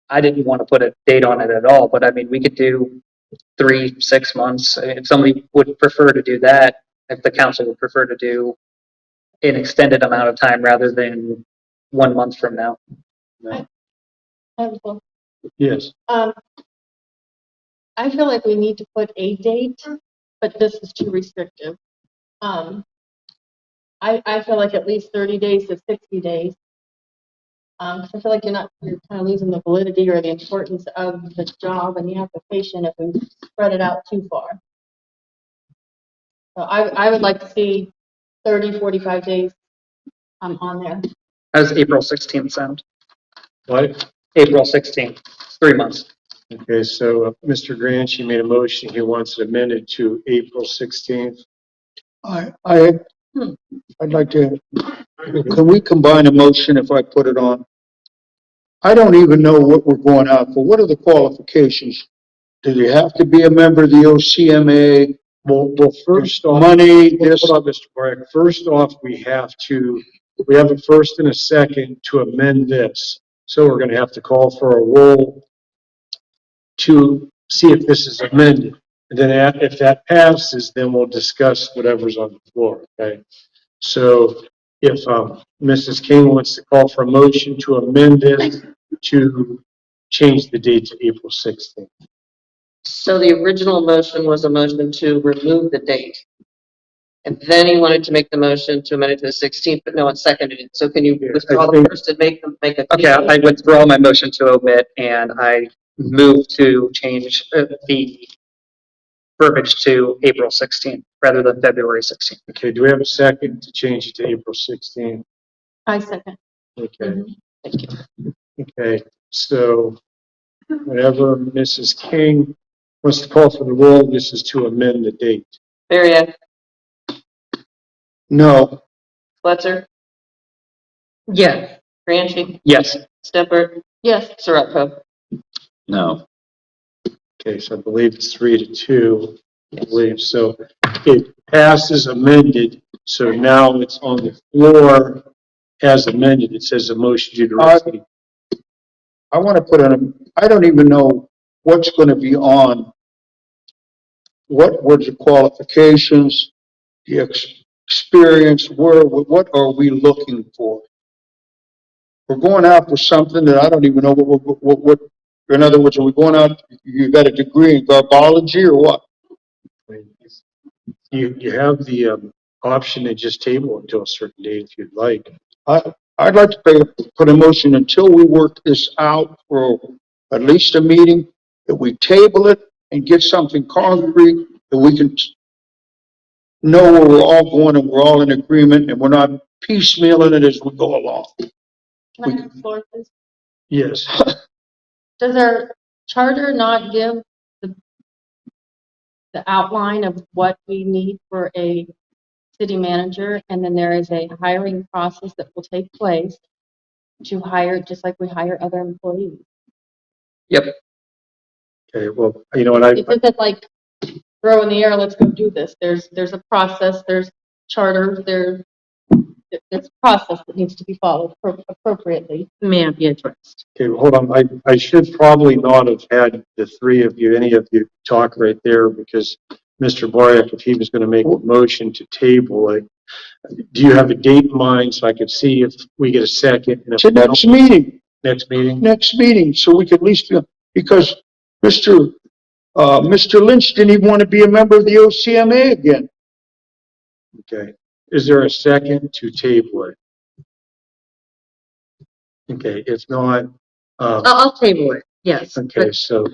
Speaker 10: I didn't want to put a date on it at all, but I mean, we could do 3, 6 months. If somebody would prefer to do that, if the council would prefer to do an extended amount of time rather than 1 month from now.
Speaker 1: yes.
Speaker 11: I feel like we need to put a date, but this is too restrictive. I feel like at least 30 days to 60 days. 'Cause I feel like you're kind of losing the validity or the importance of the job and the application if we spread it out too far. So I would like to see 30, 45 days on there.
Speaker 10: How does April 16th sound?
Speaker 1: What?
Speaker 10: April 16th, 3 months.
Speaker 1: Okay, so Mr. Granchi made a motion. He wants it amended to April 16th.
Speaker 5: I'd like to, can we combine a motion if I put it on? I don't even know what we're going out for. What are the qualifications Do they have to be a member of the OCMA?
Speaker 1: Well, first off.
Speaker 5: Money, this,
Speaker 1: Hold on, Mr. Borek. First off, we have a first and a second to amend this. So we're gonna have to call for a roll to see if this is amended. And then if that passes, then we'll discuss whatever's on the floor, okay? So if, Mrs. King wants to call for a motion to amend this to change the date to April 16th.
Speaker 15: So the original motion was a motion to remove the date. And then he wanted to make the motion to amend it to the 16th, but no one seconded it. So can you withdraw the first and make a?
Speaker 10: Okay, I withdraw my motion to omit, and I move to change the verbiage to April 16th rather than February 16th.
Speaker 1: Okay, do we have a second to change it to April 16th?
Speaker 11: I second.
Speaker 1: Okay. Okay, so whenever Mrs. King wants to call for the roll, this is to amend the date.
Speaker 15: Bariak,
Speaker 5: no.
Speaker 15: Fletcher? Yes. Franchi?
Speaker 10: Yes.
Speaker 15: Stepper?
Speaker 11: Yes.
Speaker 15: Sirocco?
Speaker 8: No.
Speaker 1: Okay, so I believe it's 3-2, I believe. So it passes amended, so now it's on the floor as amended. It says a motion due to rescind.
Speaker 5: I want to put in, I don't even know what's going to be on. What were the qualifications, the experience, what are we looking for? We're going out for something that I don't even know what, in other words, are we going out, you got a degree in garbology or what?
Speaker 1: You have the option to just table until a certain date if you'd like.
Speaker 5: I'd like to put a motion until we work this out for at least a meeting, that we table it and get something concrete that we can know where we're all going and we're all in agreement and we're not piecemealing it as we go along.
Speaker 11: Can I have the floor, please?
Speaker 1: Yes.
Speaker 11: Does our charter not give the outline of what we need for a city manager? And then there is a hiring process that will take place to hire, just like we hire other employees.
Speaker 10: Yep.
Speaker 1: Okay, well, you know what,
Speaker 11: It isn't like throw in the air, let's go do this. There's a process, there's charters, there's a process that needs to be followed appropriately.
Speaker 15: May I be addressed?
Speaker 1: Okay, well, hold on. I should probably not have had the three of you, any of you talk right there because Mr. Boryak, if he was going to make a motion to table it, do you have a date in mind so I could see if we get a second? And if
Speaker 5: To next meeting.
Speaker 1: Next meeting?
Speaker 5: Next meeting, so we could at least, because Mr. Lynch didn't even want to be a member of the OCMA again.
Speaker 1: Okay. Is there a second to table it? Okay, if not,
Speaker 15: I'll table it, yes.
Speaker 1: okay, so,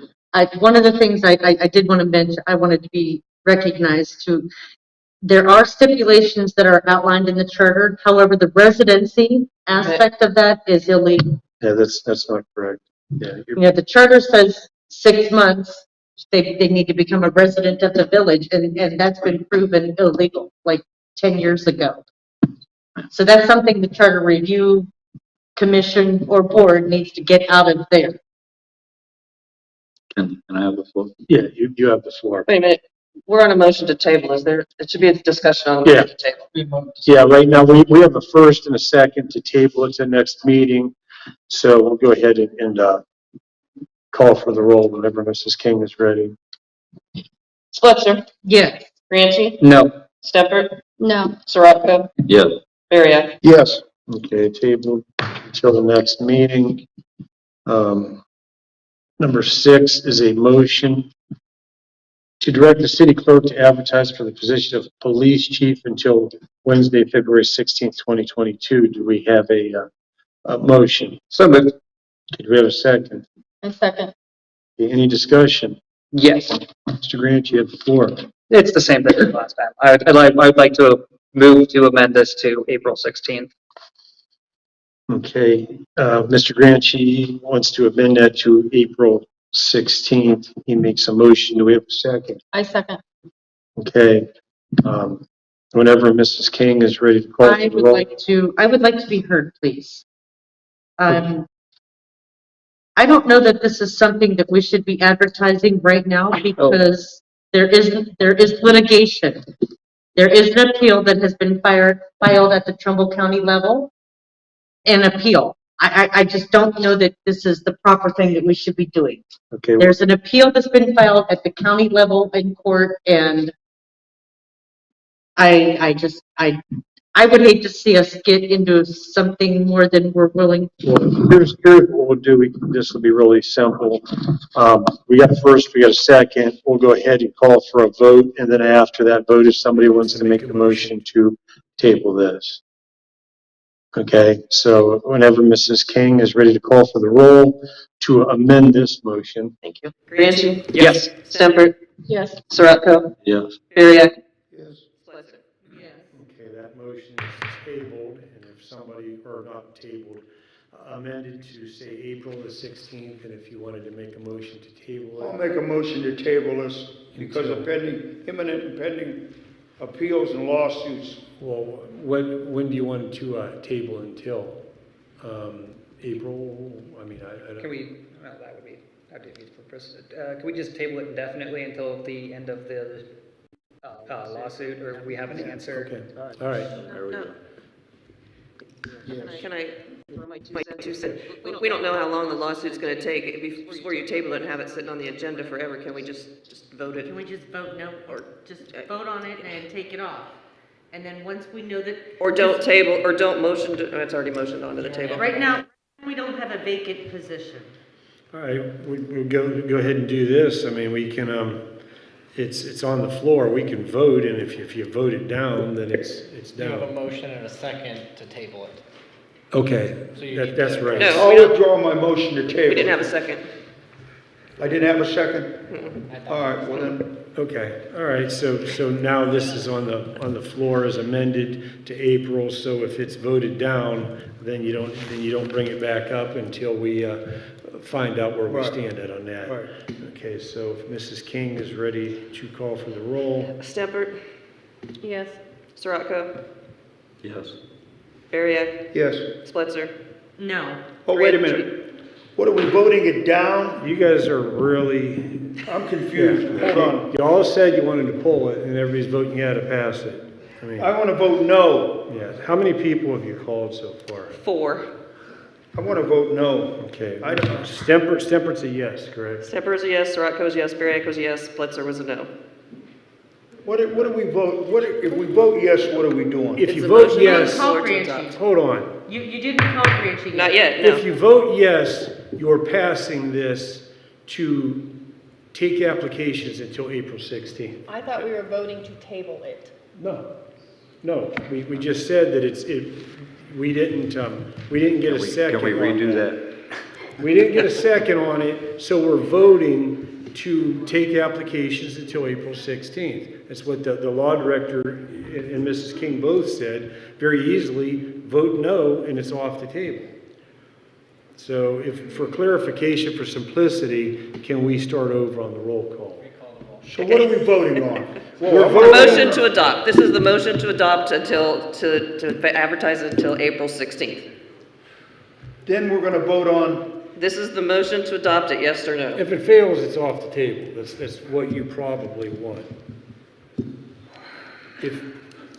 Speaker 15: One of the things I did want to mention, I wanted to be recognized to, there are stipulations that are outlined in the charter. However, the residency aspect of that is illegal.
Speaker 1: yeah, that's not correct. Yeah,
Speaker 15: You know, the charter says 6 months, they need to become a resident of the village, and that's been proven illegal, like 10 years ago. So that's something the charter review commission or board needs to get out of there.
Speaker 8: Can I have the floor?
Speaker 1: yeah, you have the floor.
Speaker 15: Wait a minute, we're on a motion to table, is there, it should be a discussion on the motion to table.
Speaker 1: Yeah, right now, we have a first and a second to table it to the next meeting. So we'll go ahead and call for the roll whenever Mrs. King is ready.
Speaker 15: Fletcher? Yes. Franchi?
Speaker 10: No.
Speaker 15: Stepper?
Speaker 11: No.
Speaker 15: Sirocco?
Speaker 8: Yes.
Speaker 15: Bariak?
Speaker 5: Yes.
Speaker 1: Okay, table until the next meeting. Number 6 is a motion to direct the city clerk to advertise for the position of police chief until Wednesday, February 16th, 2022. Do we have a motion?
Speaker 5: So moved.
Speaker 1: Do we have a second?
Speaker 11: A second.
Speaker 1: Okay, any discussion?
Speaker 10: Yes.
Speaker 1: Mr. Grant, you have the floor.
Speaker 10: It's the same thing as last time. I'd like to move to amend this to April 16th.
Speaker 1: Okay, Mr. Grant, he wants to amend that to April 16th. He makes a motion. Do we have a second?
Speaker 11: I second.
Speaker 1: Okay, whenever Mrs. King is ready to call
Speaker 15: I
Speaker 1: for the
Speaker 15: would
Speaker 1: roll.
Speaker 15: like to be heard, please.
Speaker 16: I don't know that this is something that we should be advertising right now because there is litigation. There is an appeal that has been filed at the Trumbull County level, an appeal. I just don't know that this is the proper thing that we should be doing.
Speaker 1: Okay.
Speaker 16: There's an appeal that's been filed at the county level in court, and I would hate to see us get into something more than we're willing.
Speaker 1: Well, here's what we'll do. This will be really simple. We got a second. We'll go ahead and call for a vote, and then after that vote, if somebody wants to make a motion to table this. Okay, so whenever Mrs. King is ready to call for the roll to amend this motion.
Speaker 15: Thank you. Granchi?
Speaker 1: Yes.
Speaker 15: Stemper?
Speaker 11: Yes.
Speaker 15: Siratko?
Speaker 8: Yes.
Speaker 15: Bariak?
Speaker 5: Yes.
Speaker 1: Okay, that motion is tabled, and if somebody, or not tabled, amended to say April the 16th, and if you wanted to make a motion to table
Speaker 5: I'll
Speaker 1: it.
Speaker 5: make a motion to table this because of imminent and pending appeals and lawsuits.
Speaker 1: Well, when do you want to table until? April? I mean, I don't.
Speaker 10: Can we, well, that'd be for precedent. Can we just table it indefinitely until the end of the lawsuit, or if we have an answer?
Speaker 1: Okay, all right.
Speaker 8: There we go.
Speaker 15: Can I, my 2 cents? We don't know how long the lawsuit's gonna take. Before you table it and have it sitting on the agenda forever, can we just vote it?
Speaker 9: Can we just vote no, or just vote on it and take it off? And then once we know that.
Speaker 15: Or don't table, or don't motion to, it's already motioned onto the table.
Speaker 9: Right now, we don't have a vacant position.
Speaker 1: All right, we'll go ahead and do this. I mean, we can, it's on the floor. We can vote, and if you vote it down, then it's
Speaker 13: You have a
Speaker 1: down.
Speaker 13: motion and a second to table it.
Speaker 1: Okay,
Speaker 13: So you need
Speaker 1: that's
Speaker 13: to-
Speaker 1: right.
Speaker 15: No.
Speaker 5: I'll withdraw my motion to table.
Speaker 15: We didn't have a second.
Speaker 5: I didn't have a second? All right, well then,
Speaker 1: Okay, all right, so now this is on the floor as amended to April, so if it's voted down, then you don't bring it back up until we find out where we
Speaker 5: Right.
Speaker 1: stand at on that.
Speaker 5: Right.
Speaker 1: Okay, so if Mrs. King is ready to call for the roll.
Speaker 15: Stemper?
Speaker 11: Yes.
Speaker 15: Siratko?
Speaker 8: Yes.
Speaker 15: Bariak?
Speaker 5: yes.
Speaker 15: Splitzer?
Speaker 9: No.
Speaker 5: Oh, wait a minute. What, are we voting it down?
Speaker 1: You guys are really,
Speaker 5: I'm confused. Hold on.
Speaker 1: you all said you wanted to pull it, and everybody's voting yeah to pass it. I mean,
Speaker 5: I want to vote no.
Speaker 1: yeah, how many people have you called so far?
Speaker 15: 4.
Speaker 5: I want to vote no.
Speaker 1: Okay,
Speaker 5: I don't-
Speaker 1: Stemper's a yes, correct?
Speaker 15: Stemper is a yes, Siratko is a yes, Bariak was a yes, Splitzer was a no.
Speaker 5: What do we vote, if we vote yes, what are we doing?
Speaker 1: If
Speaker 15: It's
Speaker 1: you
Speaker 15: a
Speaker 1: vote
Speaker 15: motion on the
Speaker 1: yes,
Speaker 15: floor to
Speaker 9: Call
Speaker 15: adopt.
Speaker 9: Granchi.
Speaker 1: hold on.
Speaker 9: You didn't call Granchi.
Speaker 15: Not yet,
Speaker 1: If
Speaker 15: no.
Speaker 1: you vote yes, you're passing this to take applications until April 16th.
Speaker 11: I thought we were voting to table it.
Speaker 1: No, we just said that we didn't get a second
Speaker 8: Can we
Speaker 1: on
Speaker 8: redo
Speaker 1: that.
Speaker 8: that?
Speaker 1: We didn't get a second on it, so we're voting to take applications until April 16th. That's what the law director and Mrs. King both said, very easily, vote no, and it's off the table. So if, for clarification, for simplicity, can we start over on the roll call?
Speaker 5: So what are we voting on?
Speaker 1: We're
Speaker 15: The
Speaker 1: voting-
Speaker 15: motion to adopt. This is the motion to adopt until, to advertise it until April 16th.
Speaker 5: Then we're going to vote on,
Speaker 15: This is the motion to adopt it, yes or no?
Speaker 1: If it fails, it's off the table. That's what you probably want.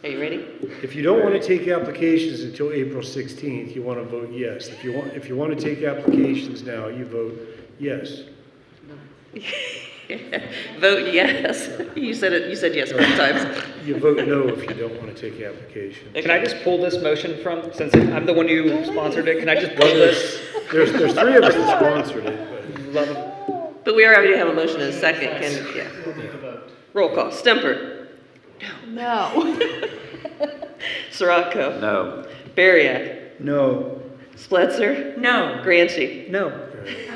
Speaker 15: Are you ready?
Speaker 1: If you don't want to take applications until April 16th, you want to vote yes. If you want to take applications now, you vote yes.
Speaker 15: Vote yes. You said yes both times.
Speaker 1: You vote no if you don't want to take applications.
Speaker 10: Can I just pull this motion from, since I'm the one who sponsored it, can I just pull this?
Speaker 1: There's 3 of us that sponsored it,
Speaker 10: Love it.
Speaker 15: But we already have a motion and a second. Yeah. Roll call. Stemper.
Speaker 11: No.
Speaker 15: Siratko.
Speaker 8: No.
Speaker 15: Bariak.
Speaker 5: no.
Speaker 15: Splitzer.
Speaker 9: No.
Speaker 15: Granchi.
Speaker 10: No.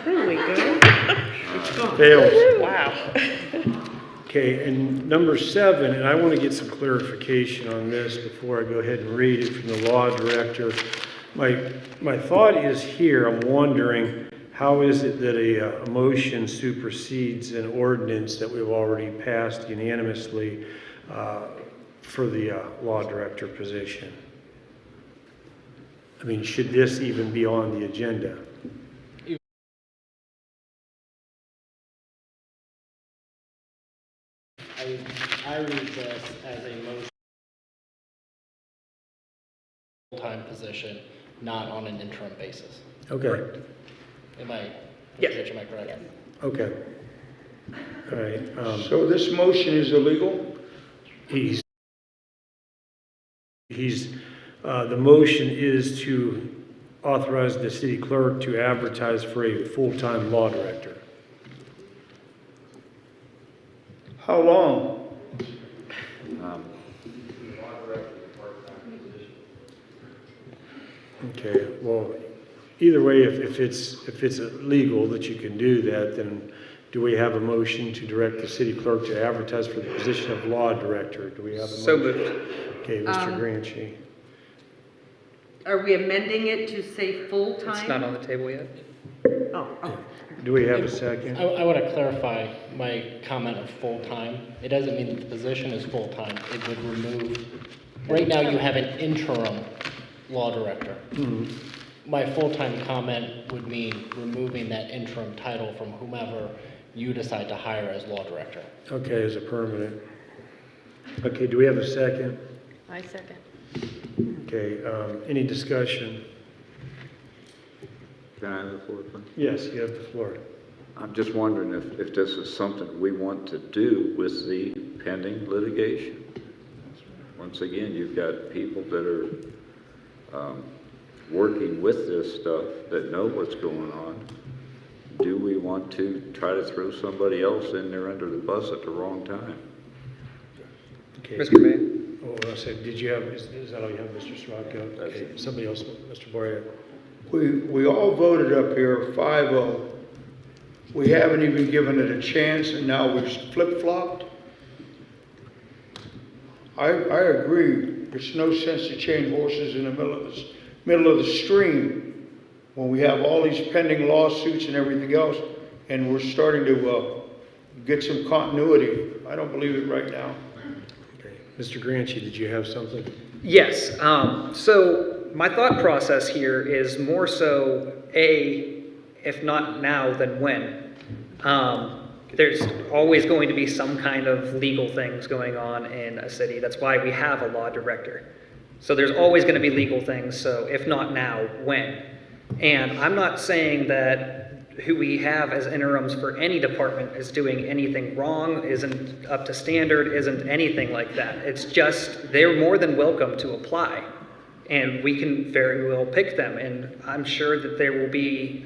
Speaker 9: There we go.
Speaker 1: but fails.
Speaker 15: Wow.
Speaker 1: Okay, and number 7, and I want to get some clarification on this before I go ahead and read it from the law director. My thought is here, I'm wondering, how is it that a motion supersedes an ordinance that we've already passed unanimously for the law director position? I mean, should this even be on the agenda?
Speaker 13: I read this as a motion full-time position, not on an interim basis.
Speaker 1: Okay,
Speaker 13: Am I,
Speaker 10: Yes.
Speaker 13: Mr. Rich, am I correct?
Speaker 1: okay. All right,
Speaker 5: So this motion is illegal?
Speaker 1: the motion is to authorize the city clerk to advertise for a full-time law director.
Speaker 5: How long?
Speaker 1: Okay, well, either way, if it's legal that you can do that, then do we have a motion to direct the city clerk to advertise for the position of law director? Do we have a motion?
Speaker 10: So moved.
Speaker 1: Okay, Mr. Granchi.
Speaker 9: Are we amending it to say full-time?
Speaker 10: It's not on the table yet.
Speaker 9: Oh.
Speaker 1: Do we have a second?
Speaker 13: I want to clarify my comment of full-time. It doesn't mean that the position is full-time. It would remove, right now you have an interim law director. My full-time comment would mean removing that interim title from whomever you decide to hire as law director.
Speaker 1: Okay, as a permanent. Okay, do we have a second?
Speaker 11: I second.
Speaker 1: Okay, any discussion?
Speaker 8: Can I have the floor, please?
Speaker 1: Yes, you have the floor.
Speaker 8: I'm just wondering if this is something we want to do with the pending litigation. Once again, you've got people that are working with this stuff that know what's going on. Do we want to try to throw somebody else in there under the bus at the wrong time?
Speaker 1: Okay.
Speaker 10: Mr. Mayor?
Speaker 1: Oh, I said, did you have, is that all you have, Mr. Srocco? Okay, somebody else, Mr. Boyer?
Speaker 5: We all voted up here 5-0. We haven't even given it a chance, and now we've flip-flopped. I agree. There's no sense to chain horses in the middle of the stream when we have all these pending lawsuits and everything else, and we're starting to get some continuity. I don't believe it right now.
Speaker 1: Okay, Mr. Granchi, did you have something?
Speaker 10: Yes. So my thought process here is more so, if not now, then when? There's always going to be some kind of legal things going on in a city. That's why we have a law director. So there's always going to be legal things. So if not now, when? And I'm not saying that who we have as interims for any department is doing anything wrong, isn't up to standard, isn't anything like that. It's just they're more than welcome to apply. And we can very well pick them. And I'm sure that there will be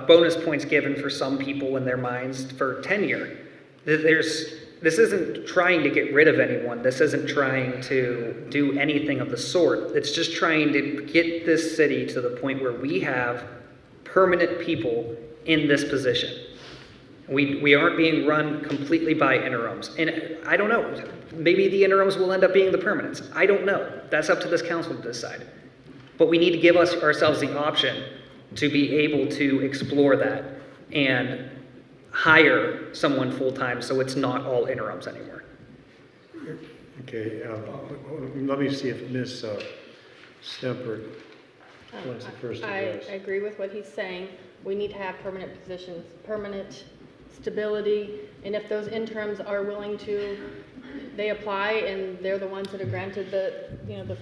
Speaker 10: bonus points given for some people in their minds for tenure. This isn't trying to get rid of anyone. This isn't trying to do anything of the sort. It's just trying to get this city to the point where we have permanent people in this position. We aren't being run completely by interims. And I don't know, maybe the interims will end up being the permanents. I don't know. That's up to this council to decide. But we need to give ourselves the option to be able to explore that and hire someone full-time so it's not all interims anymore.
Speaker 1: Okay, let me see if Ms. Stemper wants to first address.
Speaker 11: I agree with what he's saying. We need to have permanent positions, permanent stability, and if those interims are willing to, they apply and they're the ones that are granted the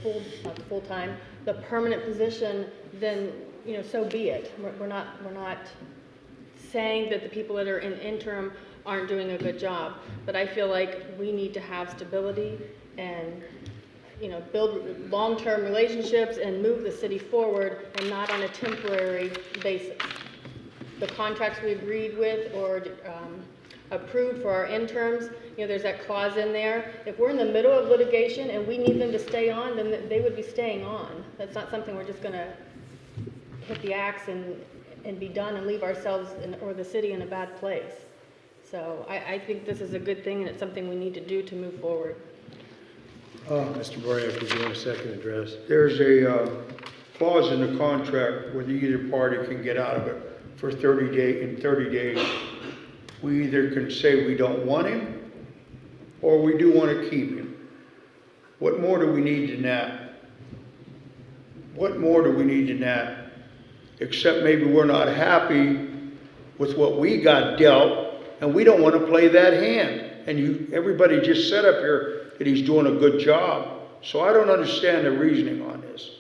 Speaker 11: full-time, the permanent position, then, so be it. We're not saying that the people that are in interim aren't doing a good job, but I feel like we need to have stability and, build long-term relationships and move the city forward and not on a temporary basis. The contracts we agreed with or approved for our interns, there's that clause in there. If we're in the middle of litigation and we need them to stay on, then they would be staying on. That's not something we're just gonna hit the axe and be done and leave ourselves or the city in a bad place. So I think this is a good thing and it's something we need to do to move forward.
Speaker 1: Mr. Boyer, did you want a second address?
Speaker 5: There's a clause in the contract where either party can get out of it for 30 days. We either can say we don't want him or we do want to keep him. What more do we need than that? What more do we need than that? Except maybe we're not happy with what we got dealt and we don't want to play that hand. And everybody just said up here that he's doing a good job. So I don't understand the reasoning on this.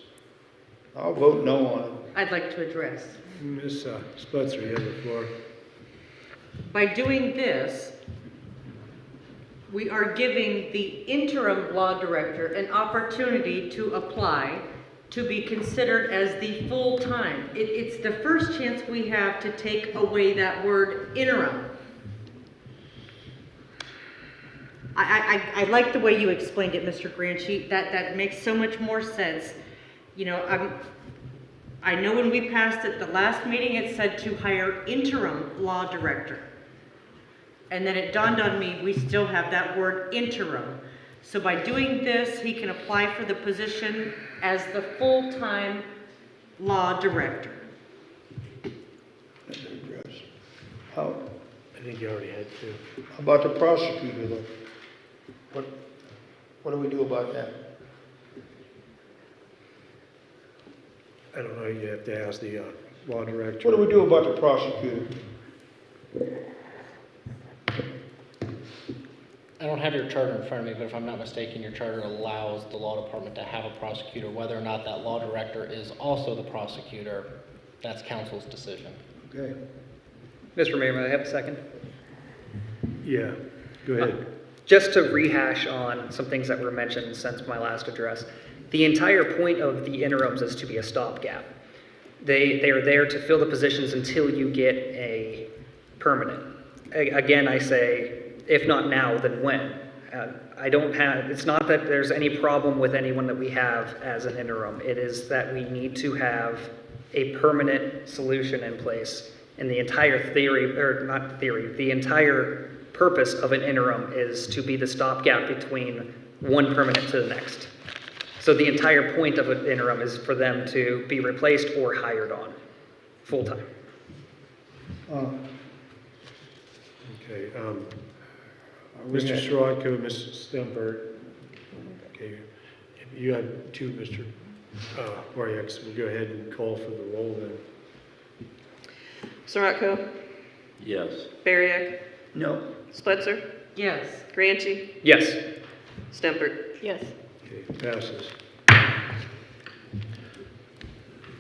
Speaker 5: I'll vote no on it.
Speaker 9: I'd like to address.
Speaker 1: Ms. Spitzer, you have the floor.
Speaker 9: By doing this, we are giving the interim law director an opportunity to apply to be considered as the full-time. It's the first chance we have to take away that word interim. I like the way you explained it, Mr. Granchi. That makes so much more sense. You know, I know when we passed it the last meeting, it said to hire interim law director. And then it dawned on me, we still have that word interim. So by doing this, he can apply for the position as the full-time law director.
Speaker 5: How
Speaker 1: I think you already had two.
Speaker 5: about the prosecutor though? What do we do about that?
Speaker 1: I don't know, you have to ask the law director.
Speaker 5: What do we do about the prosecutor?
Speaker 13: I don't have your charter in front of me, but if I'm not mistaken, your charter allows the law department to have a prosecutor. Whether or not that law director is also the prosecutor, that's council's decision.
Speaker 5: Okay.
Speaker 10: Mr. Mayor, may I have a second?
Speaker 1: Yeah, go ahead.
Speaker 10: Just to rehash on some things that were mentioned since my last address, the entire point of the interims is to be a stopgap. They are there to fill the positions until you get a permanent. Again, I say, if not now, then when? It's not that there's any problem with anyone that we have as an interim. It is that we need to have a permanent solution in place. And the entire the entire purpose of an interim is to be the stopgap between one permanent to the next. So the entire point of an interim is for them to be replaced or hired on full-time.
Speaker 1: Okay, Mr. Sirocco, Ms. Stemper. Okay, you had two, Mr. Waryak, we'll go ahead and call for the roll then.
Speaker 15: Sirocco?
Speaker 8: Yes.
Speaker 15: Bariak?
Speaker 5: No.
Speaker 15: Spitzer?
Speaker 9: Yes.
Speaker 15: Granchi?
Speaker 10: Yes.
Speaker 15: Stempert?
Speaker 11: Yes.
Speaker 1: Okay, passes.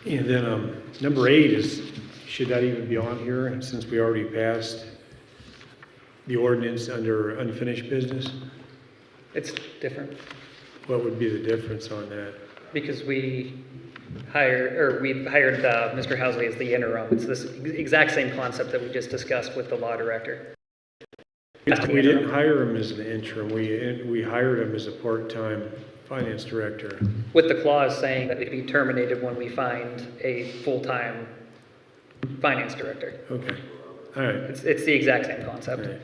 Speaker 1: And then number 8 is, should that even be on here since we already passed the ordinance under unfinished business?
Speaker 10: It's different
Speaker 1: What would be the difference on that?
Speaker 10: because we hired Mr. Housley as the interim. It's this exact same concept that we just discussed with the law director.
Speaker 1: We didn't hire him as an interim, we hired him as a part-time finance director.
Speaker 10: With the clause saying that it be terminated when we find a full-time finance director.
Speaker 1: Okay, all right.
Speaker 10: It's the exact same concept.
Speaker 1: All right.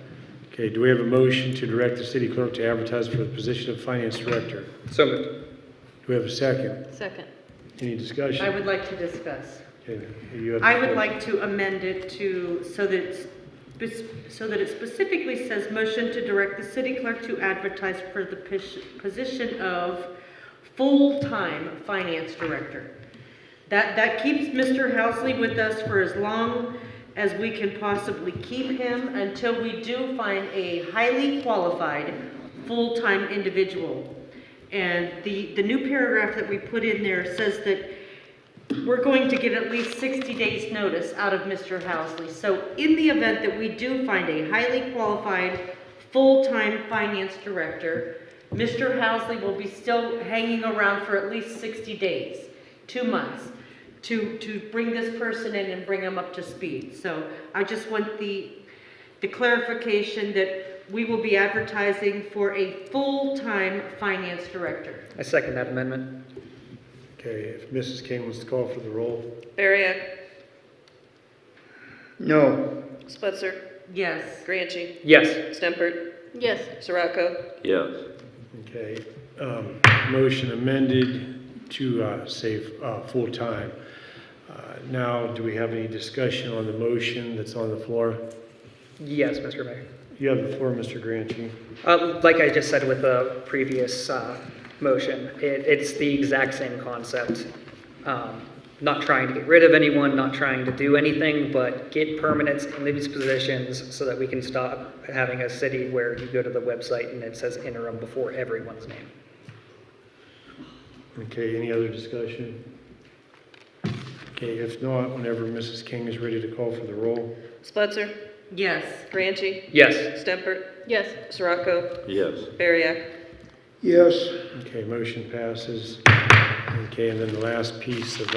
Speaker 1: Okay, do we have a motion to direct the city clerk to advertise for the position of finance director?
Speaker 10: So moved.
Speaker 1: Do we have a second?
Speaker 11: Second.
Speaker 1: Any discussion?
Speaker 9: I would like to discuss.
Speaker 1: Okay, you have the
Speaker 9: I would
Speaker 1: floor.
Speaker 9: like to amend it to, so that it specifically says, motion to direct the city clerk to advertise for the position of full-time finance director. That keeps Mr. Housley with us for as long as we can possibly keep him until we do find a highly qualified full-time individual. And the new paragraph that we put in there says that we're going to get at least 60 days notice out of Mr. Housley. So in the event that we do find a highly qualified full-time finance director, Mr. Housley will be still hanging around for at least 60 days, 2 months, to bring this person in and bring them up to speed. So I just want the clarification that we will be advertising for a full-time finance director.
Speaker 10: I second that amendment.
Speaker 1: Okay, if Mrs. King wants to call for the roll.
Speaker 15: Bariak?
Speaker 5: No.
Speaker 15: Spitzer?
Speaker 9: Yes.
Speaker 15: Granchi?
Speaker 10: Yes.
Speaker 15: Stempert?
Speaker 11: Yes.
Speaker 15: Sirocco?
Speaker 8: Yes.
Speaker 1: Okay, motion amended to say full-time. Now, do we have any discussion on the motion that's on the floor?
Speaker 10: Yes, Mr. Mayor.
Speaker 1: You have the floor, Mr. Granchi.
Speaker 10: Like I just said with the previous motion, it's the exact same concept. not trying to get rid of anyone, not trying to do anything, but get permanents in these positions so that we can stop having a city where you go to the website and it says interim before everyone's name.
Speaker 1: Okay, any other discussion? Okay, if not, whenever Mrs. King is ready to call for the roll.
Speaker 15: Spletzer,
Speaker 9: Yes.
Speaker 15: Franchi,
Speaker 10: Yes.
Speaker 15: Stempert,
Speaker 11: Yes.
Speaker 15: Sirocco,
Speaker 8: Yes.
Speaker 15: Bariak.
Speaker 5: Yes,
Speaker 1: Okay, motion passes. Okay, and then the last piece of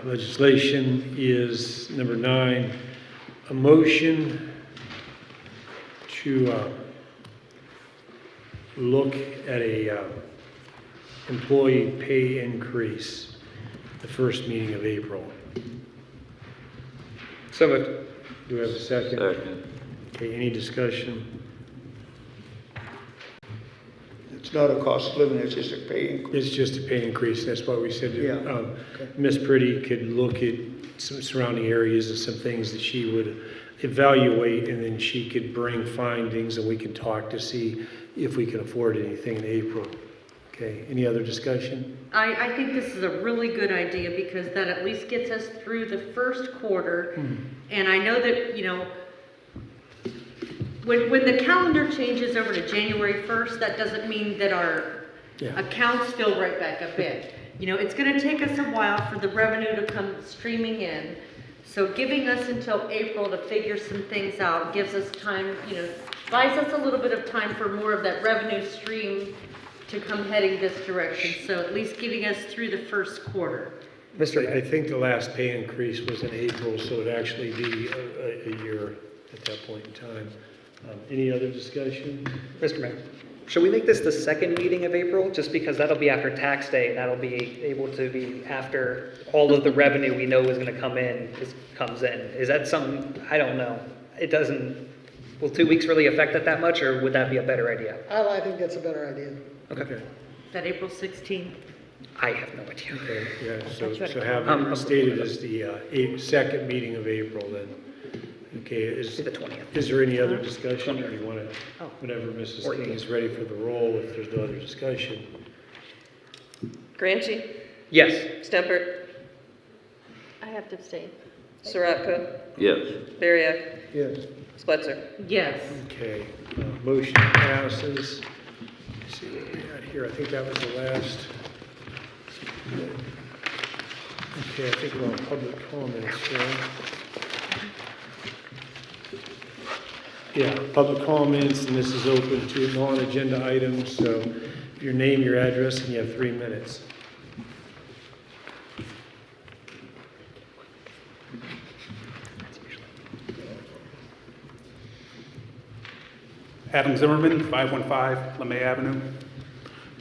Speaker 1: legislation is number 9, a motion to look at a employee pay increase the first meeting of April.
Speaker 10: So moved.
Speaker 1: Do we have a second?
Speaker 8: Second.
Speaker 1: Okay, any discussion?
Speaker 5: it's not a cost of living, it's just a pay increase.
Speaker 1: It's just a pay increase, that's why we said
Speaker 5: Yeah,
Speaker 1: Ms. Pretty could look at some surrounding areas and some things that she would evaluate, and then she could bring findings, and we can talk to see if we can afford anything in April. Okay, any other discussion?
Speaker 9: I think this is a really good idea because that at least gets us through the first quarter. And I know that, you know, when the calendar changes over to January 1st, that doesn't mean that our accounts fill right back up in. You know, it's gonna take us a while for the revenue to come streaming in. So giving us until April to figure some things out gives us time, you know, buys us a little bit of time for more of that revenue stream to come heading this direction. So at least getting us through the first quarter.
Speaker 1: I think the last pay increase was in April, so it'd actually be a year at that point in time. Any other discussion?
Speaker 10: Mr. Mayor, should we make this the second meeting of April? Just because that'll be after tax day, and that'll be able to be after all of the revenue we know is gonna come in, comes in. Is that something, I don't know. It doesn't, will 2 weeks really affect it that much, or would that be a better idea?
Speaker 12: I think that's a better idea.
Speaker 1: Okay.
Speaker 9: Is that April 16th?
Speaker 10: I have no idea.
Speaker 1: Okay, yeah, so have
Speaker 10: I'm
Speaker 1: it stated as the second meeting of April then. Okay, is
Speaker 10: the 20th.
Speaker 1: Is there any other discussion, or you want to, whenever Mrs. King is ready for the roll, if there's no other discussion?
Speaker 15: Granchi,
Speaker 10: Yes.
Speaker 15: Stempert,
Speaker 11: I have to abstain.
Speaker 15: Sirocco,
Speaker 8: Yes.
Speaker 15: Bariak,
Speaker 5: yes.
Speaker 15: Spletzer.
Speaker 9: Yes.
Speaker 1: Okay, motion passes. Let's see what we got here. I think that was the last. Okay, I think we're on public comments here. Yeah, public comments, and this is open to non-agenda items, so your name, your address, and you have 3 minutes.
Speaker 6: Adam Zimmerman, 515 LeMay Avenue.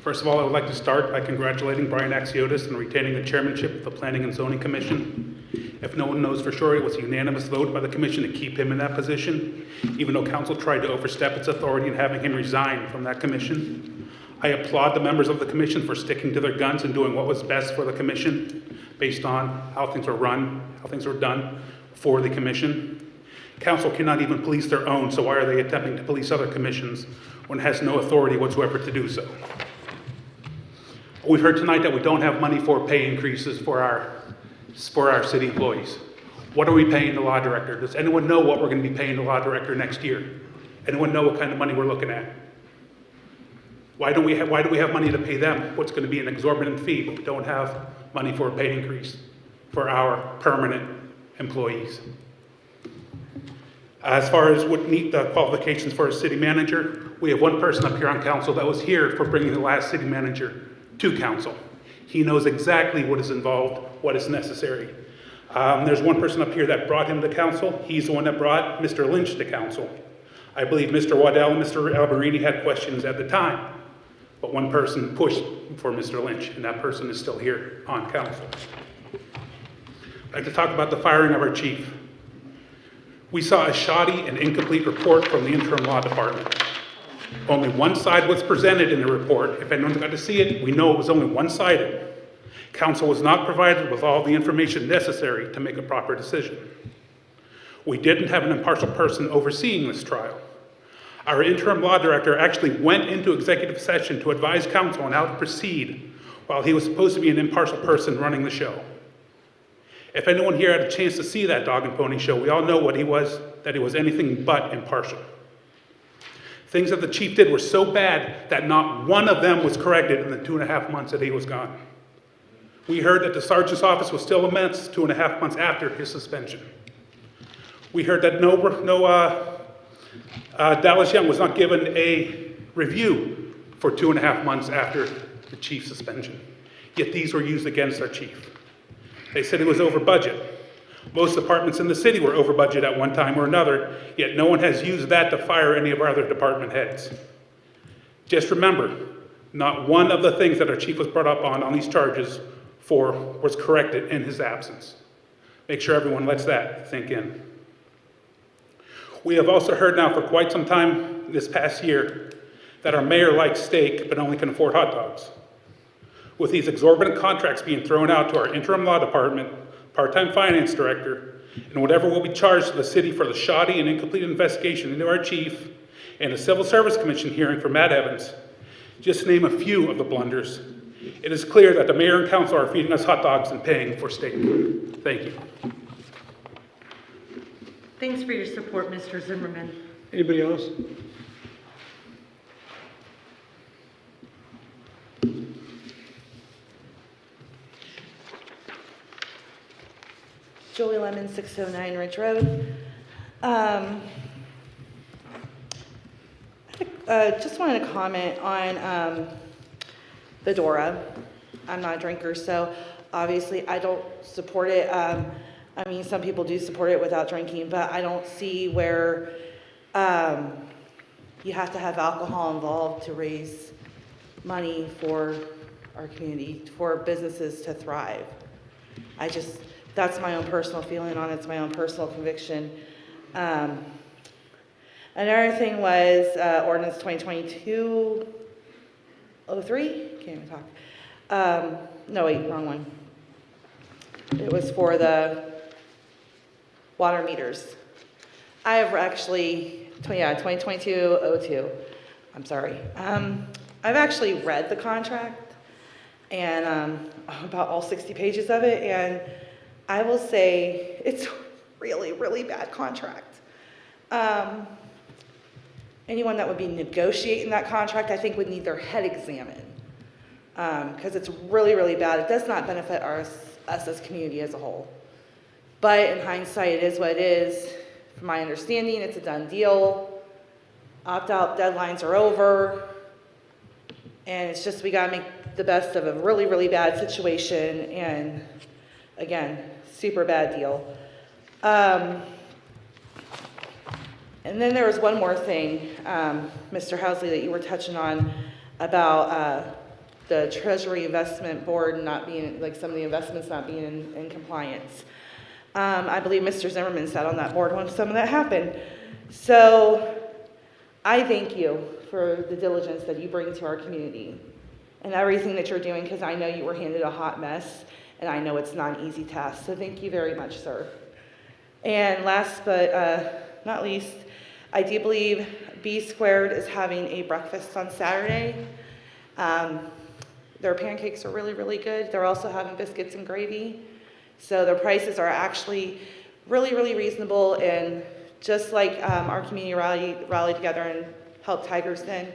Speaker 6: First of all, I would like to start by congratulating Brian Axiotis on retaining the chairmanship of the Planning and Zoning Commission. If no one knows for sure, it was a unanimous vote by the commission to keep him in that position, even though council tried to overstep its authority in having him resign from that commission. I applaud the members of the commission for sticking to their guns and doing what was best for the commission based on how things were run, how things were done for the commission. Council cannot even police their own, so why are they attempting to police other commissions when it has no authority whatsoever to do so? We've heard tonight that we don't have money for pay increases for our city employees. What are we paying the law director? Does anyone know what we're going to be paying the law director next year? Anyone know what kind of money we're looking at? Why do we have money to pay them? What's going to be an exorbitant fee, but we don't have money for a pay increase for our permanent employees? As far as what meet the qualifications for a city manager, we have one person up here on council that was here for bringing the last city manager to council. He knows exactly what is involved, what is necessary. There's one person up here that brought him to council. He's the one that brought Mr. Lynch to council. I believe Mr. Waddell and Mr. Alberini had questions at the time, but one person pushed for Mr. Lynch, and that person is still here on council. I'd like to talk about the firing of our chief. We saw a shoddy and incomplete report from the interim law department. Only one side was presented in the report. If anyone got to see it, we know it was only one-sided. Council was not provided with all the information necessary to make a proper decision. We didn't have an impartial person overseeing this trial. Our interim law director actually went into executive session to advise council on how to proceed while he was supposed to be an impartial person running the show. If anyone here had a chance to see that dog and pony show, we all know what he was, that he was anything but impartial. Things that the chief did were so bad that not one of them was corrected in the 2.5 months that he was gone. We heard that the sergeant's office was still a mess 2.5 months after his suspension. We heard that Dallas Young was not given a review for 2.5 months after the chief's suspension. Yet these were used against our chief. They said it was over budget. Most departments in the city were over budget at one time or another, yet no one has used that to fire any of our other department heads. Just remember, not one of the things that our chief was brought up on these charges for was corrected in his absence. Make sure everyone lets that sink in. We have also heard now for quite some time this past year that our mayor likes steak but only can afford hot dogs. With these exorbitant contracts being thrown out to our interim law department, part-time finance director, and whatever will be charged to the city for the shoddy and incomplete investigation into our chief, and a Civil Service Commission hearing for Matt Evans, just to name a few of the blunders, it is clear that the mayor and council are feeding us hot dogs and paying for steak. Thank you.
Speaker 9: Thanks for your support, Mr. Zimmerman.
Speaker 1: Anybody else?
Speaker 17: Julie Lemon, 609 Ridge Road. Just wanted to comment on the Dora. I'm not a drinker, so obviously I don't support it. I mean, some people do support it without drinking, but I don't see where you have to have alcohol involved to raise money for our community, for businesses to thrive. That's my own personal feeling on it. It's my own personal conviction. Another thing was Ordinance 2022-03. Can't even talk. No, wait, wrong one. It was for the water meters. I have actually, 2022-02. I'm sorry. I've actually read the contract and about all 60 pages of it, and I will say it's a really, really bad contract. Anyone that would be negotiating that contract, I think, would need their head examined because it's really, really bad. It does not benefit us as a community as a whole. But in hindsight, it is what it is. From my understanding, it's a done deal. Opt-out deadlines are over. And it's just we got to make the best of a really, really bad situation. And again, super bad deal. And then there was one more thing, Mr. Housley, that you were touching on about the Treasury Investment Board not being, like some of the investments not being in compliance. I believe Mr. Zimmerman sat on that board when some of that happened. So I thank you for the diligence that you bring to our community and everything that you're doing, because I know you were handed a hot mess, and I know it's not an easy task. So thank you very much, sir. And last but not least, I do believe B Squared is having a breakfast on Saturday. Their pancakes are really, really good. They're also having biscuits and gravy. So their prices are actually really, really reasonable. And just like our community rallied together and helped Tigers Den,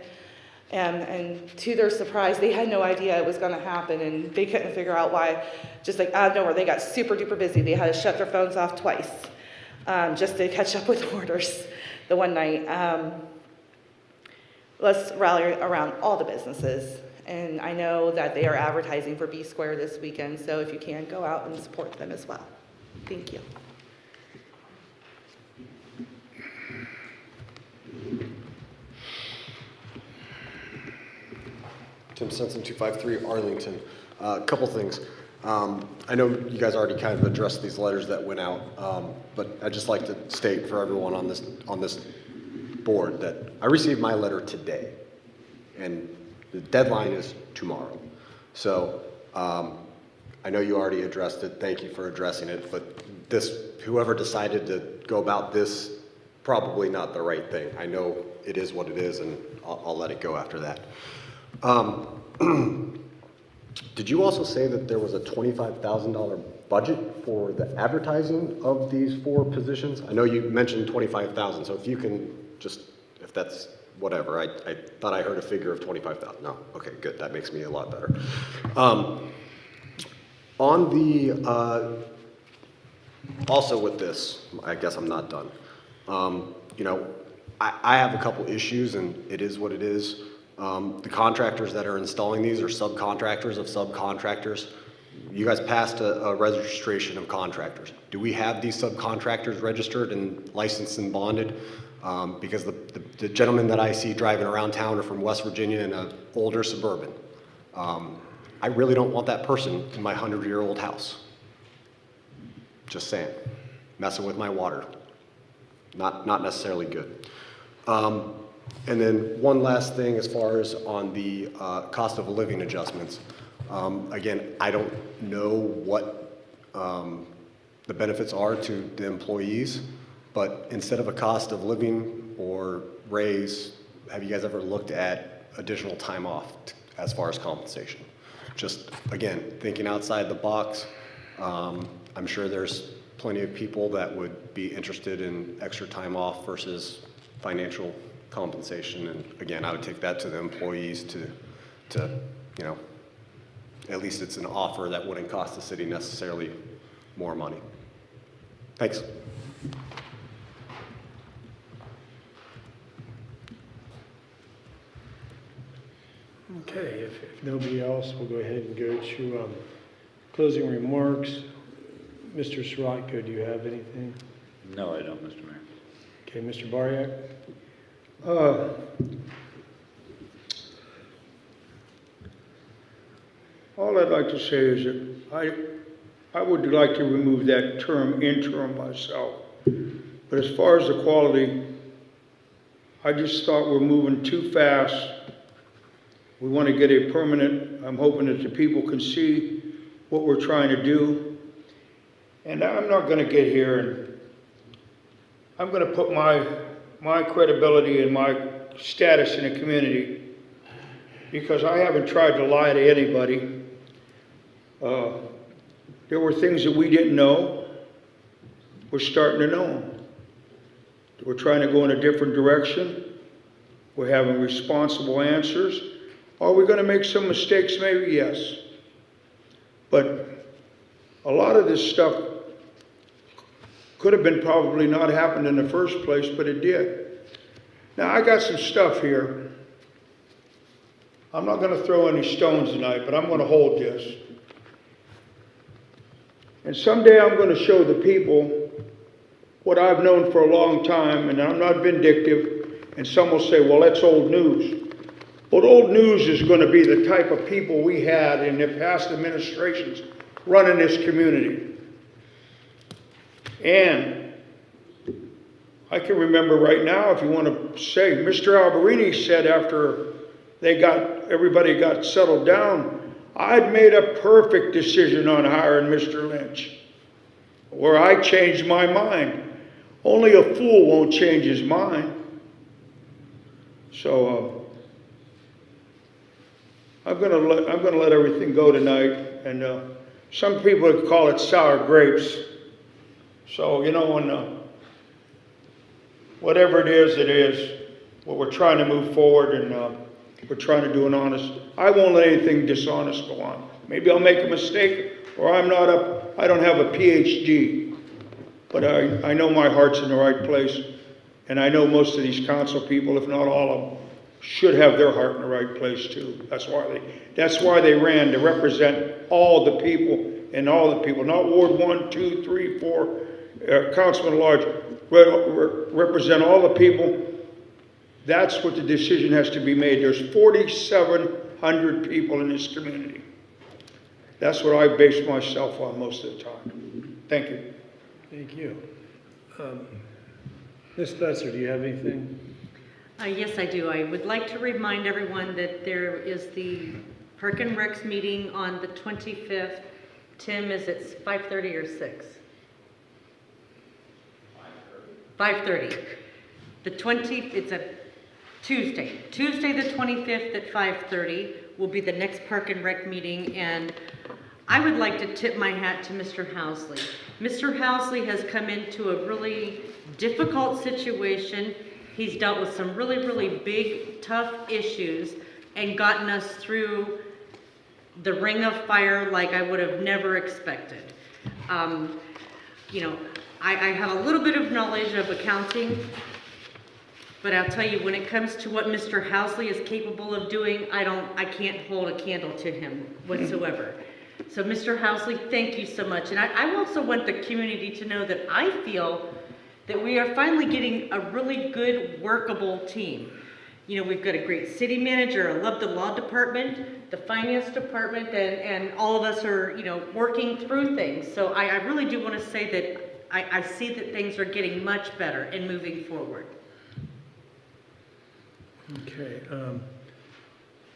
Speaker 17: and to their surprise, they had no idea it was going to happen, and they couldn't figure out why. Just like out of nowhere, they got super duper busy. They had to shut their phones off twice just to catch up with orders the one night. Let's rally around all the businesses. And I know that they are advertising for B Square this weekend, so if you can, go out and support them as well. Thank you.
Speaker 7: Tim Sensen, 253 Arlington. A couple things. I know you guys already kind of addressed these letters that went out, but I'd just like to state for everyone on this board that I received my letter today, and the deadline is tomorrow. So I know you already addressed it. Thank you for addressing it. But whoever decided to go about this, probably not the right thing. I know it is what it is, and I'll let it go after that. Did you also say that there was a $25,000 budget for the advertising of these 4 positions? I know you mentioned 25,000, so if you can just, if that's whatever, I thought I heard a figure of 25,000. No, okay, good, that makes me a lot better. On the, also with this, I guess I'm not done. You know, I have a couple issues, and it is what it is. The contractors that are installing these are subcontractors of subcontractors. You guys passed a registration of contractors. Do we have these subcontractors registered and licensed and bonded? Because the gentlemen that I see driving around town are from West Virginia in an older Suburban. I really don't want that person in my 100-year-old house. Just saying, messing with my water. Not necessarily good. And then one last thing as far as on the cost of living adjustments. Again, I don't know what the benefits are to the employees, but instead of a cost of living or raise, have you guys ever looked at additional time off as far as compensation? Just, again, thinking outside the box. I'm sure there's plenty of people that would be interested in extra time off versus financial compensation. And again, I would take that to the employees to you know, at least it's an offer that wouldn't cost the city necessarily more money. Thanks.
Speaker 1: Okay, if nobody else, we'll go ahead and go to closing remarks. Mr. Sirotko, do you have anything?
Speaker 8: No, I don't, Mr. Mayor.
Speaker 1: Okay, Mr. Bariak?
Speaker 5: All I'd like to say is that I would like to remove that term interim myself. But as far as the quality, I just thought we're moving too fast. We want to get a permanent. I'm hoping that the people can see what we're trying to do. And I'm not going to get here and I'm going to put my credibility and my status in the community, because I haven't tried to lie to anybody. There were things that we didn't know. We're starting to know them. We're trying to go in a different direction. We're having responsible answers. Are we going to make some mistakes? Maybe, yes. But a lot of this stuff could have been probably not happened in the first place, but it did. Now, I got some stuff here. I'm not going to throw any stones tonight, but I'm going to hold this. And someday I'm going to show the people what I've known for a long time, and I'm not vindictive, and some will say, well, that's old news. But old news is going to be the type of people we had in the past administrations running this community. And I can remember right now, if you want to say, Mr. Alberini said after everybody got settled down, I'd made a perfect decision on hiring Mr. Lynch, where I changed my mind. Only a fool won't change his mind. So I'm gonna let everything go tonight, and some people would call it sour grapes. So, you know, and whatever it is, what we're trying to move forward, and we're trying to do an honest. I won't let anything dishonest go on. Maybe I'll make a mistake, or I don't have a PhD, but I know my heart's in the right place, and I know most of these council people, if not all of them, should have their heart in the right place too. That's why they ran, to represent all the people, and all the people, not Ward 1, 2, 3, 4, Councilman Large, represent all the people. That's what the decision has to be made. There's 4,700 people in this community. That's what I base myself on most of the time. Thank you.
Speaker 1: Thank you. Ms. Fetzer, do you have anything?
Speaker 9: Yes, I do. I would like to remind everyone that there is the Park and Recs meeting on the 25th. Tim, is it 5:30 or 6? 5:30. It's a Tuesday the 25th at 5:30. will be the next Park and Rec meeting, and I would like to tip my hat to Mr. Housley. Mr. Housley has come into a really difficult situation. He's dealt with some really, really big, tough issues and gotten us through the ring of fire like I would have never expected. You know, I have a little bit of knowledge of accounting, but I'll tell you, when it comes to what Mr. Housley is capable of doing, I can't hold a candle to him whatsoever. So Mr. Housley, thank you so much. And I also want the community to know that I feel that we are finally getting a really good, workable team. You know, we've got a great city manager. I love the law department, the finance department, and all of us are, you know, working through things. So I really do want to say that I see that things are getting much better and moving forward.
Speaker 1: Okay.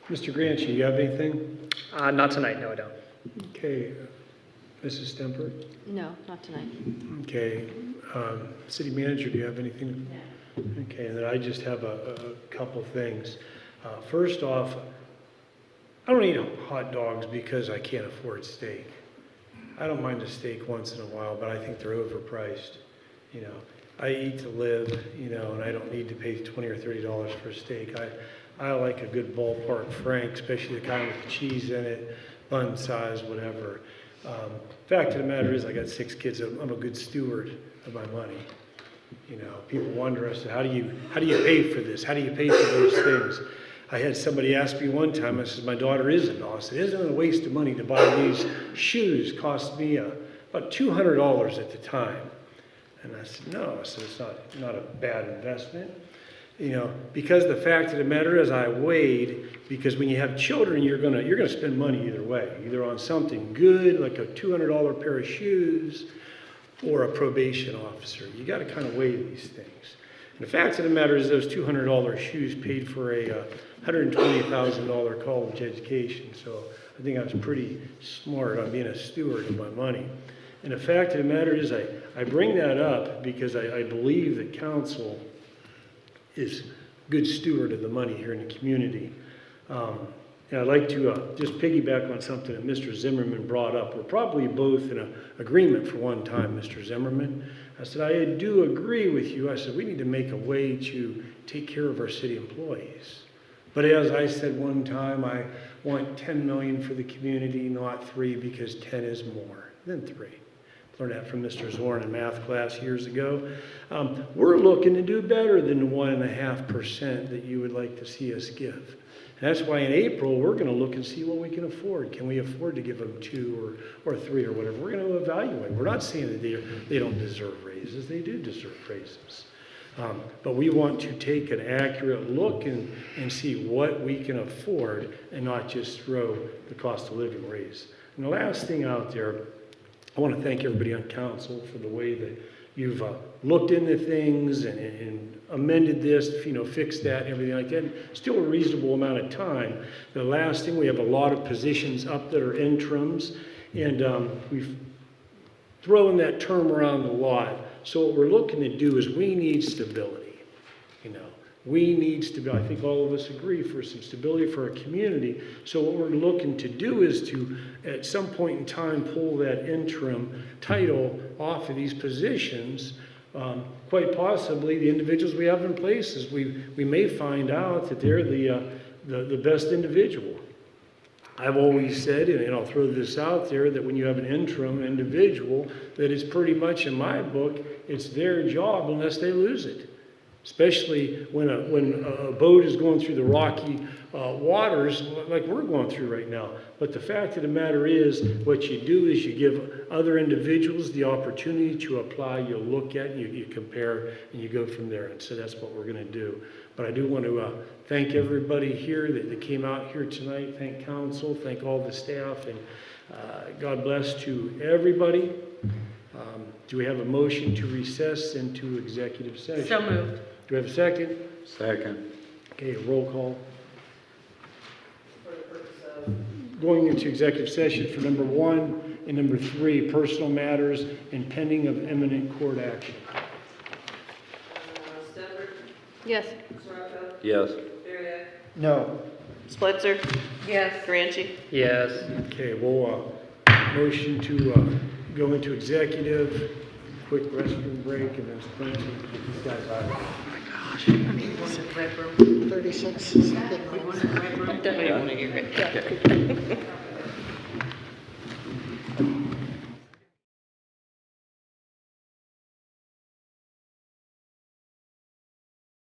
Speaker 1: Mr. Granchi, you have anything?
Speaker 10: Not tonight, no, I don't.
Speaker 1: Okay. Mrs. Stemper?
Speaker 11: No, not tonight.
Speaker 1: Okay. City manager, do you have anything? Okay, and then I just have a couple things. First off, I don't eat hot dogs because I can't afford steak. I don't mind a steak once in a while, but I think they're overpriced. You know, I eat to live, you know, and I don't need to pay $20 or $30 for a steak. I like a good ballpark frank, especially the kind with the cheese in it, bun size, whatever. Fact of the matter is, I got 6 kids. I'm a good steward of my money. You know, people wonder, I said, how do you pay for this? How do you pay for those things? I had somebody ask me one time, I said, my daughter isn't. I said, isn't it a waste of money to buy these shoes? Cost me about $200 at the time. And I said, no. I said, it's not a bad investment. You know, because the fact of the matter is I weighed, because when you have children, you're gonna spend money either way, either on something good, like a $200 pair of shoes, or a probation officer. You got to kind of weigh these things. And the fact of the matter is those $200 shoes paid for a $120,000 college education. So I think I was pretty smart on being a steward of my money. And the fact of the matter is I bring that up because I believe that council is good steward of the money here in the community. And I'd like to just piggyback on something that Mr. Zimmerman brought up. We're probably both in agreement for one time, Mr. Zimmerman. I said, I do agree with you. I said, we need to make a way to take care of our city employees. But as I said one time, I want 10 million for the community, not 3, because 10 is more than 3. Learned that from Mr. Zorn in math class years ago. We're looking to do better than the 1.5% that you would like to see us give. And that's why in April, we're going to look and see what we can afford. Can we afford to give them 2 or 3 or whatever? We're going to evaluate. We're not saying that they don't deserve raises. They do deserve raises. But we want to take an accurate look and see what we can afford and not just throw the cost of living raise. And the last thing out there, I want to thank everybody on council for the way that you've looked into things and amended this, you know, fixed that and everything like that. Still a reasonable amount of time. The last thing, we have a lot of positions up that are interims, and we've thrown that term around a lot. So what we're looking to do is we need stability, you know. We need stability. I think all of us agree for some stability for our community. So what we're looking to do is to, at some point in time, pull that interim title off of these positions. Quite possibly, the individuals we have in place, is we may find out that they're the best individual. I've always said, and I'll throw this out there, that when you have an interim individual, that is pretty much, in my book, it's their job unless they lose it. Especially when a boat is going through the rocky waters like we're going through right now. But the fact of the matter is, what you do is you give other individuals the opportunity to apply. You look at, you compare, and you go from there. And so that's what we're going to do. But I do want to thank everybody here that came out here tonight. Thank council, thank all the staff, and God bless to everybody. Do we have a motion to recess into executive session?
Speaker 9: So moved.
Speaker 1: Do we have a second?
Speaker 8: Second.
Speaker 1: Okay, roll call. Going into executive session for number 1 and number 3, personal matters and pending of imminent court action.
Speaker 11: Yes.
Speaker 8: Yes.
Speaker 5: No.
Speaker 15: Spitzer?
Speaker 9: Yes.
Speaker 15: Franchi?
Speaker 10: Yes.
Speaker 1: Okay, we'll, motion to, go into executive, quick restroom break, and then Clancy, get these guys out of here.
Speaker 12: 36 is good.
Speaker 15: I definitely want to hear it.